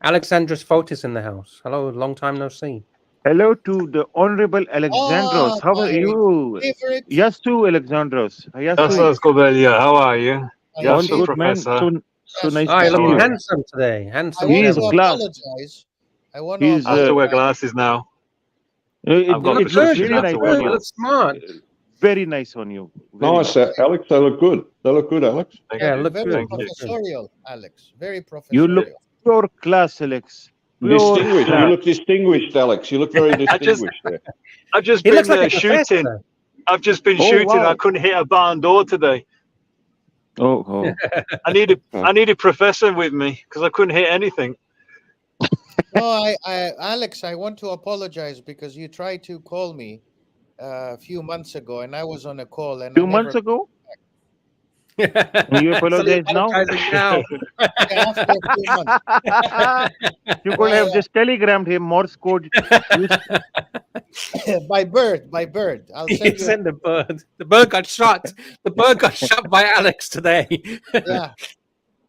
Alexandros Fotis in the house. Hello, long time no see. Hello to the Honorable Alexandros. How are you? Favorite. Yes, to Alexandros. Yes, How are you? All Yes, good, man. Professor. So nice Oh, to you're see looking you. handsome today. Handsome. I want He is to glass. apologize. I want He's, I have to wear glasses now. I've got You look it looks good. really You look nice good. on You you. look smart. Very nice on you. Very Nice, nice. Alex. They look good. They look good, Alex. Yeah, look very good. professorial, Alex. Very You professorial. look pure class, Alex. Pure Distinguished. You class. look distinguished, Alex. You look very distinguished there. I've just He been looks like a shooting. professor. I've just been Oh, shooting. wow. I couldn't hit a barn door today. Oh. I needed Professor with me because I couldn't hit anything. No, Alex, I want to apologize because you tried to call me a few months ago, and I was on a call, and Few months ago? You apologize now? Apologizing now. After a few months. You could have just telegrammed him Morse code. By bird. I'll He send you. sent the bird. The bird got shot. The bird got shot by Alex today. Yeah.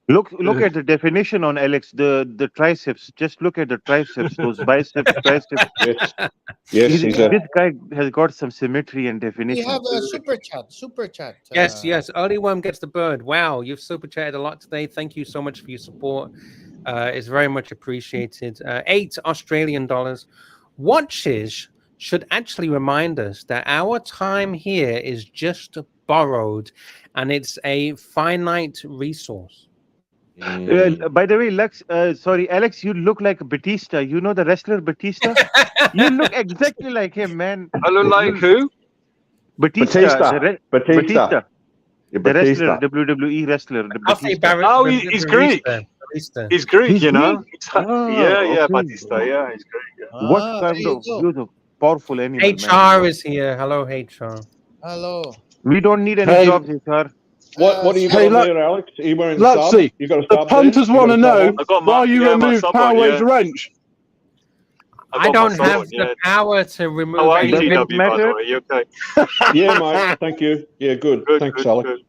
Look at the definition on Alex. The triceps. Just look at the triceps. Those biceps, triceps. Yes. Yes, he's a. This guy has got some symmetry and We definition. have a super chat. Super chat. Yes. Early worm gets the bird. Wow, you've super chatted a lot today. Thank you so much for your support. It's very much appreciated. $8 Australian. Watches should actually remind us that our time here is just borrowed, and it's a finite resource. By the way, Alex, you look like Batista. You know the wrestler Batista? You look exactly like him, man. I look like who? Batista. Batista. The wrestler, WWE wrestler. Oh, he's Greek. He's Greek, you know. Yeah, okay. Batista. Yeah, he's Greek. Yeah. What kind of beautiful, powerful animal, HR is here. Hello, HR. Hello. We don't need any jobs, HR. What are you got there, Alex? Are you wearing sub? Luxy, You got a the sub punters there? You want to got a know sub on? I got my- why you yeah, my removed sub on, Powerways yeah. wrench. I don't have the power to remove any TW, wrench. by the way. You okay? Yeah, mate. Thank you. Yeah, good. Thanks, Alex.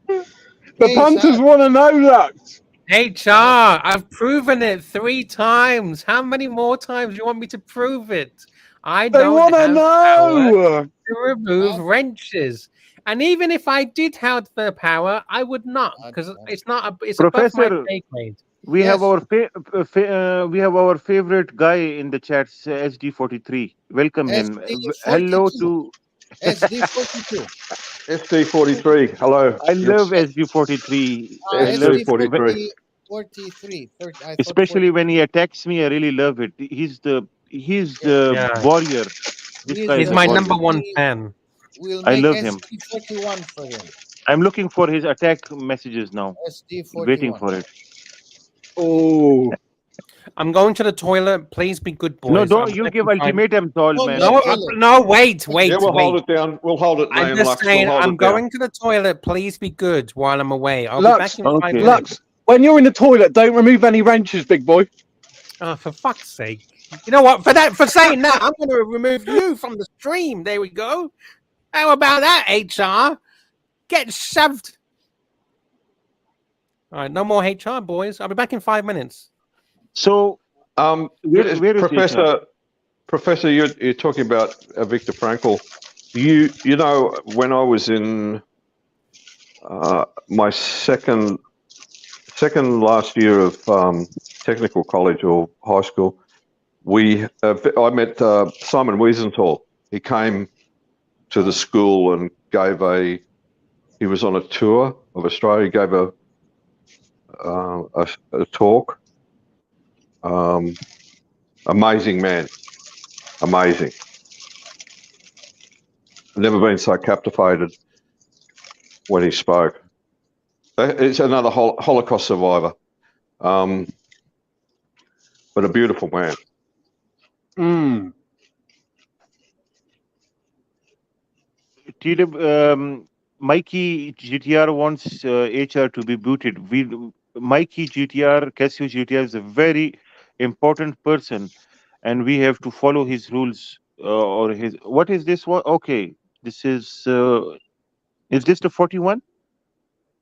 The punters want to know, Lux. HR, I've proven it 3 times. How many more times do you want me to prove it? I They don't want to have power know. to remove wrenches. And even if I did have the power, I would not, because it's not. It's above my Professor, pay grade. we have our favorite guy in the chats, SD43. Welcome him. Hello to SD42. SD43. Hello. I love SD43. I love SD43. 43. Especially when he attacks me, I really love it. He's the warrior. This guy He's is my a warrior. number 1 fan. We'll I make love him. SD41 for him. I'm looking for his attack messages now. SD41. Waiting for it. Oh. I'm going to the toilet. Please be good boys. No, don't I'm you back give in 5 ultimatums, all man. No, wait. Yeah, we'll hold it down. We'll hold it, I'm man. just Lux. saying, We'll hold I'm it down. going to the toilet. Please be good while I'm away. I'll Lux, be back in 5 minutes. Lux, when you're in the toilet, don't remove any wrenches, big boy. Oh, for fuck's sake! You know what? For saying that, I'm going to remove you from the stream. There we go. How about that, HR? Get shoved. All right, no more HR, boys. I'll be back in 5 minutes. So, where is Professor, you're talking about Viktor Frankl. You know, when I was in my second last year of technical college or high school, I met Simon Wiesenthal. He came to the school and he was on a tour of Australia. He gave a talk. Amazing man. Amazing. I've never been so captivated when he spoke. It's another Holocaust survivor, but a beautiful man. Mikey GTR wants HR to be booted. Mikey GTR, Casio GTR is a very important person, and we have to follow his rules or his. What is this one? Okay, this is this the 41?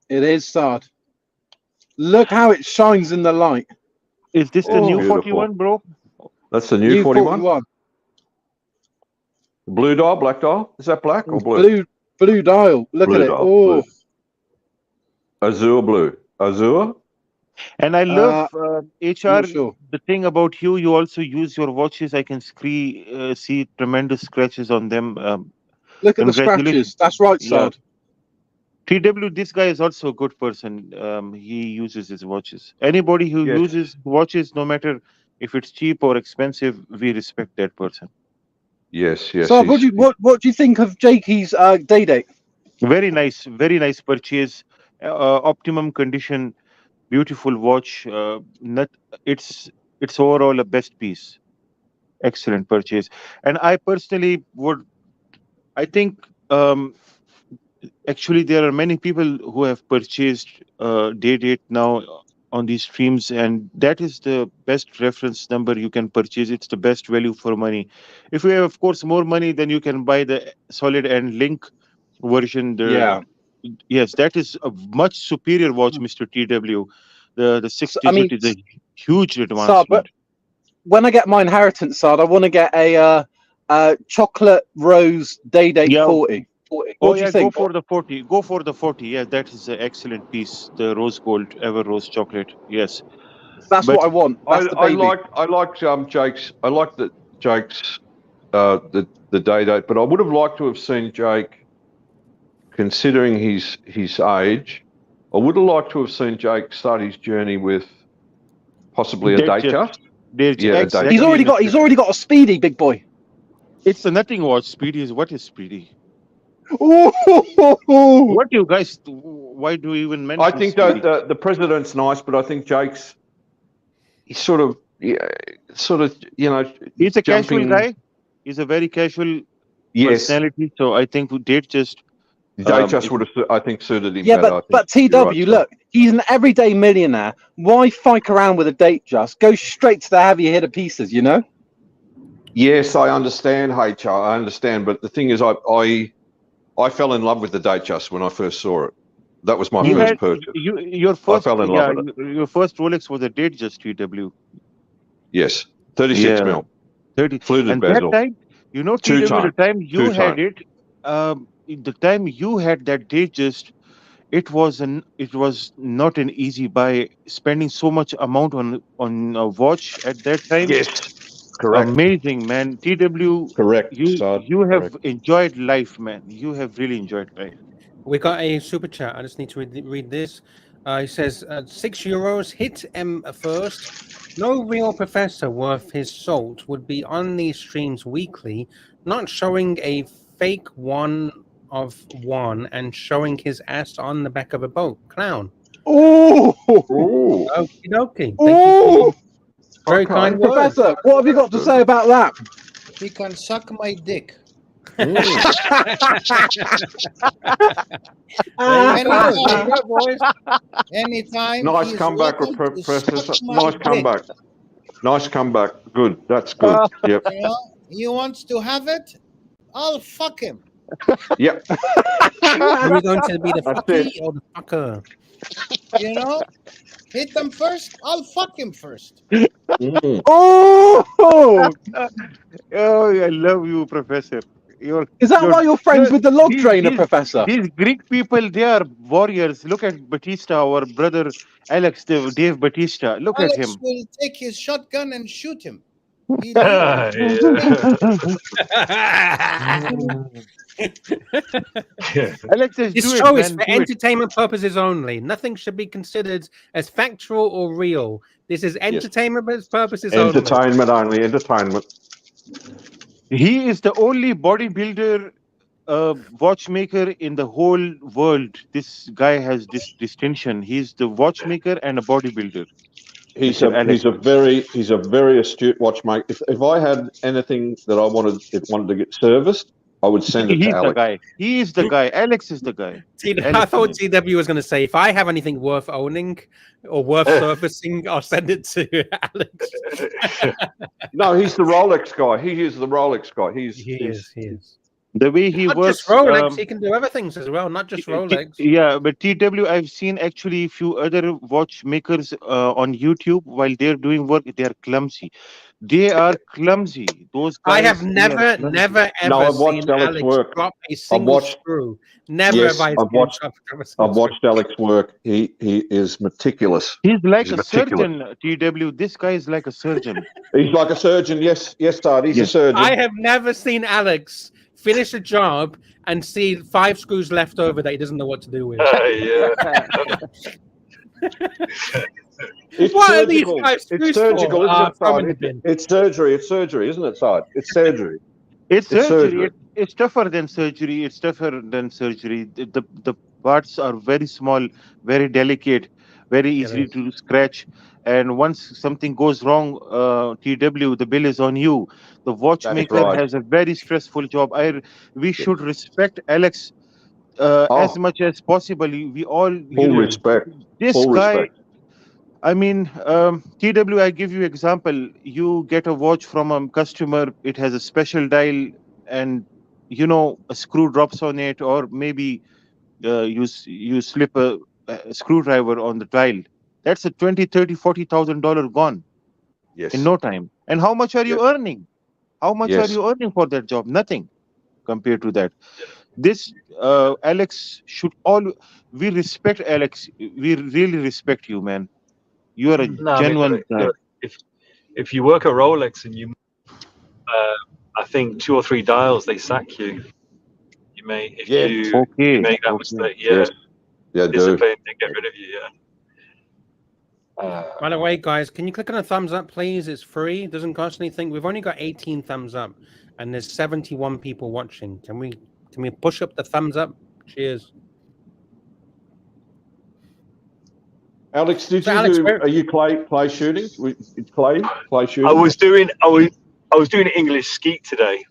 It is, Sard. Look how it shines in the light. Is this the new beautiful. 41, bro? That's the new 41? Blue dial, black dial? Is that black or blue? Blue dial. Look Blue at it. dial, Oh. blue. Azure blue. Azure? And I love HR. Sure. The thing about you also use your watches. I can see tremendous scratches on them. Look at the scratches. That's right, Sard. TW, this guy is also a good person. He uses his watches. Anybody who uses watches, no matter if it's cheap or expensive, we respect that person. Yes, yes. So, what do you think of Jakey's day date? Very nice purchase. Optimum condition, beautiful watch. It's overall a best piece. Excellent purchase. And I personally I think actually there are many people who have purchased day date now on these streams, and that is the best reference number you can purchase. It's the best value for money. If you have, of course, more money, then you can buy the solid and link version. Yes, that is a much superior watch, Mr. TW. The 6 digit is a huge advancement. But when I get my inheritance, Sard, I want to get a chocolate rose day-date 40. What do you think? Go for the 40. Go for the 40. Yeah, that is an excellent piece. The rose gold, ever rose chocolate. Yes, that's what I want. That's I like Jake's. I like that Jake's the day-date, but I would have liked to have seen Jake, considering his age. I would have liked to have seen Jake start his journey with possibly a Datejust. He's already got a Speedy, big boy. It's a nothing watch. Speedy is what is Speedy? Ooh. What do you guys? Why do you even mention? I think the president's nice, but I think Jake's he's sort of you know. He's a casual guy. He's a very casual personality. So I think Datejust would have, I think, suited him. Yeah, better, but TW, look, he's an everyday millionaire. Why fike around with a Datejust? Go straight to the heavy hitter pieces, you know. Yes, I understand, HR. I understand, but the thing is, I fell in love with the Datejust when I first saw it. That was my first purchase. Your first, I fell in love with it. Your first Rolex was a Datejust TW. Yes, 36 mil. 30. Fluted and bezel. that time, you know, TW, the time you had it, the time you had that Datejust, it was not an easy buy. Spending so much amount on a watch at that time. Yes, correct. Amazing, man. TW. Correct. You have enjoyed life, man. You have really enjoyed life. We got a super chat. I just need to read this. He says, €6, hit M first. No real professor worth his salt would be on these streams weekly, not showing a fake 1 of 1 and showing his ass on the back of a boat. Clown. Oh! Okie dokie. Oh! Very kind words. Professor, what have you got to say about that? He can suck my dick. Anytime. Nice comeback, Professor. Nice comeback. Nice comeback. Good. That's good. Yep. You know, he wants to have it. I'll fuck him. Yep. Are you going to be the fucky or the fucker? You know, hit him first. I'll fuck him first. Oh! I love you, Professor. Is that why you're friends with the log trainer, Professor? These Greek people, they are warriors. Look at Batista, our brother Alex, Dave Batista. Look at him. Alex will take his shotgun and shoot him. This show is for entertainment purposes only. Nothing should be considered as factual or real. This is entertainment purposes only. Entertainment only. Entertainment. He is the only bodybuilder watchmaker in the whole world. This guy has this distinction. He's the watchmaker and a bodybuilder. He's a very astute watchmaker. If I had anything that I wanted to get serviced, I would send it to Alex. The guy. He is the guy. Alex is the guy. I thought TW was going to say, if I have anything worth owning or worth surfacing, I'll send it to Alex. No, he's the Rolex guy. He is the Rolex guy. He is. The way he not works. Just Rolex, he can do other things as well, not just Rolex. Yeah, but TW, I've seen actually a few other watchmakers on YouTube. While they're doing work, they are clumsy. They are clumsy. Those guys, I have never ever seen Alex drop a single screw. Never have I seen I've watched Alex work. He is meticulous. He's like a surgeon, TW. This guy is like a surgeon. He's like a surgeon. Yes, Dad. He's a surgeon. I have never seen Alex finish a job and see 5 screws left over that he doesn't know what to do with. What are these 5 screws? It's surgical, isn't it? It's surgery. It's surgery, isn't it, Side? It's surgery. It's surgery. It's tougher than surgery. It's tougher than surgery. The parts are very small, very delicate, very easy to scratch. And once something goes wrong, TW, the bill is on you. The watchmaker has a very stressful job. We should respect Alex as much as possible. We all full respect. This full guy, respect. I mean, TW, I give you example. You get a watch from a customer, it has a special dial, and a screw drops on it, or maybe you slip a screwdriver on the dial. That's a $20,000, $30,000, $40,000 gone Yes. in no time. And how much are you earning? How much are Yes. you earning for that job? Nothing compared to that. This Alex should we respect Alex. We really respect you, man. You are a No, I mean, genuine guy. look, if you work a Rolex and you, I think 2 or 3 dials, they sack you. You may, if you make that mistake, Yes. Yeah, discipline, they get rid of you. Yeah. By the way, guys, can you click on a thumbs up, please? It's free. It doesn't cost anything. We've only got 18 thumbs up, and there's 71 people watching. Can we push up the thumbs up? Cheers. Alex, did So, you Alex, are you clay shooting? Clay shooting? I was doing English skeet today.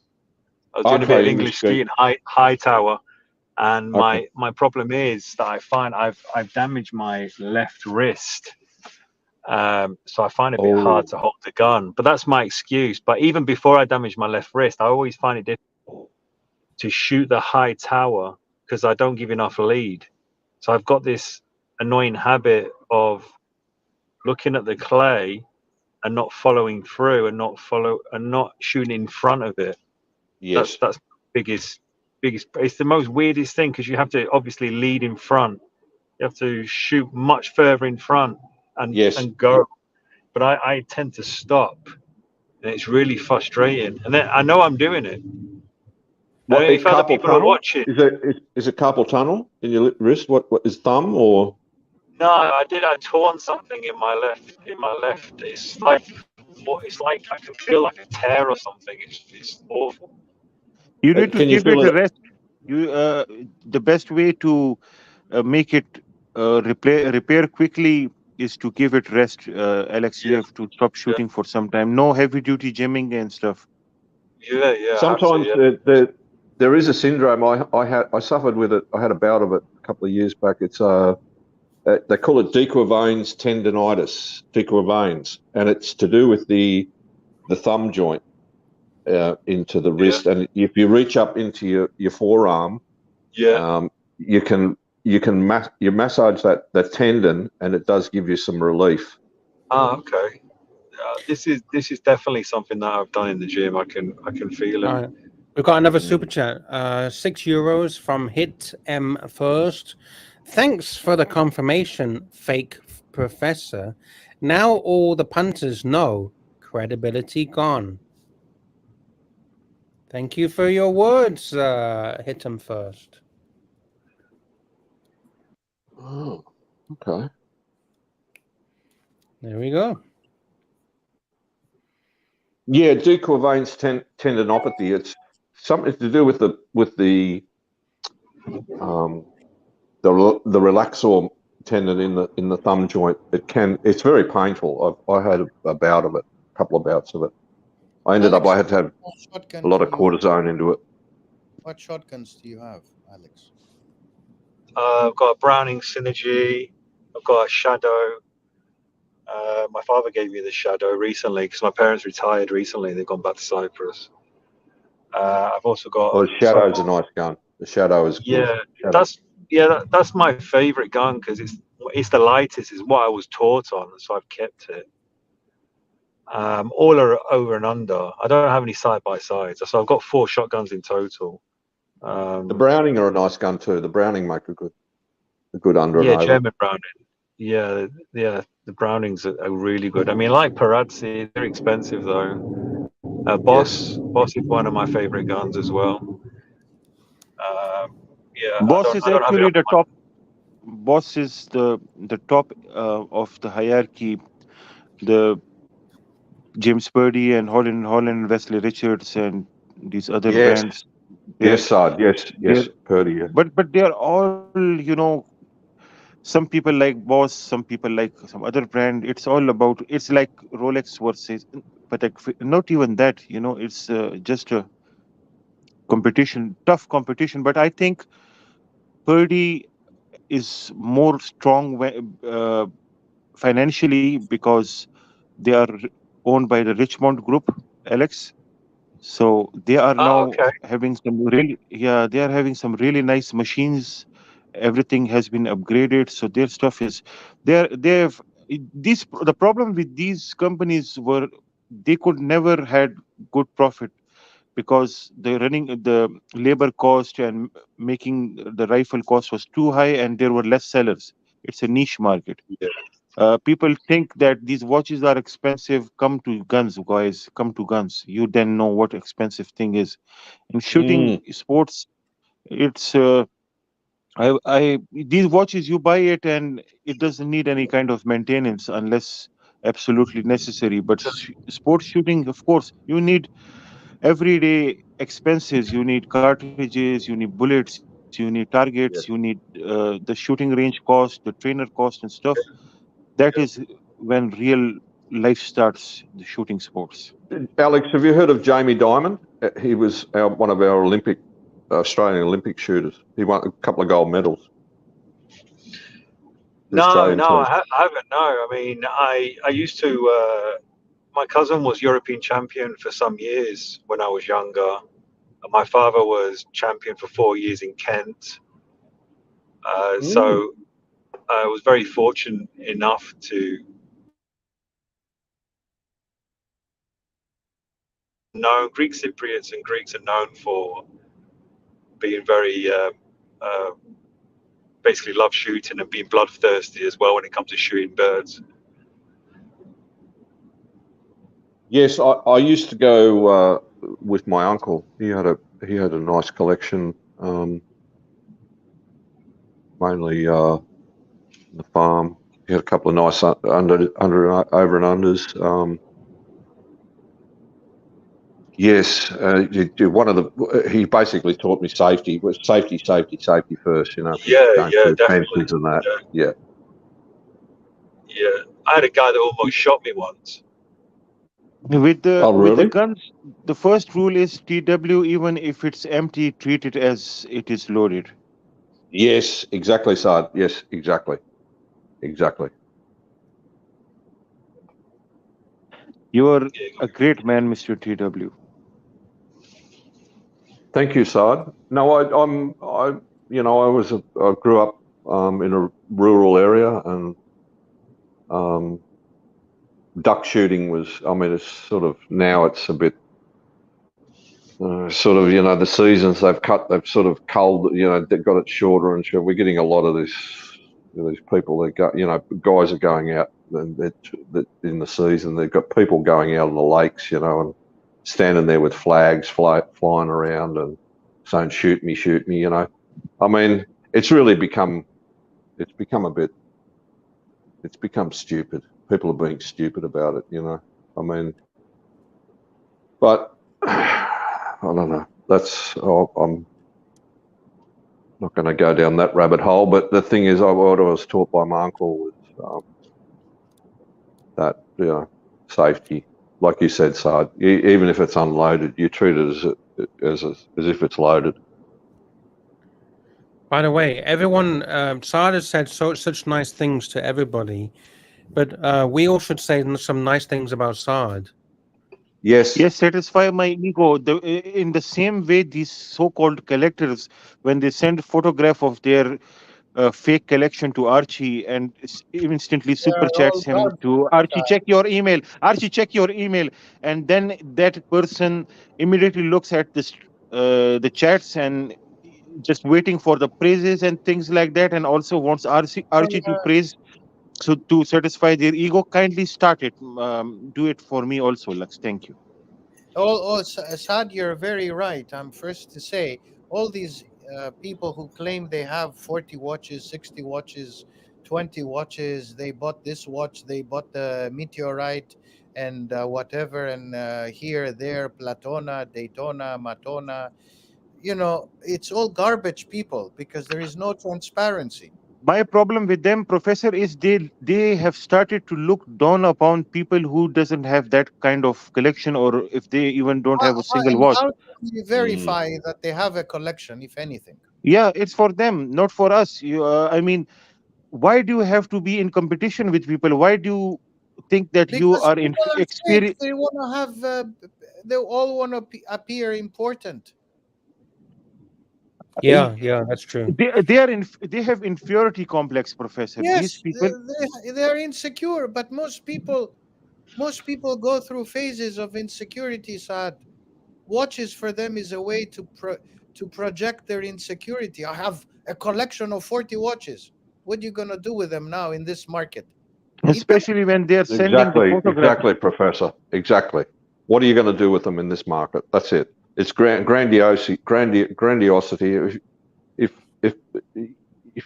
I was doing a bit of English skeet in high tower, and my problem is that I find I've damaged my left wrist, so I find it a bit hard to hold the gun. But that's my excuse. But even before I damage my left wrist, I always find it difficult to shoot the high tower because I don't give enough lead. So I've got this annoying habit of looking at the clay and not following through and not shooting in front of it. Yes, that's biggest. It's the most weirdest thing because you have to obviously lead in front. You have to shoot much further in front and go. But I tend to stop, and it's really frustrating. And then I know I'm doing it. What if other people are watching, is it carpal tunnel in your wrist? What is thumb or? No, I torn something in my left. It's like I can feel like a tear or something. It's awful. You need to give it a rest. The best way to make it repair quickly is to give it rest. Alex, you have to stop shooting for some time. No heavy duty gymming and stuff. Yeah. Sometimes there is a syndrome. I suffered with it. I had a bout of it a couple of years back. It's they call it de Quervain's tendinitis, de Quervain's, and it's to do with the thumb joint into the wrist. And if you reach up into your forearm, you can massage that tendon, and it does give you some relief. Oh, okay. This is definitely something that I've done in the gym. I can feel it. All right. We've got another super chat. €6 from Hit M First. Thanks for the confirmation, fake professor. Now all the punters know, credibility gone. Thank you for your words, Hit M First. Oh, okay. There we go. Yeah, de Quervain's tendinopathy. It's something to do with the relaxor tendon in the thumb joint. It's very painful. I had a bout of it, a couple of bouts of it. I had to have a lot of cortisone into it. What shotguns do you have, Alex? I've got a Browning Synergy. I've got a Shadow. My father gave me the Shadow recently because my parents retired recently. They've gone back to Cyprus. I've also got. Well, the Shadow's a nice gun. The Shadow is good. That's my favorite gun because it's the lightest. Is what I was taught on, so I've kept it. All are over and under. I don't have any side by sides, so I've got 4 shotguns in total. The Browning are a nice gun too. The Browning make a good under and over. German Browning. Yeah. The Brownings are really good. I mean, like Parazzi, they're expensive though. Boss is one of my favorite guns as well. Boss is actually the top. Boss is the top of the hierarchy. The James Purdy and Holland, Wesley Richards, and these other brands. Yes, Purdy. Yeah. But they are all, some people like Boss, some people like some other brand. It's all about. It's like Rolex versus, but not even that. It's just a competition, tough competition. But I think Purdy is more strong financially because they are owned by the Richmond Group, Alex. So they are now having some they are having some really nice machines. Everything has been upgraded, so their stuff is they have these. The problem with these companies were they could never had good profit because the labor cost and making the rifle cost was too high, and there were less sellers. It's a niche market. People think that these watches are expensive. Come to guns, guys. Come to guns. You then know what expensive thing is. In shooting sports, it's these watches you buy it and it doesn't need any kind of maintenance unless absolutely necessary. But sports shooting, of course, you need everyday expenses. You need cartridges, you need bullets, you need targets, you need the shooting range cost, the trainer cost, and stuff. That is when real life starts the shooting sports. Alex, have you heard of Jamie Dimond? He was one of our Australian Olympic shooters. He won a couple of gold medals. No, I haven't. No, I mean, I used to. My cousin was European champion for some years when I was younger. My father was champion for 4 years in Kent. So I was very fortunate enough to know Greek Cypriots, and Greeks are known for being very basically love shooting and being bloodthirsty as well when it comes to shooting birds. Yes, I used to go with my uncle. He had a nice collection, mainly the farm. He had a couple of nice over and unders. Yes, one of he basically taught me safety. Was safety first, you know. Definitely. And that. Yeah. I had a guy that almost shot me once. With the guns, the first rule is TW. Even if it's empty, treat it as it is loaded. Yes, exactly, Saad. Yes, exactly. You are a great man, Mr. TW. Thank you, Saad. No, I grew up in a rural area, and duck shooting was. I mean, it's sort of now it's a bit. Sort of, you know, the seasons they've sort of culled, you know, they've got it shorter and short. We're getting a lot of these people that go, you know, guys are going out and in the season. They've got people going out on the lakes, you know, and standing there with flags flying around and saying, shoot me, you know. I mean, it's become stupid. People are being stupid about it, you know. I mean, but I don't know. I'm not going to go down that rabbit hole. But the thing is, what I was taught by my uncle was that, you know, safety. Like you said, Saad, even if it's unloaded, you treat it as if it's loaded. By the way, everyone, Saad has said such nice things to everybody, but we all should say some nice things about Saad. Yes, satisfy my ego. In the same way, these so-called collectors, when they send a photograph of their fake collection to Archie and instantly super chats him to Archie, check your email. Archie, check your email, and then that person immediately looks at this the chats and just waiting for the praises and things like that, and also wants Archie to praise. So to satisfy their ego, kindly start it. Do it for me also, Lux. Thank you. Saad, you're very right. I'm first to say all these people who claim they have 40 watches, 60 watches, 20 watches, they bought this watch, they bought the Meteorite and whatever, and here, there, Platona, Daytona, Matona. You know, it's all garbage people because there is no transparency. My problem with them, Professor, is they have started to look down upon people who doesn't have that kind of collection, or if they even don't have a single watch. How can you verify that they have a collection, if anything? Yeah, it's for them, not for us. I mean, why do you have to be in competition with people? Why do you think that you Because are in people are fake. experience? They want to have. They all want to appear important. Yeah, yeah, that's true. They have inferiority complex, Professor. These Yes, people. they are insecure. But most people go through phases of insecurity. Saad, watches for them is a way to project their insecurity. I have a collection of 40 watches. What are you gonna do with them now in this market? Especially when they're sending the photograph. Exactly, Professor. Exactly. What are you going to do with them in this market? That's it. It's grandiosity. If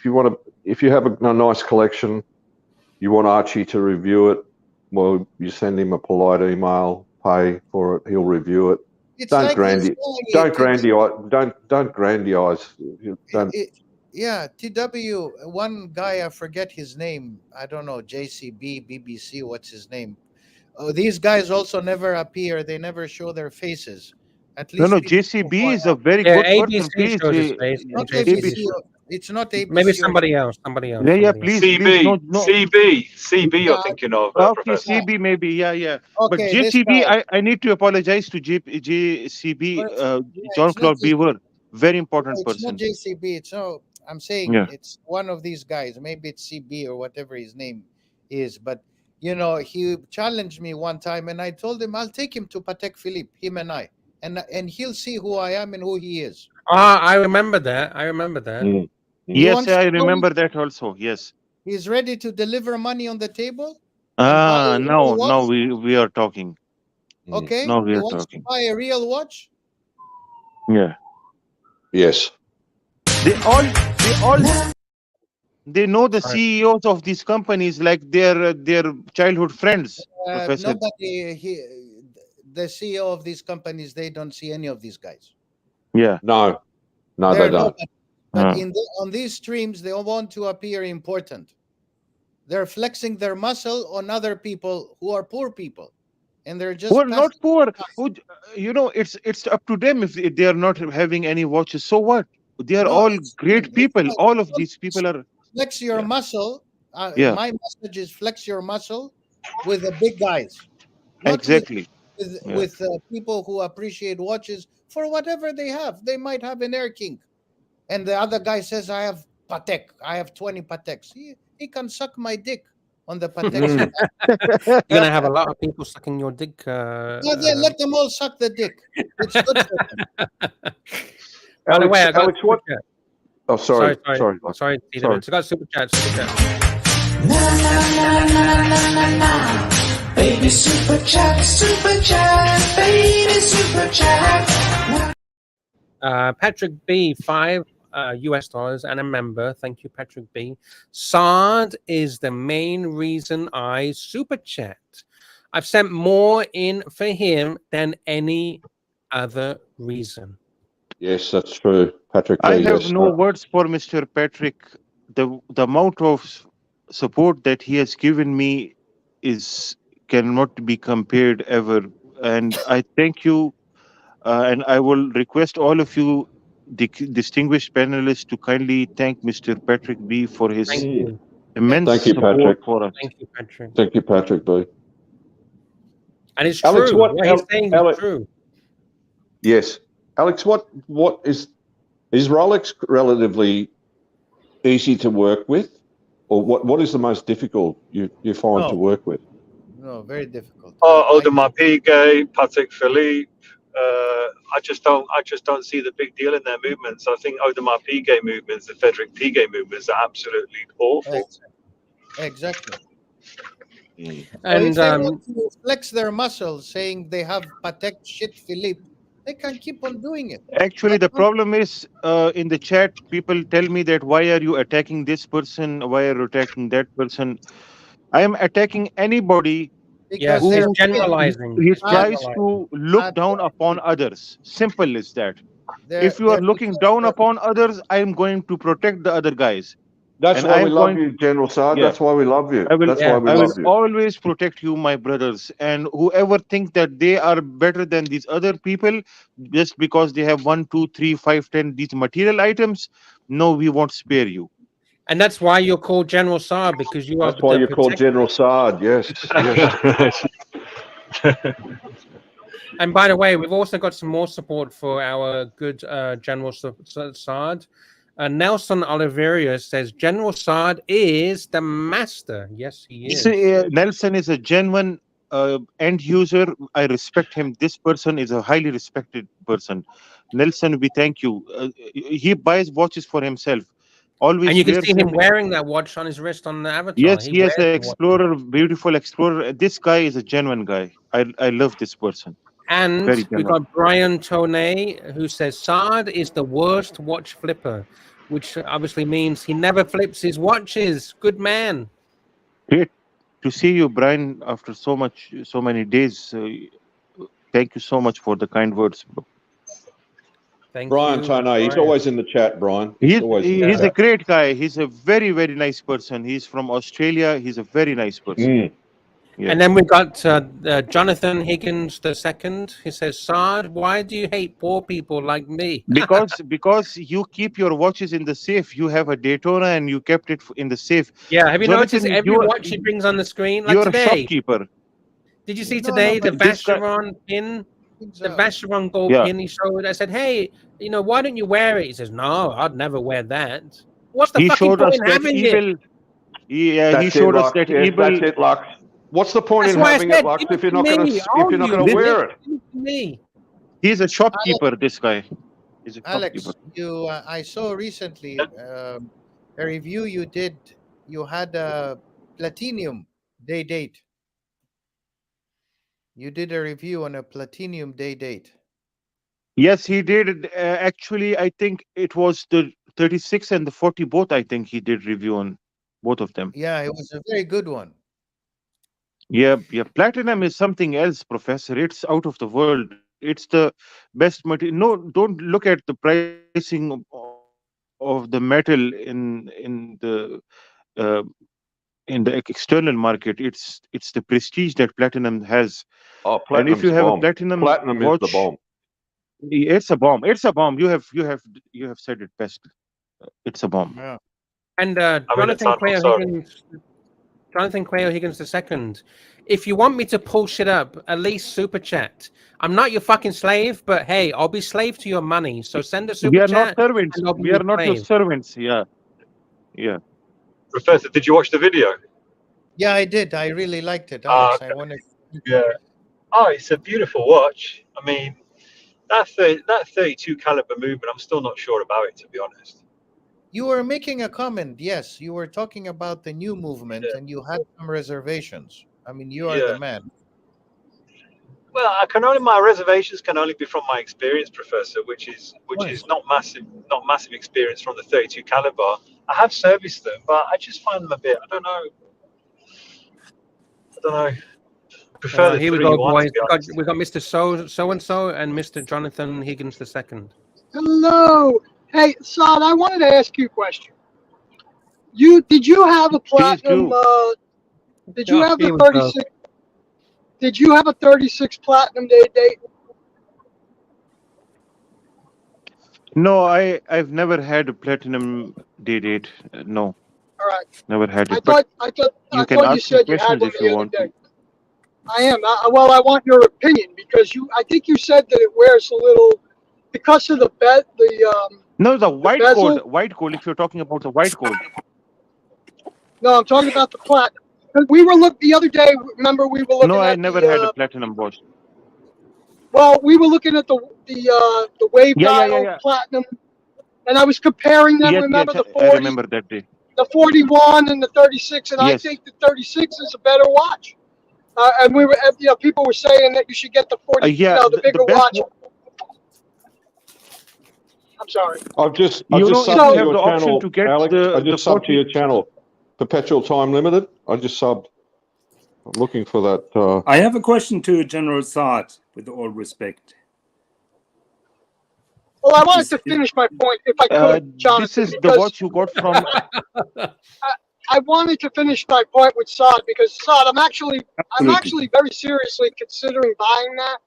you want to, if you have a nice collection, you want Archie to review it. Well, you send him a polite email, pay for it. He'll review it. It's Don't like don't grandiose. Don't. Yeah, TW, one guy, I forget his name. I don't know, JCB, BBC, what's his name? Oh, these guys also never appear. They never show their faces. At least No, JCB is a very Yeah, good person. ABC Please, shows his face. not JCB. ABC. It's not ABC. Maybe somebody else. Somebody else. Yeah, somebody please, else. please, no. CB, you're thinking of, Okay, Professor. CB maybe, yeah. But Okay, this JCB, guy. I need to apologize to JCB, Jean-Claude Beaver, very important It's not person. JCB. It's no. I'm saying Yeah. it's one of these guys. Maybe it's CB or whatever his name is. But you know, he challenged me one time, and I told him I'll take him to Patek Philippe, him and I, and he'll see who I am and who he is. Ah, I remember that. I remember that. Yes, I remember that also. Yes. He's ready to deliver money on the table. Buy a real watch. Now we are talking. Okay. Now we He are wants talking. to buy a real watch. Yeah. Yes. They know the CEOs of these companies like their childhood friends, Professor. Nobody. The CEO of these companies, they don't see any of these guys. Yeah. No, they They're don't. nobody. But on these streams, they all want to appear important. They're flexing their muscle on other people who are poor people, and they're just Not poor. You know, it's up to them if they are not having any watches. So what? They are all great people. All of these people are. Flex your muscle. Yeah. My message is flex your muscle with the big guys. Not Exactly. with people who appreciate watches for whatever they have. They might have an Air King, and the other guy says, "I have Patek. I have 20 Pateks." He can suck my dick on the Patek. You're gonna have a lot of people sucking your dick. Let them all suck the dick. It's good for them. By the way, I got Alex, what? Oh, sorry. Sorry. I got super chat. Baby super chat, baby super chat. Patrick B, $5 US and a member. Thank you, Patrick B. Saad is the main reason I super chat. I've sent more in for him than any other reason. Yes, that's true, Patrick. I have no words for Mr. Patrick. The amount of support that he has given me cannot be compared ever. And I thank you, and I will request all of you, the distinguished panelists, to kindly thank Mr. Patrick B for his immense support for us. Thank you, Patrick. Thank you, Patrick B. And it's Alex, true. What he's saying is true. Yes, Alex. What is Rolex relatively easy to work with, or what is the most difficult you find to work with? No, very difficult. Audemars Piguet, Patek Philippe. I just don't see the big deal in their movements. I think Audemars Piguet movements, the Frederick Piguet movements, are absolutely awful. Exactly. And so if they want to flex their muscles, saying they have Patek Philippe, they can keep on doing it. Actually, the problem is in the chat, people tell me that why are you attacking this person? Why are you attacking that person? I am attacking anybody Yes, who he's generalizing. he tries to look down upon others. Simple as that. If you are looking down upon others, I am going to protect the other guys. That's why we love you, General Saad. That's why we love you. I will, That's why we love you. always protect you, my brothers. And whoever think that they are better than these other people, just because they have 1, 2, 3, 5, 10 these material items, no, we won't spare you. And that's why you're called General Saad, because you are. That's why you're called General Saad. Yes. Yes. And by the way, we've also got some more support for our good General Saad. Nelson Oliveria says General Saad is the master. Yes, he is. Nelson is a genuine end user. I respect him. This person is a highly respected person. Nelson, we thank you. He buys watches for himself. Always, And you can wears see him them. wearing that watch on his wrist on the avatar. Yes, He he is wears an the watch. explorer, beautiful explorer. This guy is a genuine guy. I love this person. And Very we genuine. got Brian Toney, who says Saad is the worst watch flipper, which obviously means he never flips his watches. Good man. Great to see you, Brian, after so many days. Thank you so much for the kind words, bro. Thank Brian you, Toney, he's Brian. always in the chat, Brian. He's always in the a chat. great guy. He's a very, very nice person. He's from Australia. He's a very nice person. Yeah. And then we got Jonathan Higgins II. He says, Saad, why do you hate poor people like me? because you keep your watches in the safe. You have a Daytona and you kept it in the safe. Yeah, have you Jonathan, noticed every watch he brings on the screen? Like you're today. a shopkeeper. Did you see today the Vacheron pin? The Vacheron gold pin he showed? I said, hey, why don't you wear it? He says, no, I'd never wear that. What's the He fucking showed us point in that having evil. it? Yeah, he showed us that yes, evil. That's it, Lux. What's the point That's in why I having said, it, Lux, give if you're it not to going me. to wear it? Give it to me. He's a shopkeeper. This guy. He's a Alex, shopkeeper. I saw recently a review you did. You had a platinum day date. You did a review on a platinum day date. Yes, he did. Actually, I think it was the 36 and the 40 both. I think he did review on both of them. Yeah, it was a very good one. Yeah. Platinum is something else, Professor. It's out of the world. It's the best material. No, don't look at the pricing of the metal in the external market. It's the prestige that platinum has. Oh, and if you have a platinum watch, is the bomb. It's a bomb. It's a bomb. You have said it best. It's a bomb. Yeah. And Jonathan Quayle Higgins II. If you want me to pull shit up, at least super chat. I'm not your fucking slave, but hey, I'll be slave to your money. So send a super We are chat. not servants. We are not your servants. Yeah. Professor, did you watch the video? Yeah, I did. I really liked it, Alex. I wanted. Yeah. Oh, it's a beautiful watch. I mean, that 32 caliber movement, I'm still not sure about it, to be honest. You were making a comment. Yes, you were talking about the new movement, and you had some reservations. I mean, you are the man. Well, my reservations can only be from my experience, Professor, which is not massive experience from the 32 caliber. I have serviced them, but I just find them a bit. I don't know. Prefer the Here we 3-1, go, boys. to be honest. We got Mr. So and so and Mr. Jonathan Higgins II. Hello. Hey, Saad, I wanted to ask you a question. Did you have a platinum? Did you have the 36? Did you have a 36 platinum day date? No, I've never had a platinum day date. No. All right. Never had it. I thought you said you had one if you the other want day. I am. Well, I want your opinion because I think you said that it wears a little because of the No, the white bezel? gold. White gold. If you're talking about the white gold. No, I'm talking about the platinum. We were the other day. Remember, we were looking. No, at I never had a platinum watch. Well, we were looking at the wave dial platinum, and I was comparing them. Yes, remember yes, the 40? I remember that day. The 41 and the 36, and I think the 36 is a better watch. And we were, people were saying that you should get the 40, the bigger watch. I'm sorry. I've just You subbed have to your the option channel, to get Alex. I just the subbed to your channel, Perpetual Time Limited. I just subbed. I'm looking for that. I have a question to General Saad, with all respect. Well, I wanted to finish my point, if I could, Jonathan. This is the watch you got from. I wanted to finish my point with Saad because Saad, I'm actually very seriously considering buying that.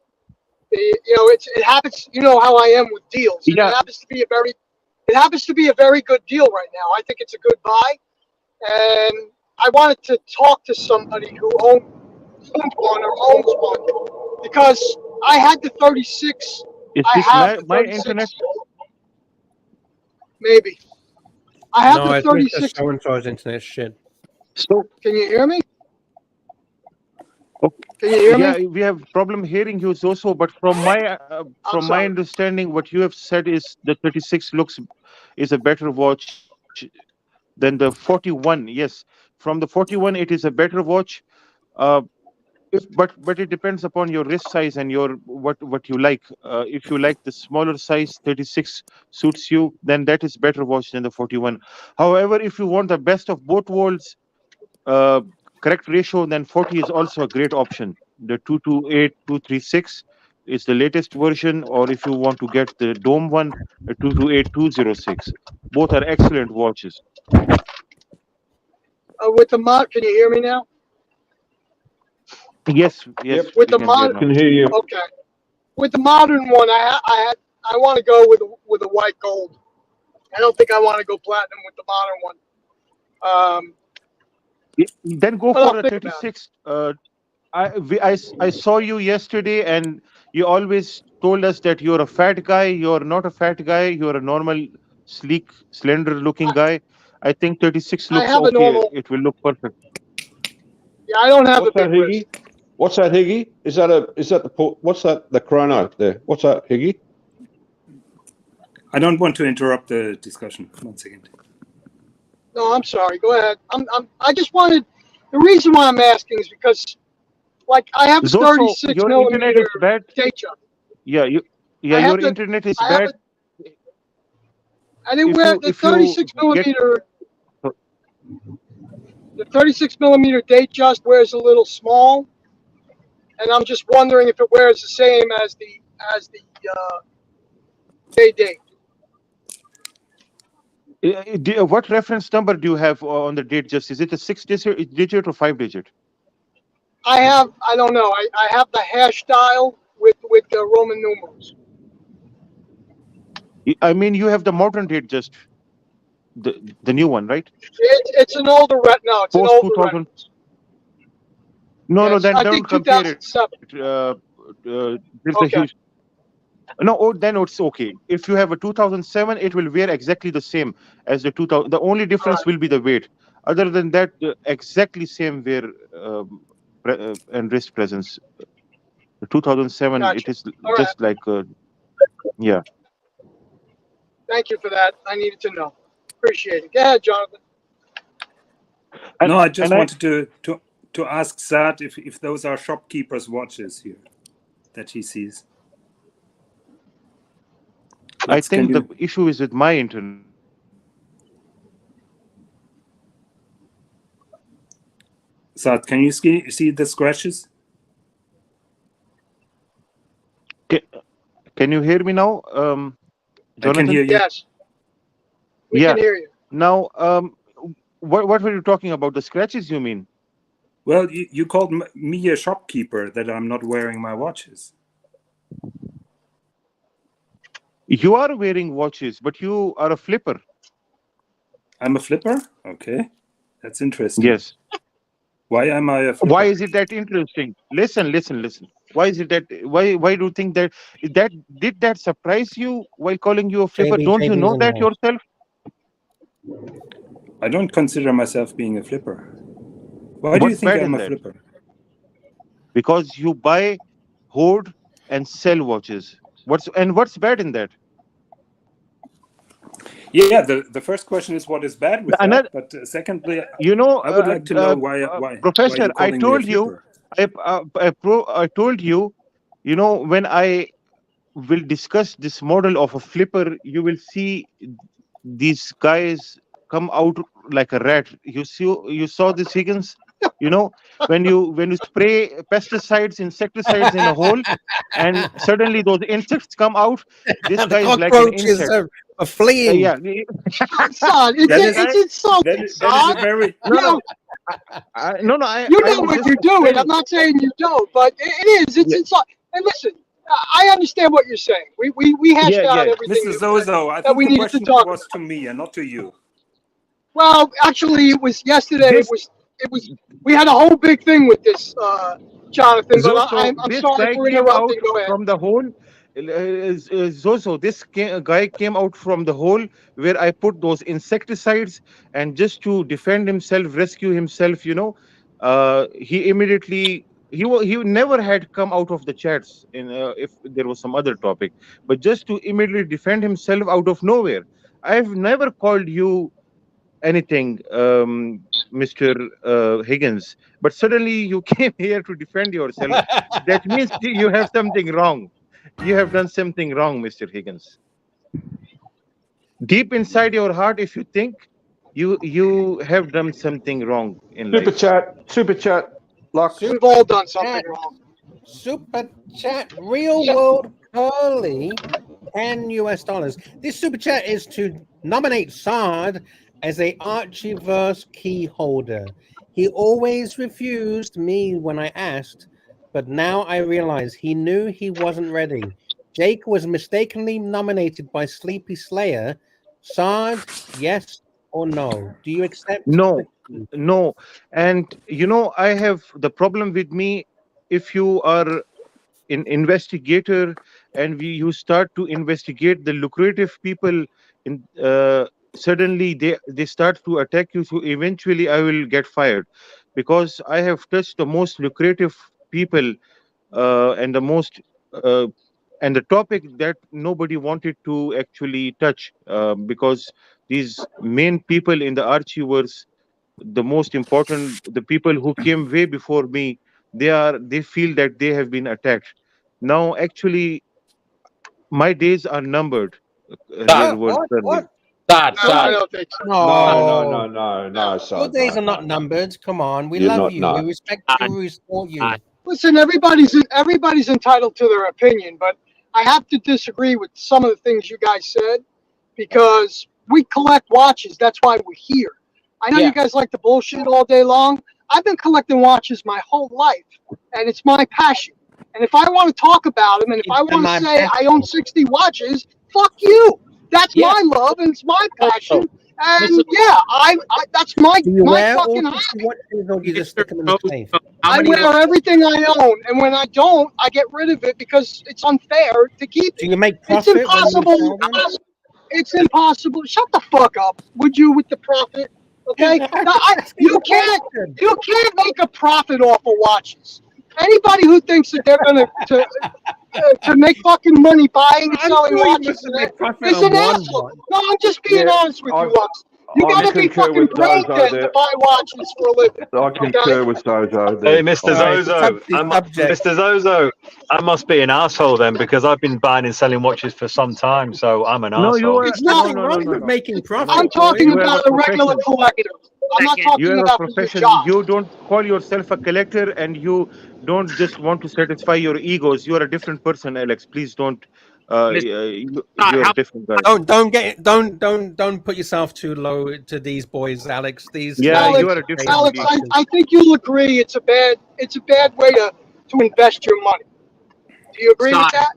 It happens. You know how I am with deals. And it happens to be a very It happens to be a very good deal right now. I think it's a good buy, and I wanted to talk to somebody who owns one or owns one because I had the 36. Is I this have the my 36. internet? Maybe. I have No, the it's 36. Mr. So-and-so's internet shit. So, Can you hear me? okay. Can you hear Yeah, me? we have problem hearing you also, but from my sorry. understanding, what you have said is the 36 is a better watch than the 41. Yes, from the 41, it is a better watch. But it depends upon your wrist size and your what you like. If you like the smaller size, 36 suits you, then that is better watch than the 41. However, if you want the best of both worlds, correct ratio, then 40 is also a great option. The 228 236 is the latest version, or if you want to get the dome one, the 228 206. Both are excellent watches. With the mod, can you hear me now? Yes, Yep. With we the can hear mod, now. Can hear you. okay. With the modern one, I want to go with a white gold. I don't think I want to go platinum with the modern one. Then go But I'll for a think about it. 36. I saw you yesterday, and you always told us that you're a fat guy. You're not a fat guy. You're a normal, sleek, slender-looking guy. I think 36 I looks have a okay. normal. It will look perfect. Yeah, I don't have What's a that, big Higgy? wrist. What's that, Higgy? Is that what's that? The chrono there. What's that, Higgy? I don't want to interrupt the discussion. 1 second. No, I'm sorry. Go ahead. I just wanted. The reason why I'm asking is because, like, I have a Zoso, 36 your internet millimeter is bad. Datejust. Yeah, your internet is bad. I didn't wear the 36 millimeter. The 36 millimeter Datejust wears a little small, and I'm just wondering if it wears the same as the date. What reference number do you have on the date? Just is it a 6-digit or 5-digit? I don't know. I have the hash dial with the Roman numerals. I mean, you have the modern date, just the new one, right? It's an older no, it's Post an older 2000. No, yes, then I don't think compare it. 2007. There's a Okay. huge. No, then it's okay. If you have a 2007, it will wear exactly the same as the 2000. The only difference will be the weight. Other than that, exactly same wear and wrist presence. The 2007, Gotcha. it is All just like, yeah. Thank you for that. I needed to know. Appreciate it. Go ahead, Jonathan. No, I just wanted to ask Saad if those are shopkeepers' watches here that he sees. I think the issue is with my internet. Saad, can you see the scratches? Can you hear me now, Jonathan? I can hear you. Yes. We can hear you. Now, what were you talking about? The scratches, you mean? Well, you called me a shopkeeper that I'm not wearing my watches. You are wearing watches, but you are a flipper. I'm a flipper? Okay. That's interesting. Yes. Why am I a flipper? Why is it that interesting? Listen. Why is it that? Why do you think that did that surprise you while calling you a flipper? Don't you know that yourself? I don't consider myself being a flipper. Why do you think I'm a flipper? Because you buy, hoard, and sell watches. What's bad in that? Yeah, the first question is what is bad with that, but secondly, I would like to know why. Professor, why I told you, I told you, when I will discuss this model of a flipper, you will see these guys come out like a rat. You saw this, Higgins? When you spray pesticides, insecticides in a hole, and suddenly those insects come out. This guy is like an insect. Are fleeing. Yeah. Son, it's insulting. That is a very no. You know what you're doing. I'm not saying you don't, but it is. It's insulting. And listen, I understand what you're saying. We hashed out everything Mr. Zozo, I that we think the needed to question talk was about. to me and not to you. Well, actually, it was yesterday. This It was. We had a whole big thing with this, Jonathan. But Zozo, I'm this sorry guy for came out interrupting. Go ahead. from the hole. Zozo, guy came out from the hole where I put those insecticides, and just to defend himself, rescue himself, he immediately he never had come out of the chats in if there was some other topic, but just to immediately defend himself out of nowhere. I've never called you anything, Mr. Higgins, but suddenly you came here to defend yourself. That means you have something wrong. You have done something wrong, Mr. Higgins. Deep inside your heart, if you think you have done something wrong in life. Super chat, Lux. We've all done something wrong. Super chat, real world Curly, $10 US. This super chat is to nominate Sard as a ArchieVerse key holder. He always refused me when I asked, but now I realize he knew he wasn't ready. Jake was mistakenly nominated by Sleepy Slayer. Sard, yes or no? Do you accept? No. And I have the problem with me. If you are an investigator and you start to investigate the lucrative people, suddenly they start to attack you, so eventually I will get fired, because I have touched the most lucrative people and the most and the topic that nobody wanted to actually touch, because these main people in the ArchieVerse, the most important, the people who came way before me, they feel that they have been attacked. Now actually my days are numbered, real world Curly. I don't think so. No, Your days are not numbered. Come on, we You're love not you. nuts. We respect you. We support you. Listen, everybody's entitled to their opinion, but I have to disagree with some of the things you guys said, because we collect watches. That's why we're here. I know you guys like to bullshit all day long. I've been collecting watches my whole life, and it's my passion. And if I want to talk about them, and if I want to say I own 60 watches, fuck you. That's my love, and it's my passion. And I that's my fucking hobby. Or you just stick them in the safe? I wear everything I own, and when I don't, I get rid of it because it's unfair to keep it. Do you make It's profit? impossible. It's impossible. Shut the fuck up, would you, with the profit? Okay, you can't make a profit off of watches. Anybody who thinks that they're gonna to make fucking money buying and selling watches is an asshole. No, I'm just being honest with you, Lux. You gotta be fucking brain dead to buy watches for a living. I concur with Zozo. Hey, Mr. Zozo, Mr. Zozo, I must be an asshole then, because I've been buying and selling watches for some time, so I'm an asshole. It's nothing wrong with making profit. I'm talking about a regular collector. I'm not talking You are a about your professional. job. You don't call yourself a collector, and you don't just want to satisfy your egos. You are a different person, Alex. Please don't. You're a different guy. Don't put yourself too low to these boys, Alex. Alex, you are a different. Alex, I think you'll agree it's a bad way to invest your money. Do you agree with that?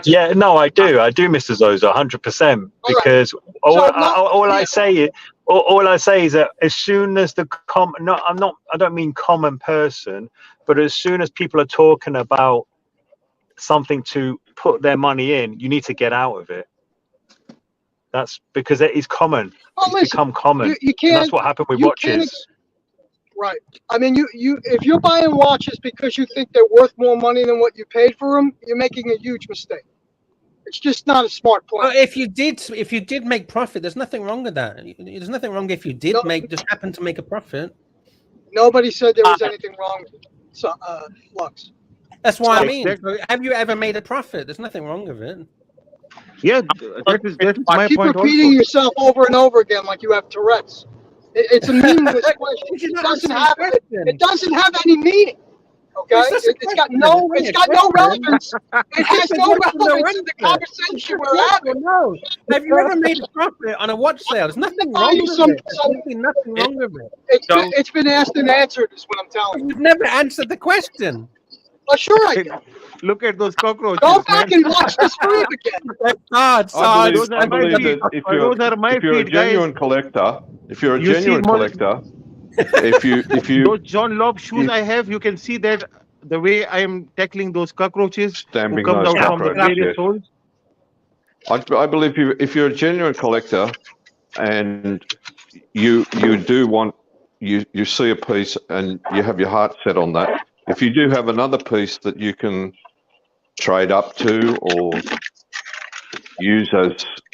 Yeah, no, I do, Mr. Zozo, 100%. Because all I say is that as soon as I don't mean common person, but as soon as people are talking about something to put their money in, you need to get out of it. That's because it is common. It's become common. You can't. And that's what happened with watches. Right. I mean, if you're buying watches because you think they're worth more money than what you paid for them, you're making a huge mistake. It's just not a smart plan. Well, if you did make profit, there's nothing wrong with that. There's nothing wrong if you did just happen to make a profit. Nobody said there was anything wrong with Lux. That's why I mean. Have you ever made a profit? There's nothing wrong with it. Yeah, that is my keep point. Repeating yourself over and over again like you have Tourette's. It's a meaningless question. It doesn't have any meaning. Okay, it's got no relevance. It has no relevance to the conversation we're having. No, have you ever made a profit on a watch sale? There's nothing wrong with it. There's nothing wrong with it. It's been asked and answered, is what I'm telling you. You've never answered the question. Oh, sure I do. Look at those cockroaches. Go back and watch the stream again. I believe that if you're a genuine collector, if those John Lobb shoes I have, you can see that the way I am tackling those cockroaches stamping who comes those out from the cockroaches, various yes. holes. I believe if you're a genuine collector and you do want you see a piece and you have your heart set on that, if you do have another piece that you can trade up to or use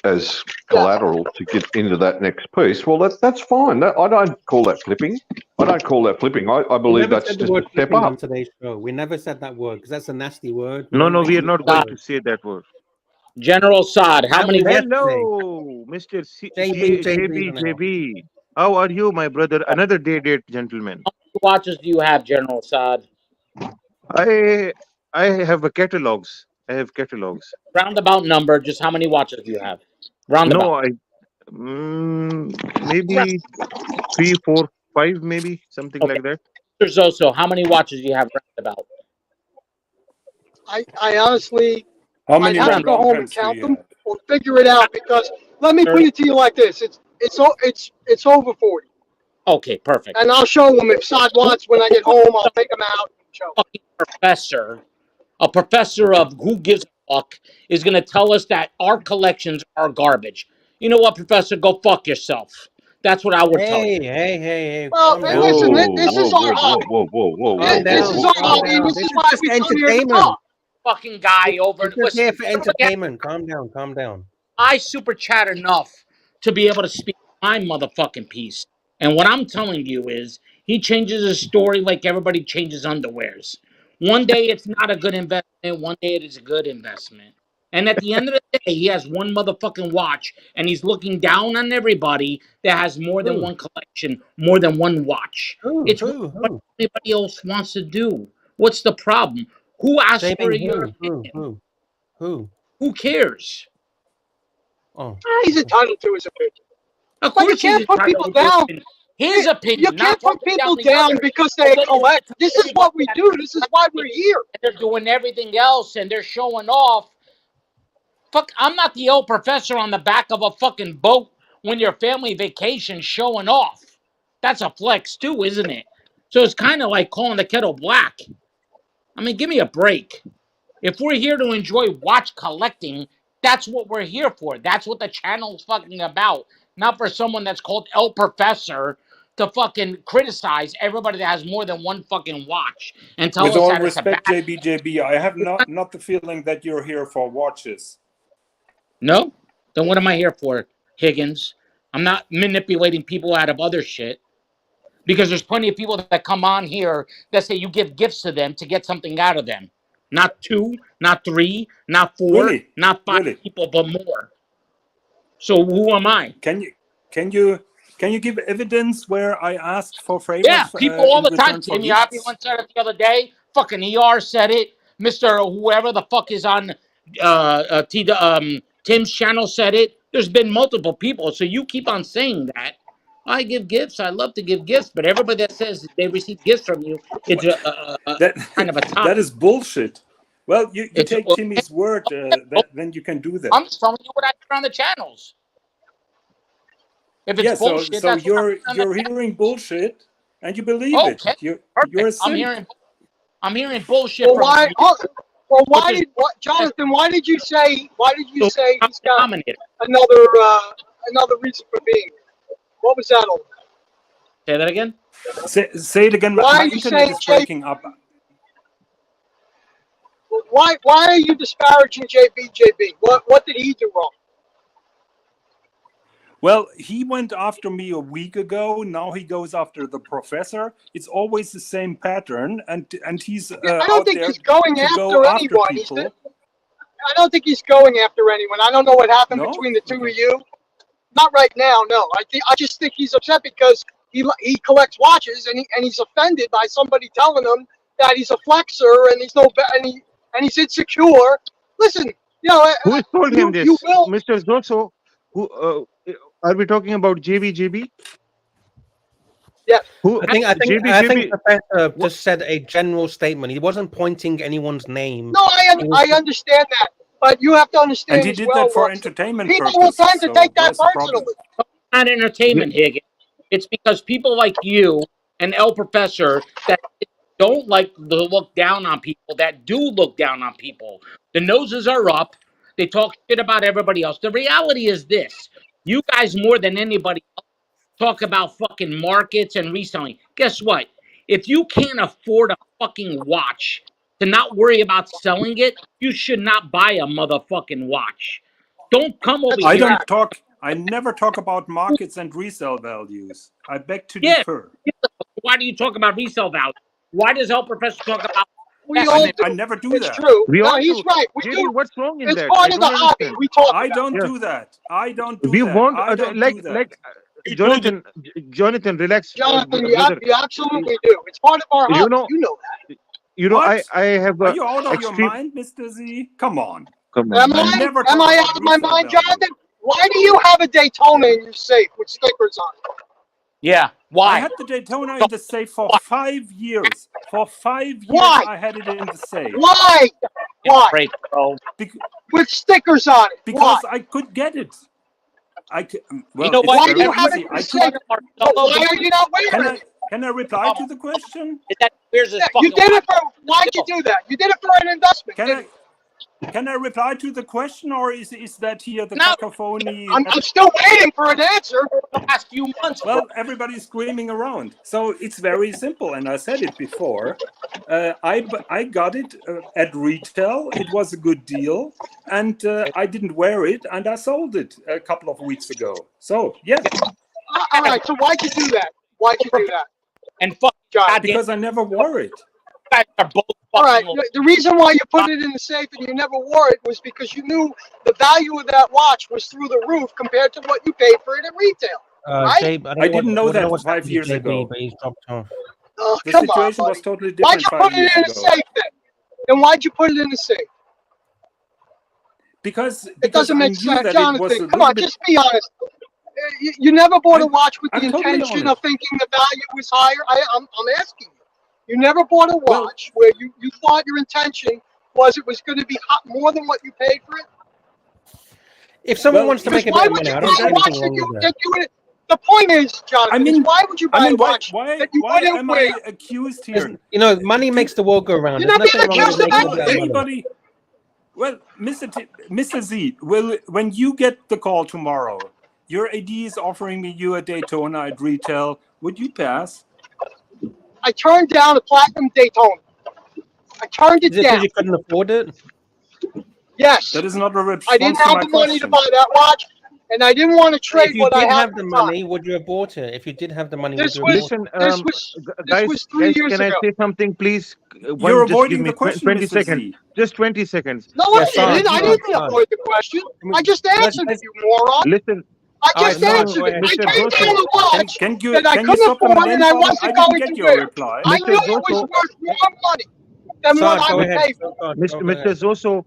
as collateral to get into that next piece, well that's fine. I don't call that flipping. I believe that's just a step up. On today's show. We never said that word because that's a nasty word. No, we are not going to say that word. General Saad, how many? Hello, Mr. JB. How are you, my brother? Another day date, gentlemen. How many watches do you have, General Saad? I have catalogs. Roundabout number, just how many watches do you have? Roundabout. No, maybe 3, 4, 5, maybe something like that. Mr. Zoso, how many watches do you have roundabout? I honestly, I'd have to go home and count them or figure it out because let me put it to you like this: it's over 40. Okay, perfect. And I'll show them if Saad wants. When I get home, I'll take them out and show them. A professor of who gives a fuck is going to tell us that our collections are garbage. You know what, Professor? Go fuck yourself. That's what I would tell you. Hey. Well, listen, this is our hobby. This is our hobby. This is why we come here to talk. Fucking guy over. It's here for entertainment. Calm down. I super chat enough to be able to speak my motherfucking piece. And what I'm telling you is he changes his story like everybody changes underwears. One day it's not a good investment. One day it is a good investment. And at the end of the day, he has one motherfucking watch and he's looking down on everybody that has more than one collection, more than one watch. It's what anybody else wants to do. What's the problem? Who asked for your opinion? Who cares? Oh, he's entitled to his opinion. Of course, you can't put people down. His opinion. You can't put people down because they collect. This is what we do. This is why we're here. They're doing everything else and they're showing off. Fuck, I'm not the old professor on the back of a fucking boat when your family vacation showing off. That's a flex too, isn't it? So it's kind of like calling the kettle black. I mean, give me a break. If we're here to enjoy watch collecting, that's what we're here for. That's what the channel's fucking about. Not for someone that's called El Professor to fucking criticize everybody that has more than one fucking watch and tell With us all that respect, it's a bad... JB, I have not the feeling that you're here for watches. No? Then what am I here for, Higgins? I'm not manipulating people out of other shit. Because there's plenty of people that come on here that say you give gifts to them to get something out of them. Not 2, not 3, not 4, not 5 people, but more. So who am I? Can you give evidence where I asked for favors? Yeah, people all the time. Timmy Harvey once said it the other day. Fucking ER said it. Mr. Whoever the fuck is on Tim's channel said it. There's been multiple people. So you keep on saying that. I give gifts. I love to give gifts, but everybody that says they receive gifts from you, it's kind of a top. That is bullshit. Well, you take Timmy's word, then you can do that. I'm telling you what I hear on the channels. If it's bullshit, so you're hearing bullshit and you believe it. You're a simp. I'm hearing bullshit. Well, why? Jonathan? Why did you say he's got another reason for being? What was that all? Say that again. Say it again. My internet is breaking up. Why are you disparaging JB? What did he do wrong? Well, he went after me a week ago. Now he goes after the professor. It's always the same pattern, and he's. I don't think he's going after anyone. I don't think he's going after anyone. I don't know what happened between the two of you. Not right now, no. I just think he's upset because he collects watches and he's offended by somebody telling him that he's a flexor and he's insecure. Listen, who has told him this, Mr. Zoso? Who are we talking about? JB? Yeah. I think Professor just said a general statement. He wasn't pointing anyone's name. No, I understand that, but you have to understand And he as did well, that for Lux, entertainment people will purposes. tend to So take that what's the problem? personally. Not entertainment, Higgins. It's because people like you and El Professor that don't like to look down on people, that do look down on people. The noses are up. They talk shit about everybody else. The reality is this. You guys, more than anybody else, talk about fucking markets and reselling. Guess what? If you can't afford a fucking watch to not worry about selling it, you should not buy a motherfucking watch. Don't come over here. I never talk about markets and resale values. I beg to Yeah. differ. Why do you talk about resale value? Why does El Professor talk about I never do It's that. true. No, he's right. We do. What's wrong in It's that? part I of the don't hobby. understand. We talk I about. don't do that. I don't do We that. want I don't do that. Jonathan, relax. Jonathan, brother. you absolutely do. It's part of our hobby. You know, You know that. You know, What? I have Are a you out of your extreme. mind, Mr. Z? Come on. Come Am on, I? man. Am I out of my mind, Jonathan? Why do you have a Daytona in your safe with stickers on it? Yeah. I had the Daytona in the safe for 5 years. For 5 years, Why? I had it in the safe. Why? Why? Break, bro. With stickers on it. Because Why? I could get it. Well, You know it's what? Why do very you have it easy. in the I safe? could. Why are you not wearing it? Can I reply to the question? Is that where's this Yeah, fucking you did it for. Why'd you do that? You did it for an investment. Can I reply to the question, or is that here the No. cacophony? I'm still waiting for an answer. The last few months, Well, bro. everybody's screaming around. So it's very simple, and I said it before. I got it at retail. It was a good deal, and I didn't wear it, and I sold it a couple of weeks ago. So, yeah. All right, so why'd you do that? Why'd you do that? And fuck, Because I never wore it. You guys are both All right, fucking. the reason why you put it in the safe and you never wore it was because you knew the value of that watch was through the roof compared to what you paid for it at retail. Right? Jabe, I didn't know that what's 5 happened to years JB, ago. but he's dropped off. Oh, The come on, situation buddy. was totally Why'd different you 5 put it years in a ago. safe then? Then why'd you put it in the safe? Because It doesn't I make knew sense, that Jonathan. it was a Come little on, bit. just be honest. You never bought a watch with the I'm totally intention honest. of thinking the value was higher. I'm asking you. You never bought a watch where you thought your intention was it was going to be more than what you paid for it. If someone wants to make a bit Why of would money, you I buy don't see a watch anything that wrong you with that. would? The point is, Jonathan, is why would you buy a watch why that you wouldn't am wear? I accused here? You know, money makes the world go round. You're There's not being nothing wrong with accused of making a bit of money. Anybody? Well, Mr. Z, when you get the call tomorrow, your AD is offering me you a Daytona at retail. Would you pass? I turned down a platinum Daytona. I turned it Is it because down. you couldn't afford it? Yes. That is not a response I didn't to have my the money to question. buy that watch, and I didn't want to trade If you what I did had have at the the money, time. would you have bought it? If you did have the money, would This you have was bought it? Listen, this was 3 years can ago. I say something, please? You're Just give avoiding me the question, 20 Mr. seconds. Z. Just 20 seconds. No, Yeah, I Sarge, didn't. I Sarge, didn't Sarge. avoid the question. I just answered it, you moron. Listen, I just Sarge, answered go it. ahead. I Mr. turned Zoso, down a watch Can you that I couldn't stop the afford and I name calling? I wasn't didn't going get to your wear. reply. I Mr. knew it was Zoso, worth more money than what Sarge, I go would ahead. pay for. Mr.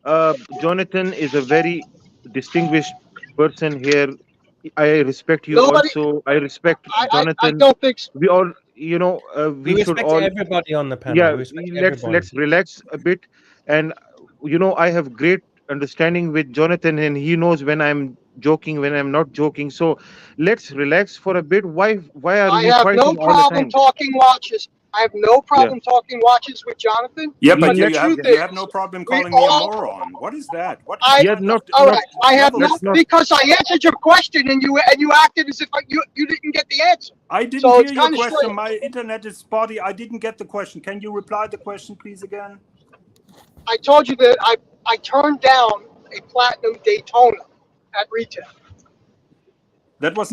Zoso, Jonathan is a very distinguished person here. I respect you Nobody. also. I respect I Jonathan. don't think so. We all, We we should respect all, everybody on the panel. yeah, We respect let's everybody. relax a bit. And, I have great understanding with Jonathan, and he knows when I'm joking, when I'm not joking. So let's relax for a bit. Why are I we have no fighting all the problem time? talking watches. I have no Yeah. problem talking watches with Jonathan. Yeah, but the you truth have is, no problem we calling me a all. moron. What is that? What Yeah, kind of All right. I have level no is that? because I answered your question and you acted as if you didn't get the answer. I didn't So hear it's your kind of question. strange. My internet is spotty. I didn't get the question. Can you reply the question, please, again? I told you that I turned down a platinum Daytona at retail. That was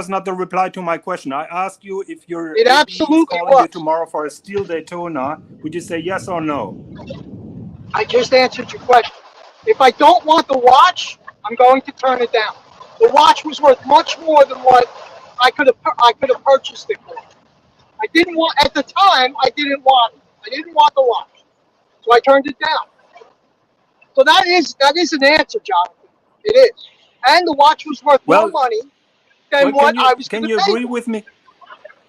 not the reply to my question. I asked you if your It AD is absolutely calling you was. tomorrow for a steel Daytona. Would you say yes or no? I just answered your question. If I don't want the watch, I'm going to turn it down. The watch was worth much more than what I could have purchased it for. I didn't want at the time. I didn't want it. I didn't want the watch, so I turned it down. So that is an answer, Jonathan. It is, and the watch was worth more money than what I was going Can to you pay agree for. with me?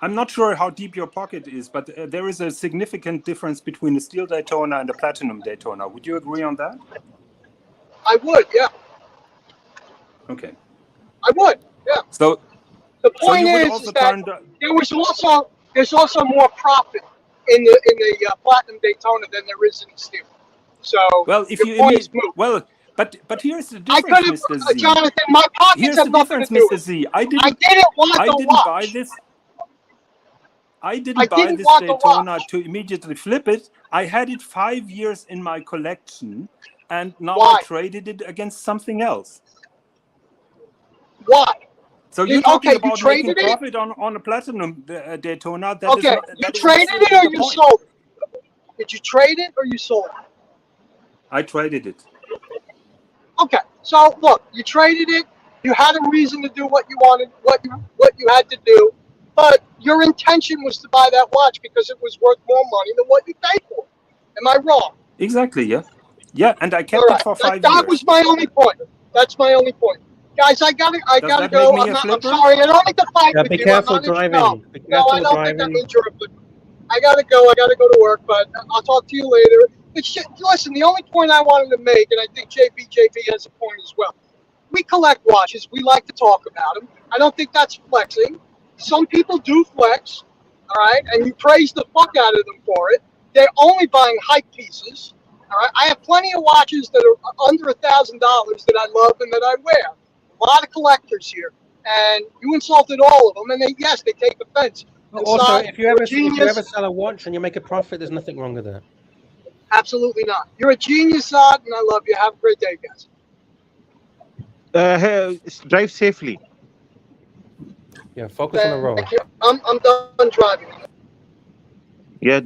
I'm not sure how deep your pocket is, but there is a significant difference between a steel Daytona and a platinum Daytona. Would you agree on that? I would, yeah. Okay. I would, yeah. So the so point you would is also that turn there's also more profit in the platinum Daytona than there is in the steel. So well, if your you point is moot. well, but here's the I difference, could have, Mr. Z. Jonathan. My pockets Here's have the nothing difference, to do Mr. with Z. it. I didn't want I the didn't buy watch. this. I I didn't buy didn't this want the Daytona watch. to immediately flip it. I had it 5 years in my collection, and now Why? I traded it against something else. Why? So you're talking okay, about you making traded it? profit on a platinum Daytona. That is Okay, not. you That is traded it absolutely or the you point. sold it? Did you trade it or you sold it? I traded it. Okay, so look, you traded it. You had a reason to do what you wanted, what you had to do, but your intention was to buy that watch because it was worth more money than what you paid for. Am I wrong? Exactly. Yeah. Yeah, and I All kept it right, for 5 that years. was my only point. That's my only point, guys. I gotta Does that go. make me a I'm flipper? sorry. I don't like to fight with Be you. careful I'm not driving. Be no, I careful don't think that driving. means you're a flipper. I gotta go. I gotta go to work, but I'll talk to you later. But listen, the only point I wanted to make, and I think JB has a point as well. We collect watches. We like to talk about them. I don't think that's flexing. Some people do flex, all right, and you praise the fuck out of them for it. They're only buying hype pieces, all right. I have plenty of watches that are under $1,000 that I love and that I wear. A lot of collectors here, and you insulted all of them, and they take offense. And Also, Saad, if you you're ever a genius. sell a watch and you make a profit, there's nothing wrong with that. Absolutely not. You're a genius, Saad, and I love you. Have a great day, guys. Drive safely. Yeah, focus on the road. Thank you. I'm done driving. Yeah,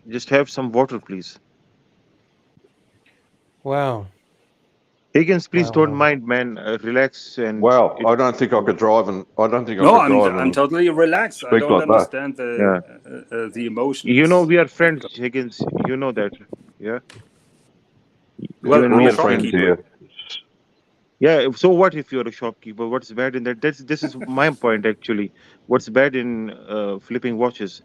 just have some water, please. Wow. Higgins, please Wow, don't mind, man. Relax and. Well, I don't think I could drive, and I don't think I No, could drive. I'm totally relaxed. I speak don't like that. understand Yeah. the emotions. You know we are friends, Higgins. You know that, yeah. Well, You and I'm me a are friends shopkeeper. here. Yeah. So what if you're a shopkeeper? What's bad in that? This is my point actually. What's bad in flipping watches?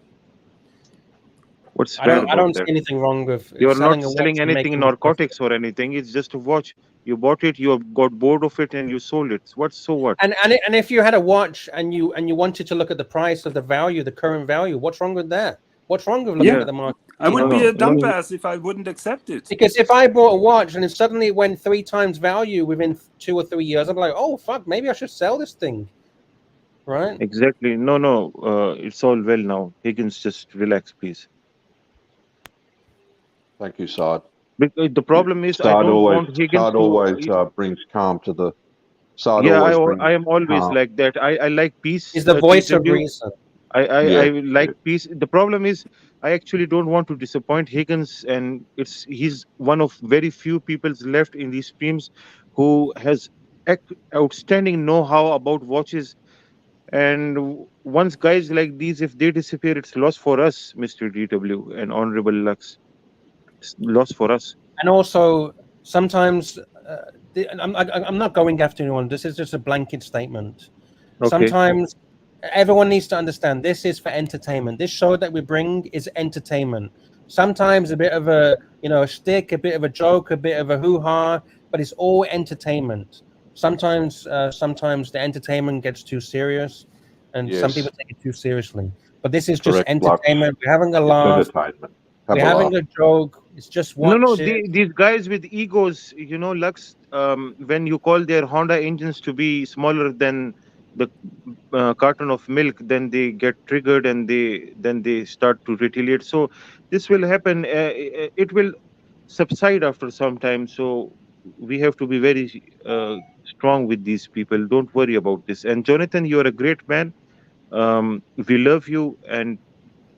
What's bad I about don't see that? anything wrong with You're selling not a watch selling and anything making a profit. narcotics or anything. It's just a watch. You bought it. You got bored of it, and you sold it. So what? And if you had a watch and you wanted to look at the price of the value, the current value, what's wrong with that? What's wrong with looking at the market? I would be a dumbass if I wouldn't accept it. Because if I bought a watch and it suddenly went 3 times value within 2 or 3 years, I'm like, oh fuck, maybe I should sell this thing, right? Exactly. No. It's all well now. Higgins, just relax, please. Thank you, Saad. Because the problem is, I Saad don't always, want Higgins Saad to. always brings calm to the. Saad Yeah, always brings I am always calm. like that. I like peace. He's the voice of TW. reason. I like peace. The problem is, I actually don't want to disappoint Higgins, and he's one of very few people left in these streams who has outstanding know-how about watches. And once guys like these, if they disappear, it's loss for us, Mr. DW and Honorable Lux. It's loss for us. And also, sometimes I'm not going after anyone. This is just a blanket statement. Okay. Sometimes everyone needs to understand this is for entertainment. This show that we bring is entertainment. Sometimes a bit of a shtick, a bit of a joke, a bit of a hoo-ha, but it's all entertainment. Sometimes the entertainment gets too serious, and some Yes. people take it too seriously. But this is just Correct, Lux. entertainment. We're having a It's laugh. entertainment. We're having a joke. It's just watch No, it. these guys with egos, Lux, when you call their Honda engines to be smaller than the carton of milk, then they get triggered and then they start to retaliate. So this will happen. It will subside after some time. So we have to be very strong with these people. Don't worry about this. And Jonathan, you're a great man. We love you, and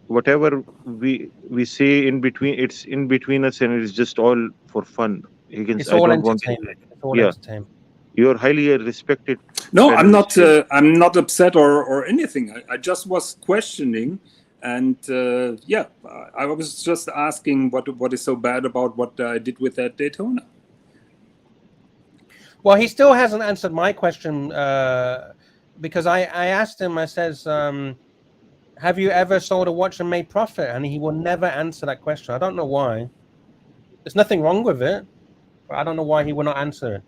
whatever we say in between, it's in between us, and it's just all for fun. Higgins, It's I all don't want. entertainment. It's all Yeah, entertainment. you're highly respected. No, I'm not. panelist. I'm not upset or anything. I just was questioning, and I was just asking what is so bad about what I did with that Daytona. Well, he still hasn't answered my question because I asked him. I says, have you ever sold a watch and made profit? And he will never answer that question. I don't know why. There's nothing wrong with it, but I don't know why he will not answer it.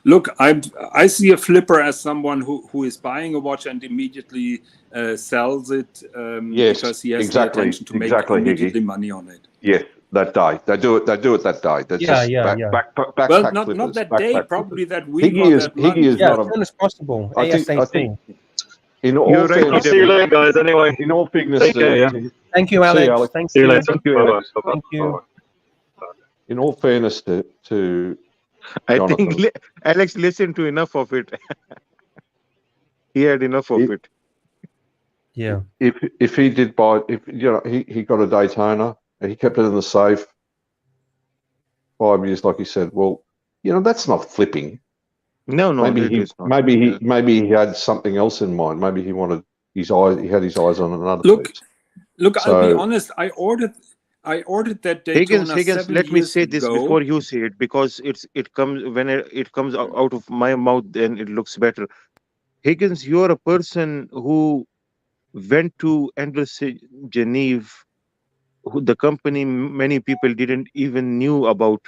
Look, I see a flipper as someone who is buying a watch and immediately sells it Yes, because he has exactly, the intention to make exactly, immediately Higgy. money on it. Yeah, that day they do it. They do it that day. That's just backpack Well, flippers, not that day, backpack probably flippers. that week Higgy or is that month. Higgy is not as a. soon as possible. I think ASAP. in all You're right. fairness, I'll see you later, guys. Anyway, in all fairness, take care. Yeah. Thank you, see Alex. you, Alex. Thank See you you. later. Thank you, Bye-bye. Alex. Bye-bye. Thank you. In all fairness to I Jonathan, think Alex listened to enough of it. He had enough of it. Yeah. if he did buy, if he got a Daytona and he kept it in the safe 5 years, like he said, well, that's not flipping. No, Maybe it he is not. maybe he had something else in mind. Maybe he wanted his eyes. He had his eyes on another piece. Look, So, I'll be honest. I ordered that Daytona Higgins, 7 let me years say this ago. before you say it, because it comes out of my mouth, then it looks better. Higgins, you're a person who went to Endless Geneve, the company many people didn't even knew about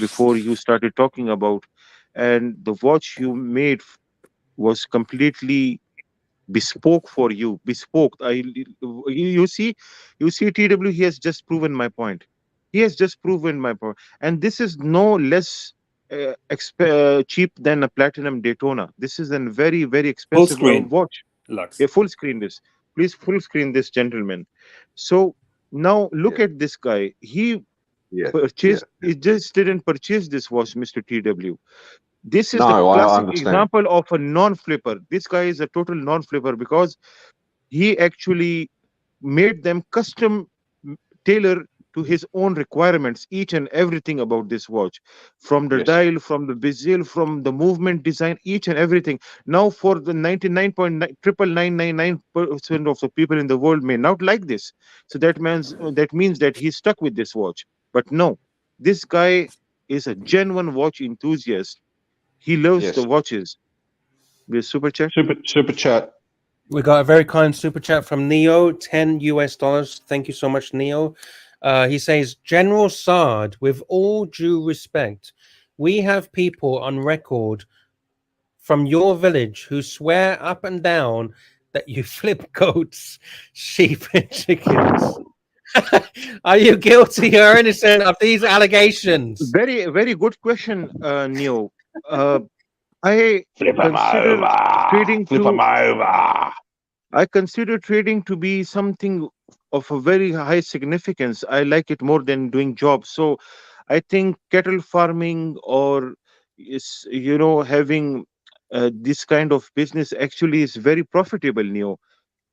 before you started talking about, and the watch you made was completely bespoke for you. Bespoke. You see TW. He has just proven my point. He has just proven my point, and this is no less cheap than a platinum Daytona. This is a very, very Full expensive screen, watch. Lux. Yeah, full screen this. Please full screen this, gentleman. So now look at this guy. He purchased. He just didn't purchase this watch, Mr. TW. This is the No, I classic understand. example of a non-flipper. This guy is a total non-flipper because he actually made them custom tailor to his own requirements, each and everything about this watch, from the dial, from the bezel, from the movement design, each and everything. Now, for the 99.99999% of the people in the world may not like this, so that means that he's stuck with this watch. But no, this guy is a genuine watch enthusiast. He loves the watches. With super chat. Super chat. We got a very kind super chat from Neo, $10. Thank you so much, Neo. He says, General Sard, with all due respect, we have people on record from your village who swear up and down that you flip goats, sheep, and chickens. Are you guilty or innocent of these allegations? Very, very good question, Neo. I consider trading to be something of a very high significance. I like it more than doing jobs. So I think cattle farming or having this kind of business actually is very profitable, Neo.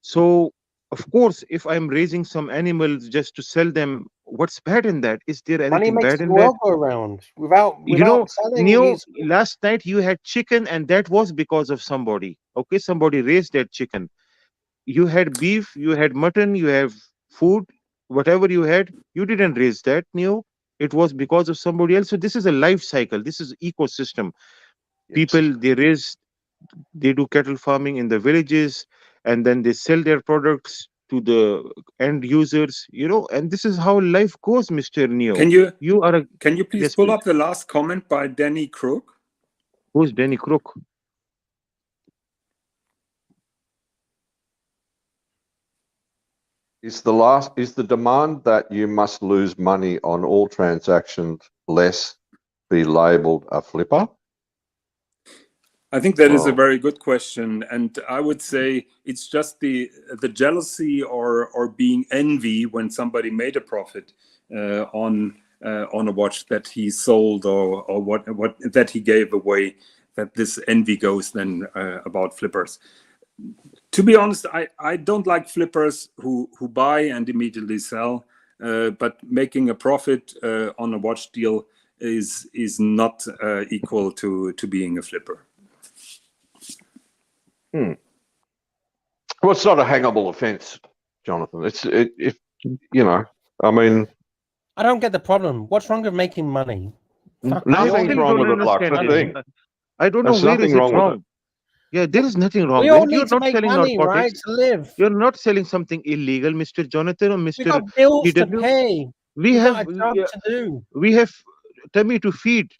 So of course, if I'm raising some animals just to sell them, what's bad in that? Is there Money anything makes bad the in that? world go around. Without selling Neo, these. last night you had chicken, and that was because of somebody. Okay, somebody raised that chicken. You had beef, you had mutton, you have food, whatever you had, you didn't raise that, Neo. It was because of somebody else. So this is a life cycle. This is ecosystem. People, they do cattle farming in the villages, and then they sell their products to the end users, and this is how life goes, Mr. Neo. Can you please Yes, pull please. up the last comment by Danny Crook? Who's Danny Crook? Is the demand that you must lose money on all transactions less be labelled a flipper? I think that is a very good question, and I would say it's just the jealousy or being envy when somebody made a profit on a watch that he sold or what that he gave away. That this envy goes then about flippers. To be honest, I don't like flippers who buy and immediately sell, but making a profit on a watch deal is not equal to being a flipper. Well, it's not a hangable offence, Jonathan. I mean, I don't get the problem. What's wrong with making money? nothing's wrong with it, Lux. I don't know where is it wrong. Yeah, there is nothing wrong We with all it. You're need to not make selling money, right, narcotics. to live. You're not selling something illegal, Mr. Jonathan or We Mr. got bills to TW. pay. We We have got a job to do. we have tummy to feed.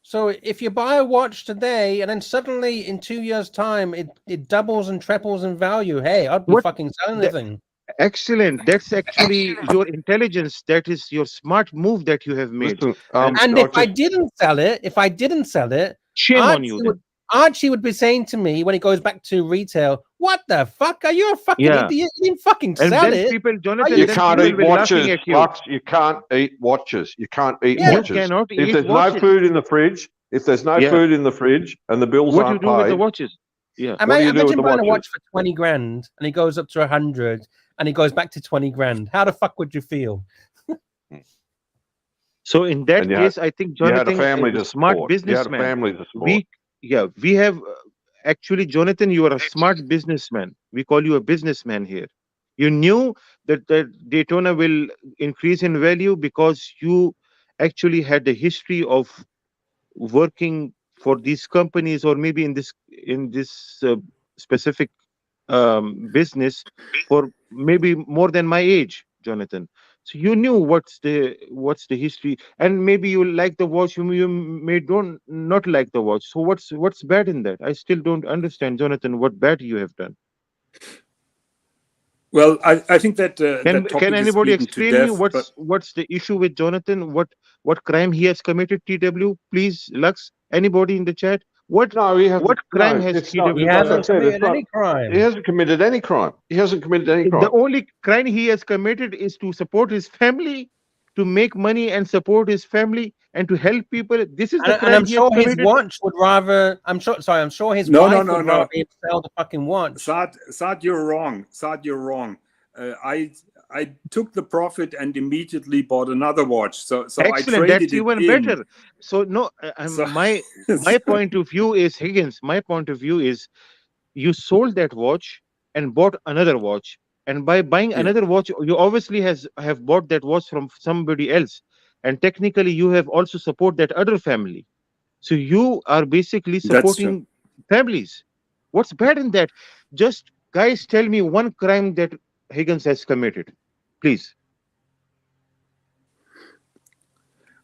So if you buy a watch today and then suddenly in 2 years' time it doubles and triples in value, hey, I'd be What? fucking selling That, anything. excellent. That's actually your intelligence. That is your smart move that you have made. Listen, And if I didn't sell it, shame on you then. Archie would be saying to me when he goes back to retail, "What the fuck? Are you a fucking Yeah. idiot? You didn't fucking And sell then it." people, Jonathan, You then can't people eat will be laughing watches, at you. Lux. You can't eat watches. You can't eat Yeah. watches. You cannot If eat there's watches. no food in the fridge, if there's no Yeah. food in the fridge and the bills What do you aren't do with the paid, watches? Yeah. what do you do with Imagine the buying a watch watches? for 20 grand and it goes up to 100 and it goes back to 20 grand. How the fuck would you feel? So in that And you case, had, I think you had a Jonathan family is a to smart support. You had a businessman. family to support. We have actually, Jonathan, you are a smart businessman. We call you a businessman here. You knew that Daytona will increase in value because you actually had a history of working for these companies, or maybe in this specific business for maybe more than my age, Jonathan. So you knew what's the history, and maybe you like the watch, you may don't not like the watch. So what's bad in that? I still don't understand, Jonathan, what bad you have done. Well, I think that that Can topic is anybody beaten to explain me death, but what's the issue with Jonathan? What crime he has committed, TW? Please, Lux, anybody in the chat? No, he hasn't. What crime No, has it's not. He TW Like I hasn't said, committed it's not. any crime. He hasn't committed any crime. He hasn't committed any crime. The only crime he has committed is to support his family, to make money and support his family, and to help people. This is the And crime I'm he has sure his committed. watch would rather. I'm sure his no, wife no, would no. rather him sell the fucking watch. Saad, you're wrong. Saad, you're wrong. I took the profit and immediately bought another watch. So I Excellent. traded That's it even in. better. So no, So, my point of view is, Higgins. My point of view is, you sold that watch and bought another watch, and by buying Yeah. another watch, you obviously have bought that watch from somebody else, and technically you have also support that other family. So you are basically That's true. supporting families. What's bad in that? Just guys, tell me one crime that Higgins has committed, please.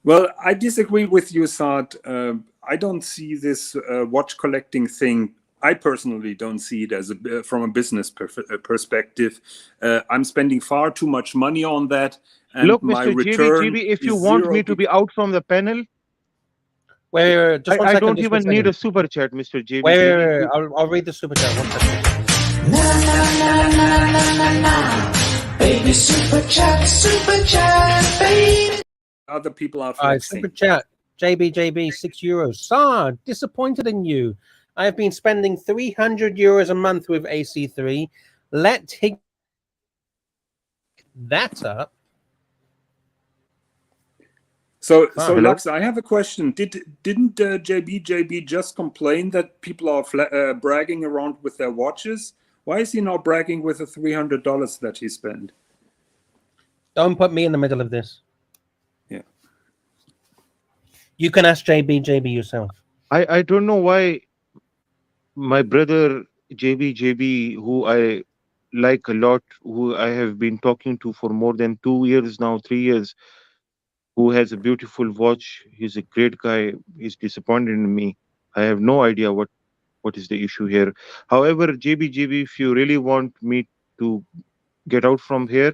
Well, I disagree with you, Saad. I don't see this watch collecting thing. I personally don't see it as from a business perspective. I'm spending far too much money on that, and Look, my Mr. return JB, if you is want zero. me to be out from the panel, Wait, just one I second. don't Just one even need second. a super chat, Mr. JB. Wait. I'll read the super chat. One second. Baby super chat, baby. Other people are All right, flexing. super chat. JB, €6. Saad, disappointed in you. I have been spending €300 a month with AC3. Let Hig that up. So Hello? Lux, I have a question. Didn't JB just complain that people are bragging around with their watches? Why is he not bragging with the $300 that he spent? Don't put me in the middle of this. Yeah. You can ask JB yourself. I don't know why my brother JB, who I like a lot, who I have been talking to for more than 2 years now, 3 years, who has a beautiful watch. He's a great guy. He's disappointed in me. I have no idea what is the issue here. However, JB, if you really want me to get out from here,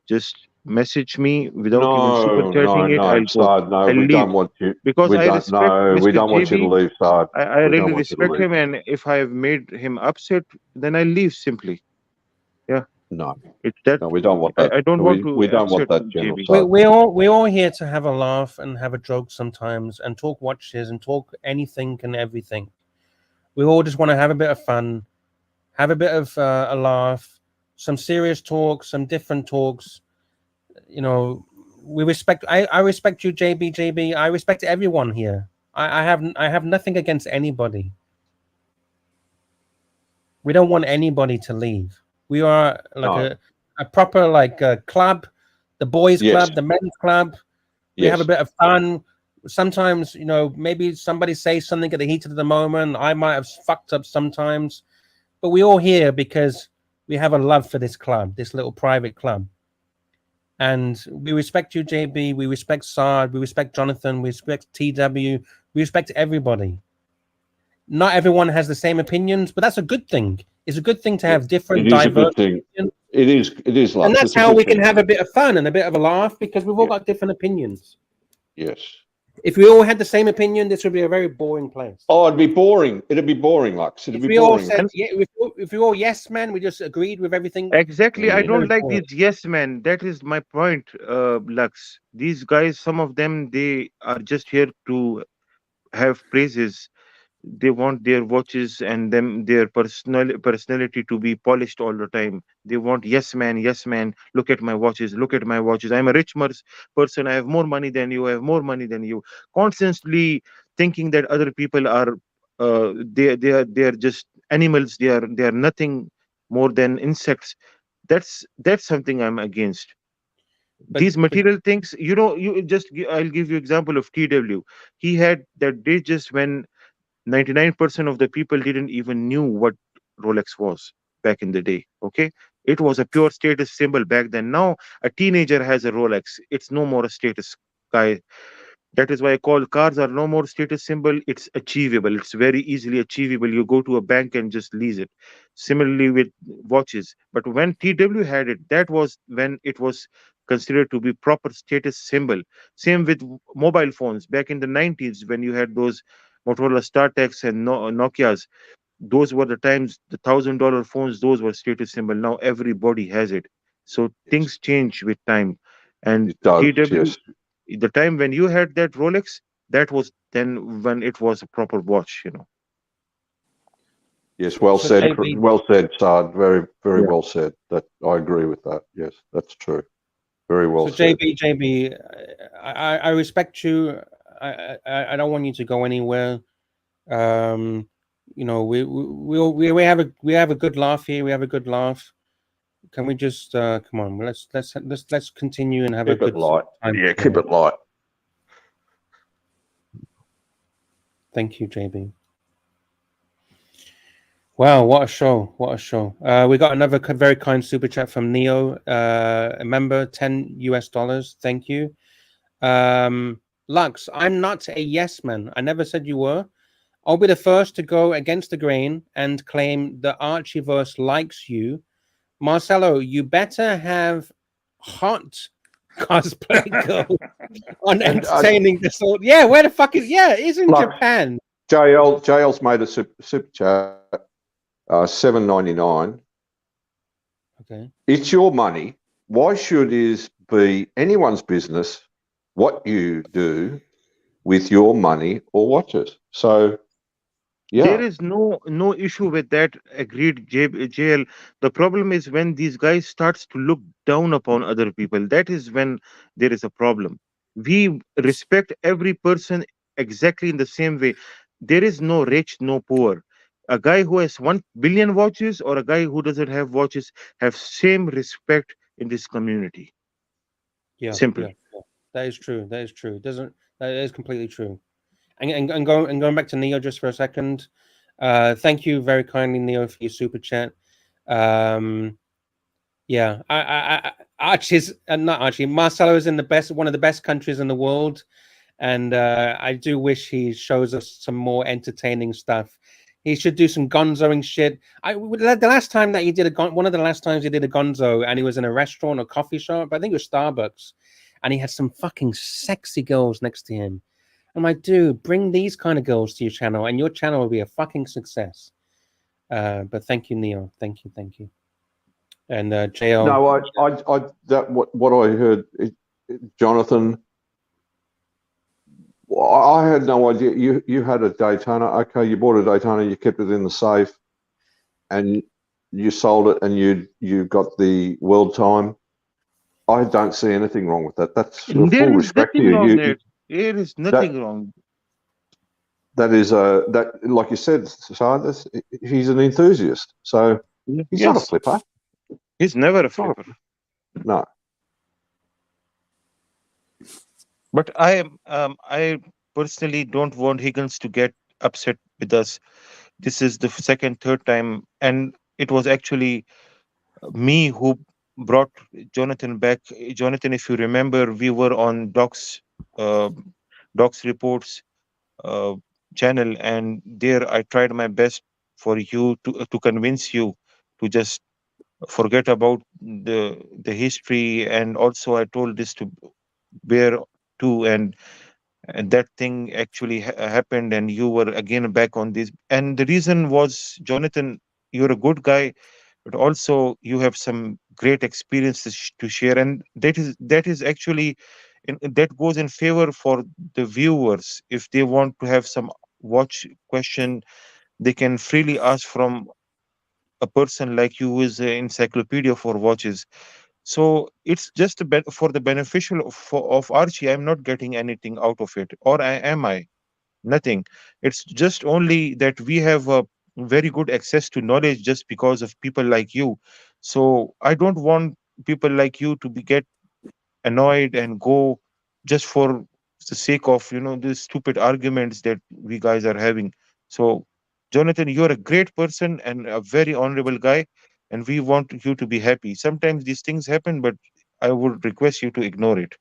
just message me without even super chatting it. I'll go. Saad, no, I'll we leave. don't want you. Because we I don't. respect No, we Mr. don't want you to JB. leave, Saad. I We don't really want you to respect leave. him, and if I have made him upset, then I leave simply. Yeah. No. It's that. No, we don't want that. I don't want to We don't want upset that, General JB. Saad. We're all here to have a laugh and have a joke sometimes and talk watches and talk anything and everything. We all just want to have a bit of fun, have a bit of a laugh, some serious talk, some different talks. You know, we respect. I respect you, JB. I respect everyone here. I have nothing against anybody. We don't want anybody to leave. We are like a proper club, the boys club, the men's club. We have a bit of fun. sometimes, you know, maybe somebody says something at the heat of the moment. I might have fucked up sometimes, but we all here because we have a love for this club, this little private club. And we respect you, JB. We respect Sard. We respect Jonathan. We respect TW. We respect everybody. Not everyone has the same opinions, but that's a good thing. It's a good thing to have different, It is a diverse good thing. opinions. It is, Lux. And that's It's a how good we can thing. have a bit of fun and a bit of a laugh because we've all got different opinions. Yes. If we all had the same opinion, this would be a very boring place. Oh, it'd be boring. It'd be boring, Lux. It'd If be we all boring. said, yeah, if we all yes men, we just agreed with everything. Exactly. I it'd be very don't like boring. these yes men. That is my point, Lux. These guys, some of them, they are just here to have praises. They want their watches and their personality to be polished all the time. They want yes man, yes man. Look at my watches. Look at my watches. I'm a rich person. I have more money than you. I have more money than you. Constantly thinking that other people are they are just animals. They are nothing more than insects. That's something I'm against. These material things, you know, I'll give you example of TW. He had that day just when 99% of the people didn't even knew what Rolex was back in the day. Okay, it was a pure status symbol back then. Now a teenager has a Rolex. It's no more a status guy. That is why I call cars are no more status symbol. It's achievable. It's very easily achievable. You go to a bank and just lease it. Similarly with watches. But when TW had it, that was when it was considered to be proper status symbol. Same with mobile phones back in the 90s when you had those Motorola StarTechs and Nokias. Those were the times, the $1,000 phones, those were status symbol. Now everybody has it. So things change with time. And TW, the time when you had that Rolex, that was then when it was a proper watch, you know. Yes, well So said. JB Well said, Sard. Very, very well said. That I agree with that. Yes, that's true. Very well So said. JB, I respect you. I don't want you to go anywhere. You know, we have a good laugh here. We have a good laugh. Can we just come on? Let's continue and have Keep a it good light. time. Yeah, keep it light. Thank you, JB. Wow, what a show! What a show! We got another very kind super chat from Neo, a member, $10. Thank you. Lux, I'm not a yes man. I never said you were. I'll be the first to go against the grain and claim the ArchieVerse likes you. Marcelo, you better have hot cosplay girl on entertaining this all. Yeah, where the fuck is? Yeah, it's in Lux, Japan. JL's made a super chat, $7.99. Okay. It's your money. Why should it be anyone's business what you do with your money or watches? So, yeah. There is no issue with that. Agreed, JL. The problem is when these guys starts to look down upon other people. That is when there is a problem. We respect every person exactly in the same way. There is no rich, no poor. A guy who has 1 billion watches or a guy who doesn't have watches have same respect in this community. Yeah, Simple. yeah. That is true. That is true. That is completely true. And going back to Neo just for a second. Thank you very kindly, Neo, for your super chat. Yeah, Archie's not Archie. Marcelo is in one of the best countries in the world, and I do wish he shows us some more entertaining stuff. He should do some gonzoing shit. The last time that he did one of the last times he did a gonzo, and he was in a restaurant or coffee shop. I think it was Starbucks, and he had some fucking sexy girls next to him. I'm like, dude, bring these kind of girls to your channel, and your channel will be a fucking success. But thank you, Neo. Thank you. And JL. No, what I heard, Jonathan. I had no idea. You had a Daytona. Okay, you bought a Daytona. You kept it in the safe, and you sold it, and you got the world time. I don't see anything wrong with that. That's full respect to you. There is nothing wrong. That is that, like you said, he's an enthusiast. So he's not a flipper. He's never a flipper. No. But I personally don't want Higgins to get upset with us. This is the second, third time, and it was actually me who brought Jonathan back. Jonathan, if you remember, we were on uh, Doc's reports uh, channel, and there I tried my best for you to convince you to just forget about the history, and also I told this to Bear too, and that thing actually happened, and you were again back on this. And the reason was, Jonathan, you're a good guy, but also you have some great experiences to share, and that is actually that goes in favor for the viewers. If they want to have some watch question, they can freely ask from a person like you, who is an encyclopedia for watches. So it's just for the beneficial of Archie. I'm not getting anything out of it, or am I? Nothing. It's just only that we have a very good access to knowledge just because of people like you. So I don't want people like you to get annoyed and go just for the sake of these stupid arguments that we guys are having. So Jonathan, you're a great person and a very honorable guy, and we want you to be happy. Sometimes these things happen, but I would request you to ignore it.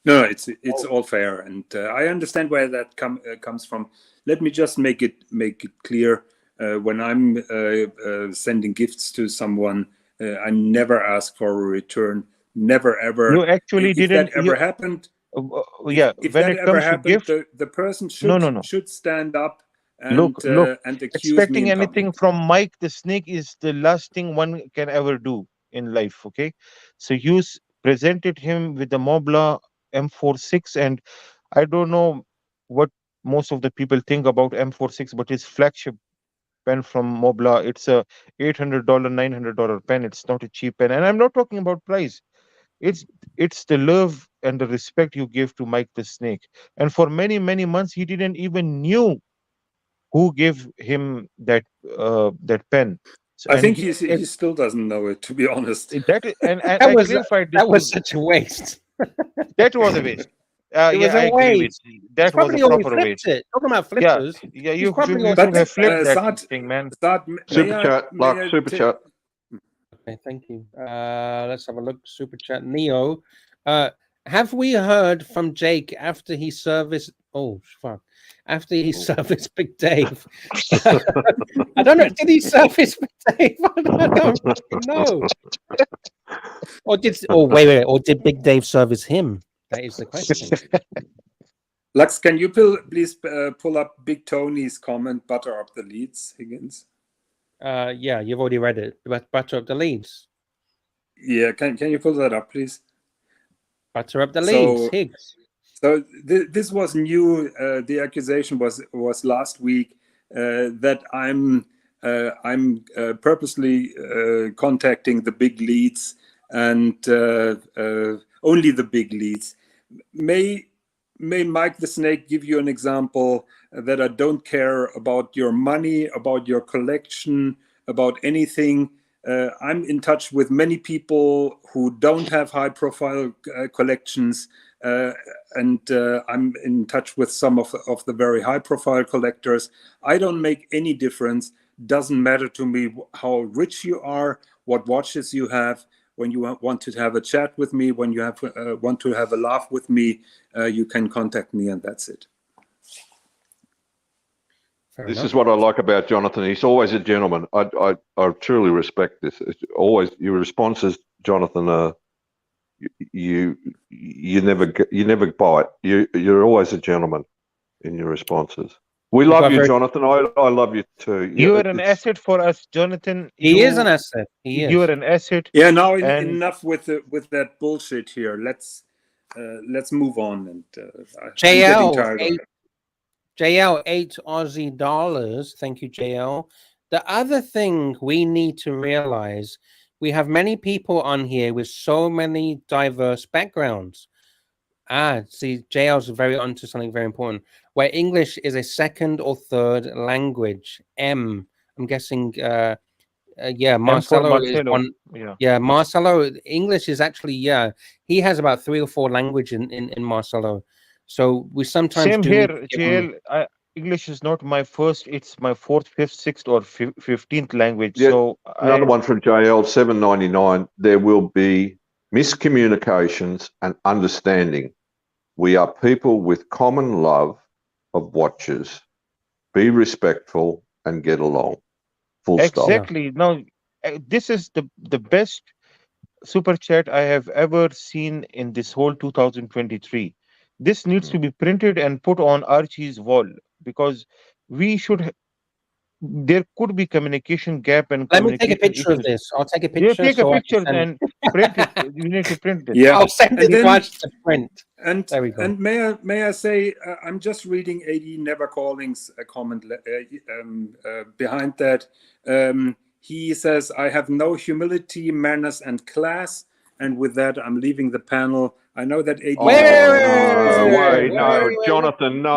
No, it's all fair, and I understand where that comes from. Let me just make it clear. When I'm sending gifts to someone, I never ask for a return. Never ever. You actually If didn't. that ever happened, Yeah, if when that it ever comes to happened, gift, the person no. should stand up Look, and accuse me expecting in public. anything from Mike the Snake is the last thing one can ever do in life. Okay, so you presented him with the Mobla M46, and I don't know what most of the people think about M46, but his flagship pen from Mobla. It's a $800, $900 pen. It's not a cheap pen, and I'm not talking about price. It's the love and the respect you give to Mike the Snake. And for many months, he didn't even knew who gave him that pen. So, I and think he still doesn't know it, to be honest. and That I was clarified this that was to. such a waste. That was a waste. It Yeah, was I a agree with waste. you. He's That was a probably only proper flipped waste. it. Talking about Yeah, flippers, yeah. he's probably You only should have flipped flipped that Saad, thing, man. Super chat, Lux, super chat. Okay, thank you. Let's have a look. Super chat, Neo. Have we heard from Jake after he serviced? Oh fuck! After he serviced Big Dave. I don't know. Did he service Big Dave? I don't fucking know. Or did? Oh wait. Or did Big Dave service him? That is the question. Lux, can you please pull up Big Tony's comment, butter up the leads, Higgins? Yeah, you've already read it. Butter up the leads. Yeah, can you pull that up, please? Butter up the leads, Higgs. So this was new. The accusation was last week that I'm purposely contacting the big leads and only the big leads. May Mike the Snake give you an example that I don't care about your money, about your collection, about anything. I'm in touch with many people who don't have high-profile collections, and I'm in touch with some of the very high-profile collectors. I don't make any difference. Doesn't matter to me how rich you are, what watches you have. When you want to have a chat with me, when you want to have a laugh with me, you can contact me, and that's it. This is what I like about Jonathan. He's always a gentleman. I truly respect this. It's always your responses, Jonathan. You never bite. You're always a gentleman in your responses. We love you, Jonathan. I love you too. You are an asset for us, Jonathan. He is an asset. He is. You are an asset. Yeah. Now and enough with that bullshit here. Let's move on. And I'm getting tired of it. JL, $8 Thank you, JL. The other thing we need to realize, we have many people on here with so many diverse backgrounds. See, JL's very onto something very important, where English is a second or third language. I'm guessing Yeah, Marcelo is one. Yeah. Yeah, Marcelo. English is actually, yeah. He has about 3 or 4 languages in Marcelo. So we sometimes Same do here, need to give him... JL. English is not my first. It's my 4th, 5th, 6th, or 15th language. Yeah, So another one from JL 799. There will be miscommunications and understanding. We are people with common love of watches. Be respectful and get along. Full stop. Exactly. Now, this is the best super chat I have ever seen in this whole 2023. This needs to be printed and put on Archie's wall, because we should. There could be communication gap and Let me take a communication picture of issues. this. I'll take a Yeah, picture take a so I can picture send... and print it. You need to print this. Yeah, I'll send and it then to print. There we go. and may I say, I'm just reading AD Never Calling's comment behind that. He says, "I have no humility, manners, and class." And with that, I'm leaving the panel. I know that AD. No, Jonathan, no.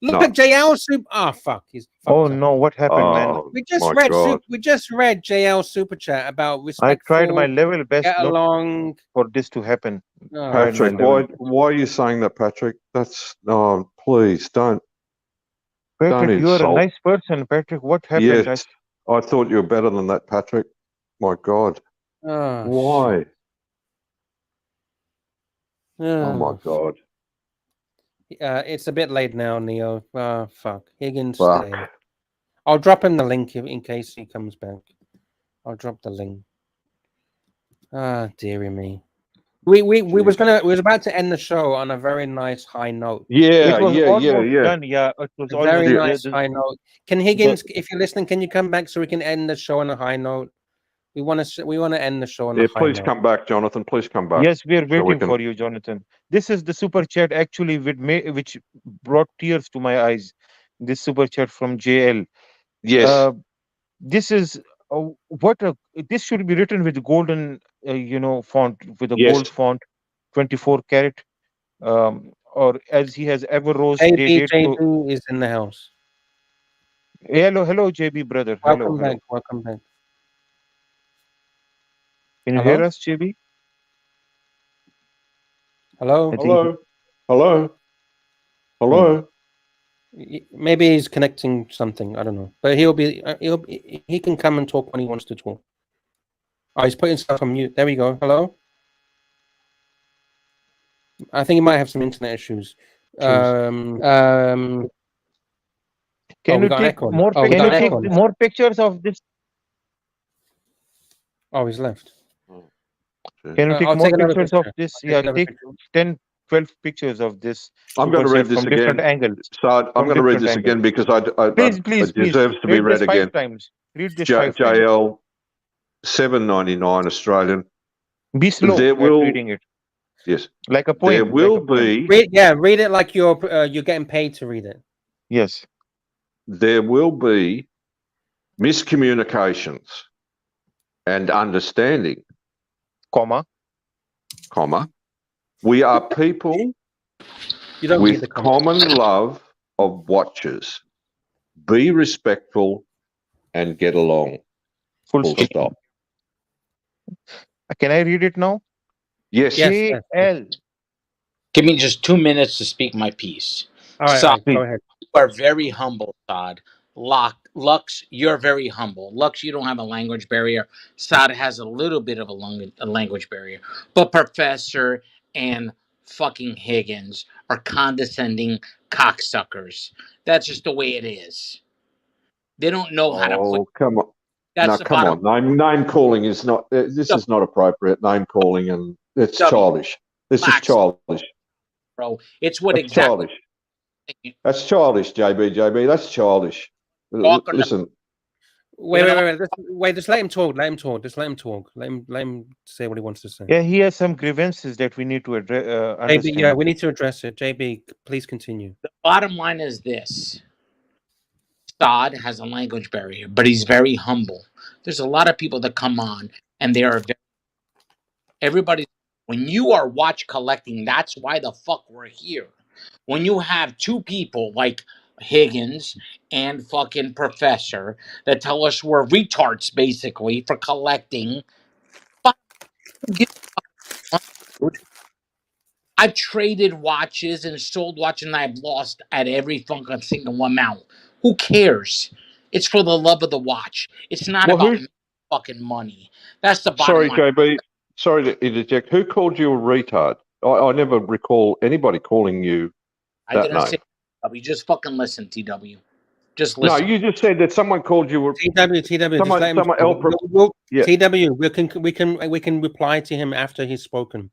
Look at JL Super. Oh fuck! He's Oh no! What happened, man? We just read. We just read JL Super Chat about I respectful. tried my level best Get not along. for this to happen. Oh. Patrick, why are you saying that, Patrick? That's no. Please don't. Patrick, you are a insult. nice person, Patrick. What happened? Yes, I thought you were better than that, Patrick. My God. Oh, Why? Oh my God. It's a bit late now, Neo. Fuck. Higgins, Fuck. stay. I'll drop him the link in case he comes back. I'll drop the link. Dearie me. We was about to end the show on a very nice high note. It was almost done. Yeah, it was A very almost nice high note. Can Higgins, if you're listening, can you come back so we can end the show on a high note? We want to end the show on a high Please note. come back, Jonathan. Please come back. Yes, we are so waiting for you, Jonathan. This is the super chat actually which brought tears to my eyes. This super chat from JL. Yes. This is this should be written with golden, font, with a Yes. gold font, 24 karat, or as he has ever rose JB dated to. is in the house. Hello, JB brother. Welcome Hello. back. Welcome back. Can you Hello? hear us, JB? Hello. Hello. Maybe he's connecting something. I don't know, but he can come and talk when he wants to talk. Oh, he's putting stuff on mute. There we go. Hello. I think he might have some internet issues. Can we you got take echo. more? Oh, we Can got you take echo. more pictures of this? Oh, he's left. Can you take I'll more take another pictures of picture. this? I'll take Yeah, another take picture. 10, 12 pictures of this. I'm going to super read chat this from again. different angles. So I'm From going to read different this angles. again because Please, it deserves to be read read this 5 again. times. Read this 5 times. JL 799 Australian. Be slow There while will reading it. Yes. Like a poem. There will like a poem. be Read it like you're getting paid to read it. Yes. There will be miscommunications and understanding, comma. We are people You don't read the with common love of watches. Be respectful and get along. Full stop. Can I read it now? Yes. JL. Give me just 2 minutes to speak my piece. All right, Saad, go ahead. you are very humble, Saad. Lux, you're very humble. Lux, you don't have a language barrier. Saad has a little bit of a language barrier. But Professor and fucking Higgins are condescending cocksuckers. That's just the way it is. They don't know how to put... Come on. That's No, come on. Name calling is not. This is not appropriate. Name calling, and it's childish. This is childish, bro. It's what That's exactly. childish. That's childish, JB. That's childish. Listen. Wait. Just let him talk. Let him talk. Just let him talk. Let him say what he wants to say. Yeah, he has some grievances that we need to address. JB, yeah, we need to address it. JB, please continue. The bottom line is this. Saad has a language barrier, but he's very humble. There's a lot of people that come on and they are everybody. When you are watch collecting, that's why the fuck we're here. When you have two people like Higgins and fucking Professor that tell us we're retards basically for collecting. I've traded watches and sold watches and I've lost at every fucking single amount. Who cares? It's for the love of the watch. It's not Well, about fucking money. That's the bottom sorry, line. JB. Sorry to interject. Who called you a retard? I never recall anybody calling you I that didn't name. say TW. Just fucking listen, TW. Just No, listen. you just said that someone called you. TW, just let him. Yeah. TW, we can reply to him after he's spoken.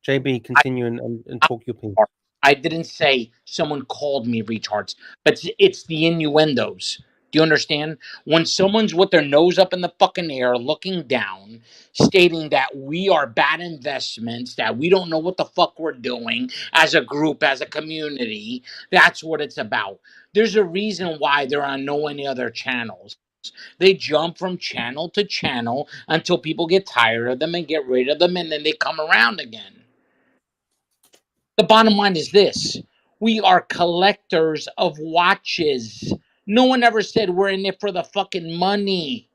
JB, continue and talk your piece. I didn't say someone called me retards, but it's the innuendos. Do you understand? When someone's with their nose up in the fucking air, looking down, stating that we are bad investments, that we don't know what the fuck we're doing as a group, as a community, that's what it's about. There's a reason why they're on no any other channels. They jump from channel to channel until people get tired of them and get rid of them, and then they come around again. The bottom line is this: we are collectors of watches. No one ever said we're in it for the fucking money.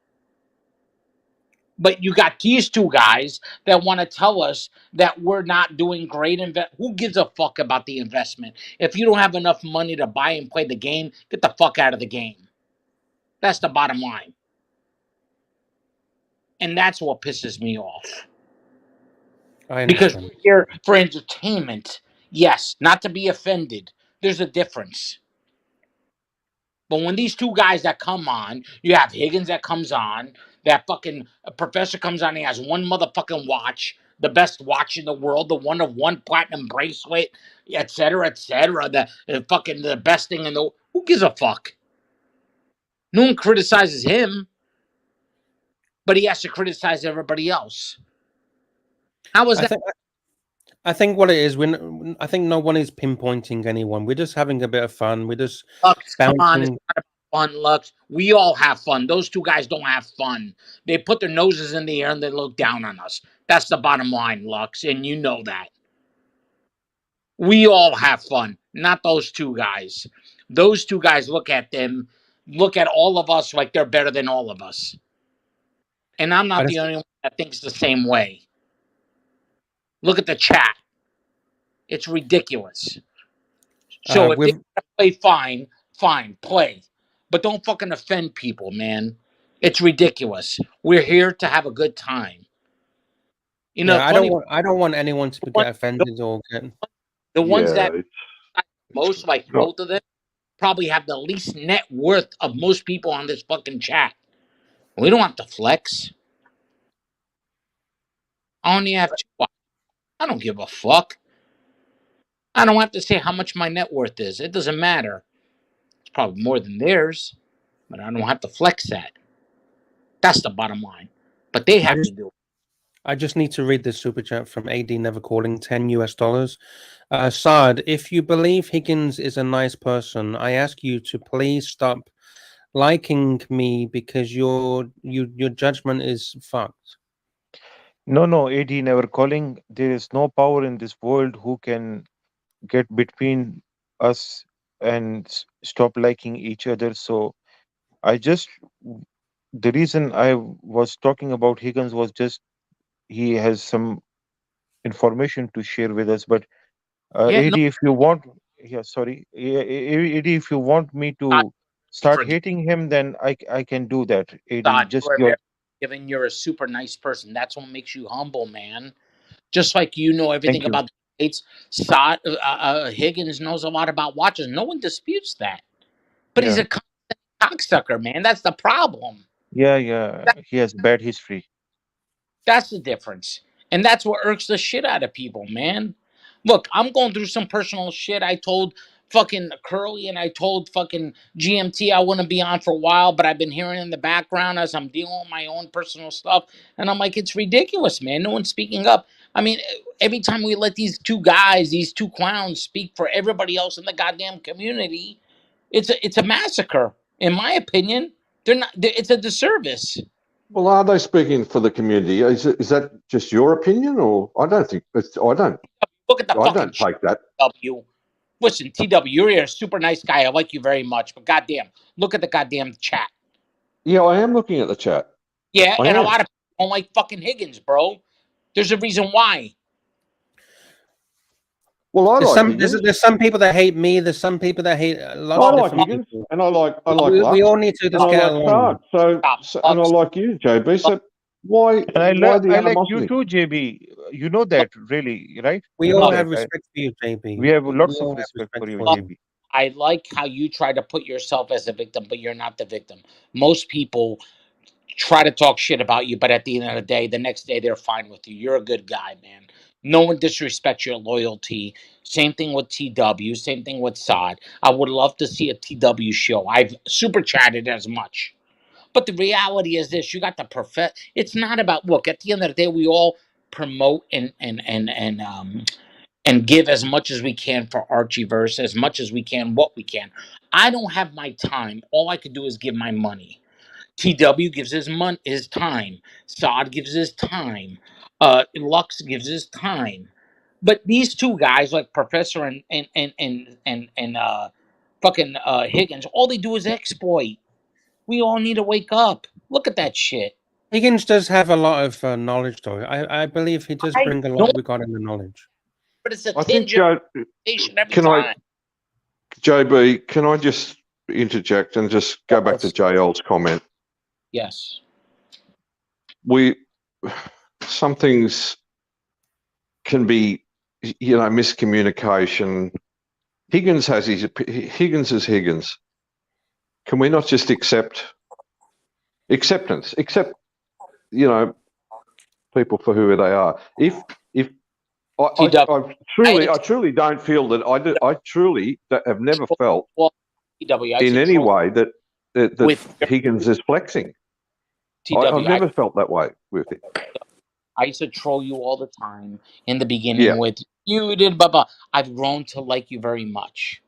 But you got these two guys that want to tell us that we're not doing great. Who gives a fuck about the investment? If you don't have enough money to buy and play the game, get the fuck out of the game. That's the bottom line. And that's what pisses me off. Because we're here for entertainment. Yes, not to be offended. There's a difference. But when these two guys that come on, you have Higgins that comes on, that fucking Professor comes on, he has one motherfucking watch, the best watch in the world, the one of one platinum bracelet, etc., the best thing in the. Who gives a fuck? No one criticizes him, but he has to criticize everybody else. How was that? I think what it is, I think no one is pinpointing anyone. We're just having a bit of fun. We're just Lux, come on, it's not about fun, Lux. We all have fun. Those two guys don't have fun. They put their noses in the air and they look down on us. That's the bottom line, Lux, and you know that. We all have fun, not those two guys. Those two guys look at all of us like they're better than all of us. And I'm not the only one that thinks the same way. Look at the chat. It's ridiculous. So if they play, fine, play. But don't fucking offend people, man. It's ridiculous. We're here to have a good time. You know, I don't want anyone to get offended or get. The ones that most, like both of them, probably have the least net worth of most people on this fucking chat. We don't have to flex. I only have two. I don't give a fuck. I don't have to say how much my net worth is. It doesn't matter. It's probably more than theirs, but I don't have to flex that. That's the bottom line. But they have to do it. I just need to read this super chat from AD Never Calling, $10 US. Saad, if you believe Higgins is a nice person, I ask you to please stop liking me because your judgment is fucked. No, AD Never Calling. There is no power in this world who can get between us and stop liking each other. So the reason I was talking about Higgins was just he has some information to share with us. But AD, if you want, AD, if you want me to start hating him, then I can do that. AD, Given you're a super nice person, that's what makes you humble, man. Just like you know everything about the States, Higgins knows a lot about watches. No one disputes that. But he's a cocksucker, man. That's the problem. Yeah. He has bad history. That's the difference. And that's what irks the shit out of people, man. Look, I'm going through some personal shit. I told fucking Curly and I told fucking GMT I want to be on for a while, but I've been hearing in the background as I'm dealing with my own personal stuff. And I'm like, it's ridiculous, man. No one's speaking up. I mean, every time we let these two guys, these two clowns speak for everybody else in the goddamn community, it's a massacre. In my opinion, it's a disservice. Well, are they speaking for the community? Is that just your opinion, or I don't think I don't. Look at the I don't take that. Listen, TW, you're a super nice guy. I like you very much, but goddamn, look at the goddamn chat. Yeah, I am looking at the chat. Yeah, I and a am. lot of people don't like fucking Higgins, bro. There's a reason why. Well, I There's like some Higgins. there's some people that hate me. There's some people that hate lots I of like different Higgins, people. and I like We Lux, all need to and just I get like along. Sard. And I like you, JB. So why And I the like you animosity? too, JB. You know that, really, right? We You all know have that. respect for you, JB. We have We lots all of have respect for you, for you. JB. I like how you try to put yourself as a victim, but you're not the victim. Most people try to talk shit about you, but at the end of the day, the next day they're fine with you. You're a good guy, man. No one disrespects your loyalty. Same thing with TW. Same thing with Sod. I would love to see a TW show. I've super chatted as much. But the reality is this: you got the It's not about look. At the end of the day, we all promote and give as much as we can for ArchieVerse, as much as we can, what we can. I don't have my time. All I could do is give my money. TW gives his time. Sod gives his time. Lux gives his time. But these two guys, like Professor and fucking Higgins, all they do is exploit. We all need to wake up. Look at that shit. Higgins does have a lot of knowledge, though. I believe he does I bring a lot don't, regarding the knowledge. but it's a I think, tinge of every can time. JB, can I just interject and just go back to JL's comment? Yes. Some things can be, miscommunication. Higgins is Higgins. Can we not just accept people for who they are? I truly don't feel that I truly have never felt in any way that Higgins is flexing. I've never felt that way with him. I used to troll you all the time in the beginning with you did blah blah. I've grown to like you very much.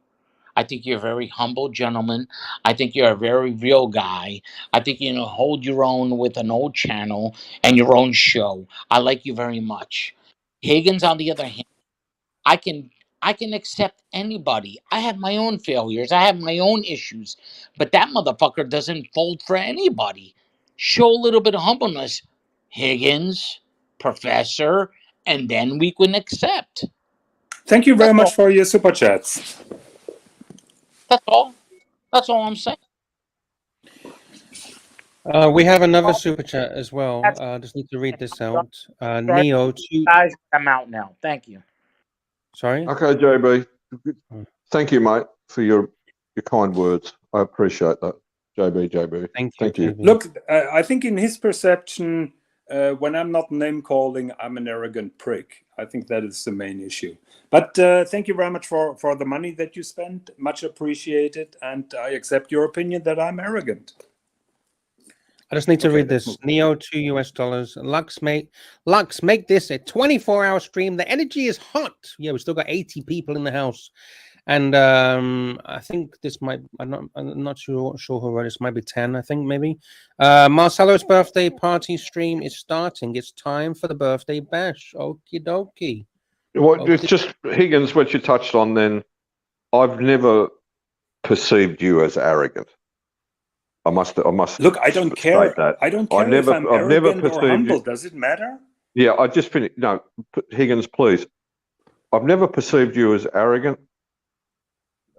I think you're a very humble gentleman. I think you're a very real guy. I think you know hold your own with an old channel and your own show. I like you very much. Higgins, on the other hand, I can accept anybody. I have my own failures. I have my own issues. But that motherfucker doesn't fold for anybody. Show a little bit of humbleness, Higgins, Professor, and then we can accept. Thank you very much for your super chats. That's all. That's all I'm saying. We have another super chat as well. Just need to read this out. Neo, guys, I'm out now. Thank you. Sorry. Okay, JB. Thank you, mate, for your kind words. I appreciate that, JB. Thank you. Look, I think in his perception, when I'm not name calling, I'm an arrogant prick. I think that is the main issue. But thank you very much for the money that you spent. Much appreciated. And I accept your opinion that I'm arrogant. I just need to read this. Neo, $2 US. Lux, make this a 24-hour stream. The energy is hot. Yeah, we still got 80 people in the house. And I think this might, I'm not sure who wrote this. Might be 10, I think, maybe. Marcelo's birthday party stream is starting. It's time for the birthday bash. Okie dokie. Well, it's just Higgins, what you touched on then. I've never perceived you as arrogant. I must look. I don't care. That. I don't care if I'm arrogant or humble. Does it matter? Yeah, I just finished. No, Higgins, please. I've never perceived you as arrogant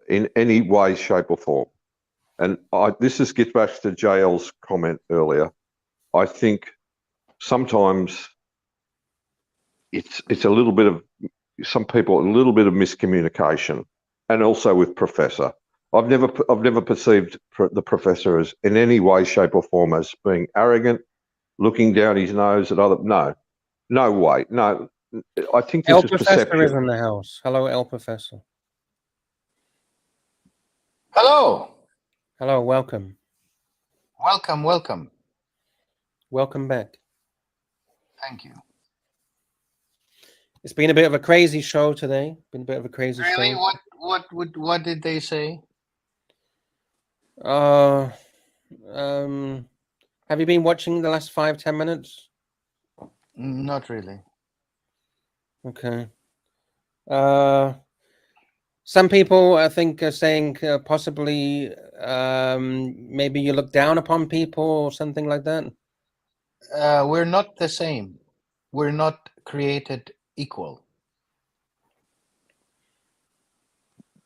in any way, shape, or form. And this gets back to JL's comment earlier. I think sometimes it's a little bit of some people a little bit of miscommunication, and also with Professor. I've never perceived the Professor as in any way, shape, or form as being arrogant, looking down his nose at other. No way. No, I think this El is Professor perception. is in the house. Hello, El Professor. Hello. Hello, welcome. Welcome. Welcome back. Thank you. It's been a bit of a crazy show today. Been a bit of a crazy Really? show. What did they say? Have you been watching the last 5-10 minutes? Not really. Okay. Some people, I think, are saying possibly maybe you look down upon people or something like that. We're not the same. We're not created equal.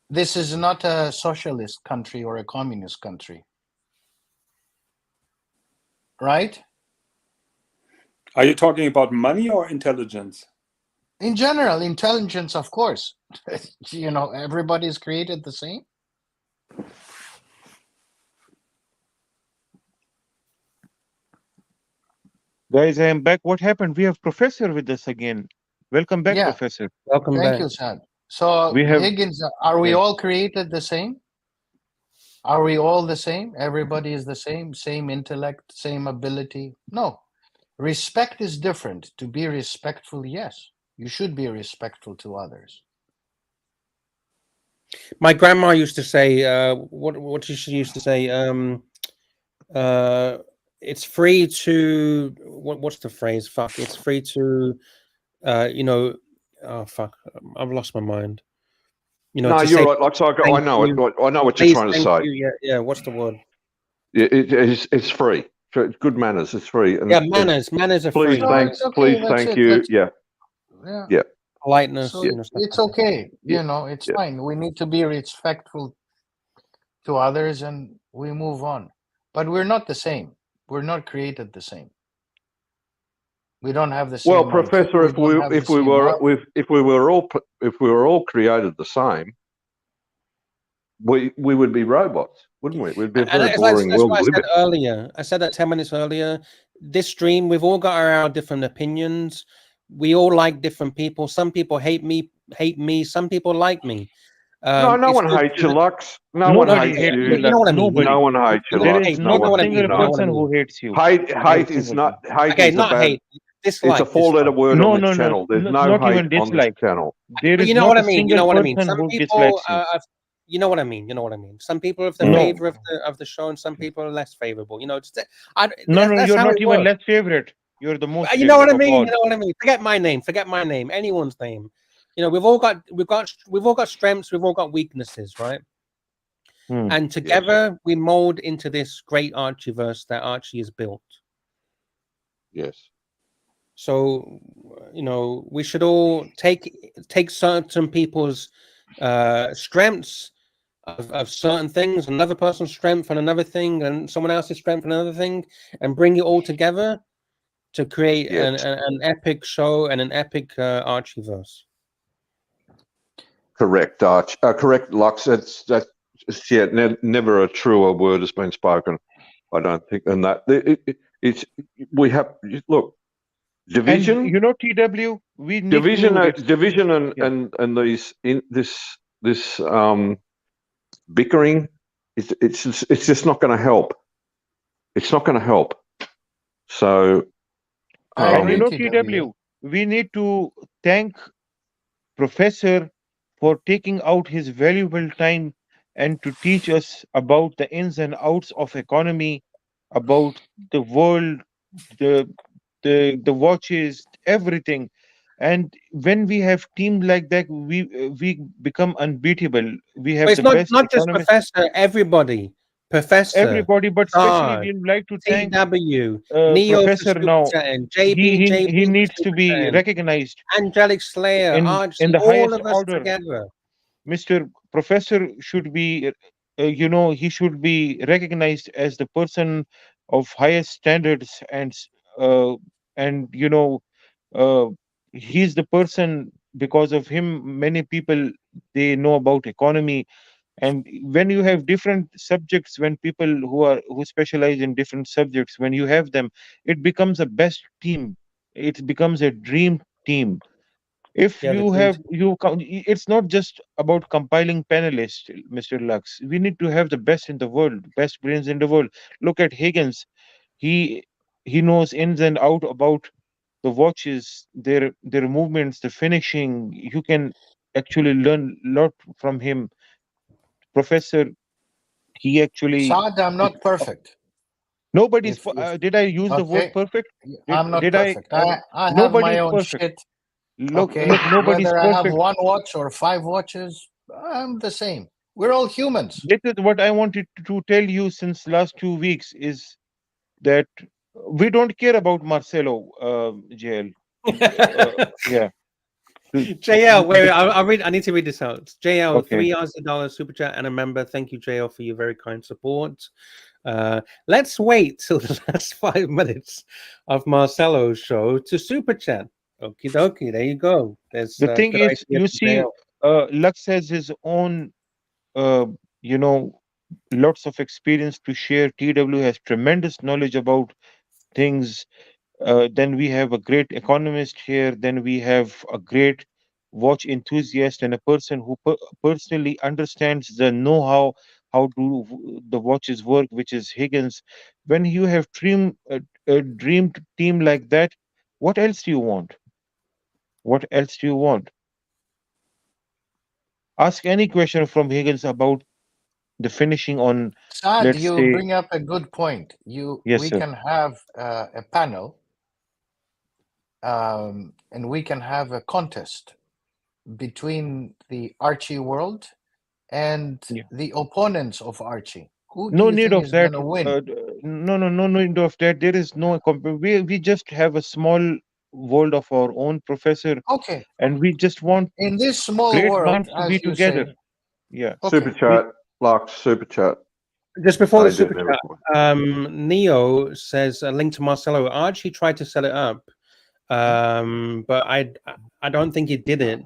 This is not a socialist country or a communist country. Right? Are you talking about money or intelligence? In general, intelligence, of course. You know, everybody is created the same. Guys, I am back. What happened? We have Professor with us again. Welcome back, Yeah. Professor. Welcome Thank back. you, Sad. So, We have- Higgins, are we Yeah. all created the same? Are we all the same? Everybody is the same intellect, same ability? No. Respect is different. To be respectful, yes. You should be respectful to others. My grandma used to say, what she used to say, it's free to, what's the phrase? Fuck, it's free to, you know, oh fuck, I've lost my mind. You know, No, to you're say, right. Like, I thank know it. you, I know what please, you're trying to thank say. you. Yeah, what's the word? It's free. So it's good manners. It's free. And Yeah, manners are please, free. No, thank, it's okay. please, That's thank it. you. That's, Yeah, yeah. yeah. Politeness, So you know, stuff it's like that. okay. Yeah. You know, it's Yeah. fine. We need to be respectful to others and we move on. But we're not the same. We're not created the same. We don't have the same Well, IQ. Professor, We don't have the if we same were heart. if we were all created the same, we would be robots, wouldn't we? We'd be a And very that's boring that's world what I to live said in. earlier. I said that 10 minutes earlier. This stream, we've all got our different opinions. We all like different people. Some people hate me. Some people like me. No, no It's one good hates to- you, Lux. No one Nobody hates hates you. you, You know Lux. what I mean. Nobody. No one hates you, There Lux. is No, not you know a what I single mean. You know what I person who mean. hates you. Hate Not a is single not person. hate Okay, is a not bad. hate. It's Dislike. a four-letter word No, on no, this no, channel. There's no not hate even on this dislike. channel. There But is you know not what I a mean. You single know what I mean. person Some who people, dislikes you. you know what I mean. You know what I mean. Some people are the No, favor of the show, and some people are less favorable. You know, it's no, that's you're how not it even works. less favorite. You're the most You know what favorite I of mean. all. You know what I mean. Forget my name. Forget my name. Anyone's name. You know, we've all got strengths. We've all got weaknesses, right? And together we mold into this great ArchieVerse that Archie has built. Yes. So, you know, we should all take certain people's strengths of certain things, another person's strength and another thing, and someone else's strength and another thing, and bring it all together to create an epic show and an epic ArchieVerse. Correct, Arch. Correct, Lux. That's never a truer word has been spoken. I don't think, and that it's we have look division. And you know, TW, we need division, to division, and these in this bickering. It's just not going to help. It's not going to help. So, and you know, TW, we need to thank Professor for taking out his valuable time and to teach us about the ins and outs of economy, about the world, the watches, everything. And when we have team like that, we become unbeatable. We have But the it's best not just economists. Professor. Everybody, Professor, Everybody, but especially Todd, we would like to thank TW, Neo for Professor super now. chatting, He JB needs for to super be chatting, recognized Angelic Slayer, in Archie, the all highest of us order. together. Mr. Professor should be, he should be recognized as the person of highest standards, and he's the person. Because of him, many people, they know about economy. And when you have different subjects, when people who specialize in different subjects, when you have them, it becomes a best team. It becomes a dream team. If Yeah, the you dream have team. it's not just about compiling panelists, Mr. Lux. We need to have the best in the world, best brains in the world. Look at Higgins. He knows ins and out about the watches, their movements, the finishing. You can actually learn a lot from him. Professor, he actually Saad, I'm not perfect. nobody's did I use the word Okay, perfect? I'm not Did I perfect. I have my nobody's own perfect. shit. Look, Okay, nobody's whether I have perfect. 1 watch or 5 watches, I'm the same. We're all humans. This is what I wanted to tell you since last 2 weeks is that we don't care about Marcelo, JL. Yeah. JL, wait, I'll read. I need to read this out. JL, Okay. $3 super chat and a member. Thank you, JL, for your very kind support. Let's wait till the last 5 minutes of Marcelo's show to super chat. Okie dokie, there you go. There's The thing good is, idea you for see, JL. Lux has his own, you know, lots of experience to share. TW has tremendous knowledge about things. Then we have a great economist here. Then we have a great watch enthusiast and a person who personally understands the know-how, how do the watches work, which is Higgins. When you have a dreamed team like that, what else do you want? What else do you want? Ask any question from Higgins about the finishing on, Saad, let's you say, bring up a good point. yes, We sir. can have a panel, and we can have a contest between the Archie world and the opponents of Archie. Who do No you need think of is that. going to win? No need of that. There is no we just have a small world of our own, Professor, Okay. and we just want In this small great world, minds to be as you together. say. Yeah. Super chat, Lux, super chat. Just before the They super do chat, Neo says a link to Marcelo. Archie tried to set it up, but I don't think he did it.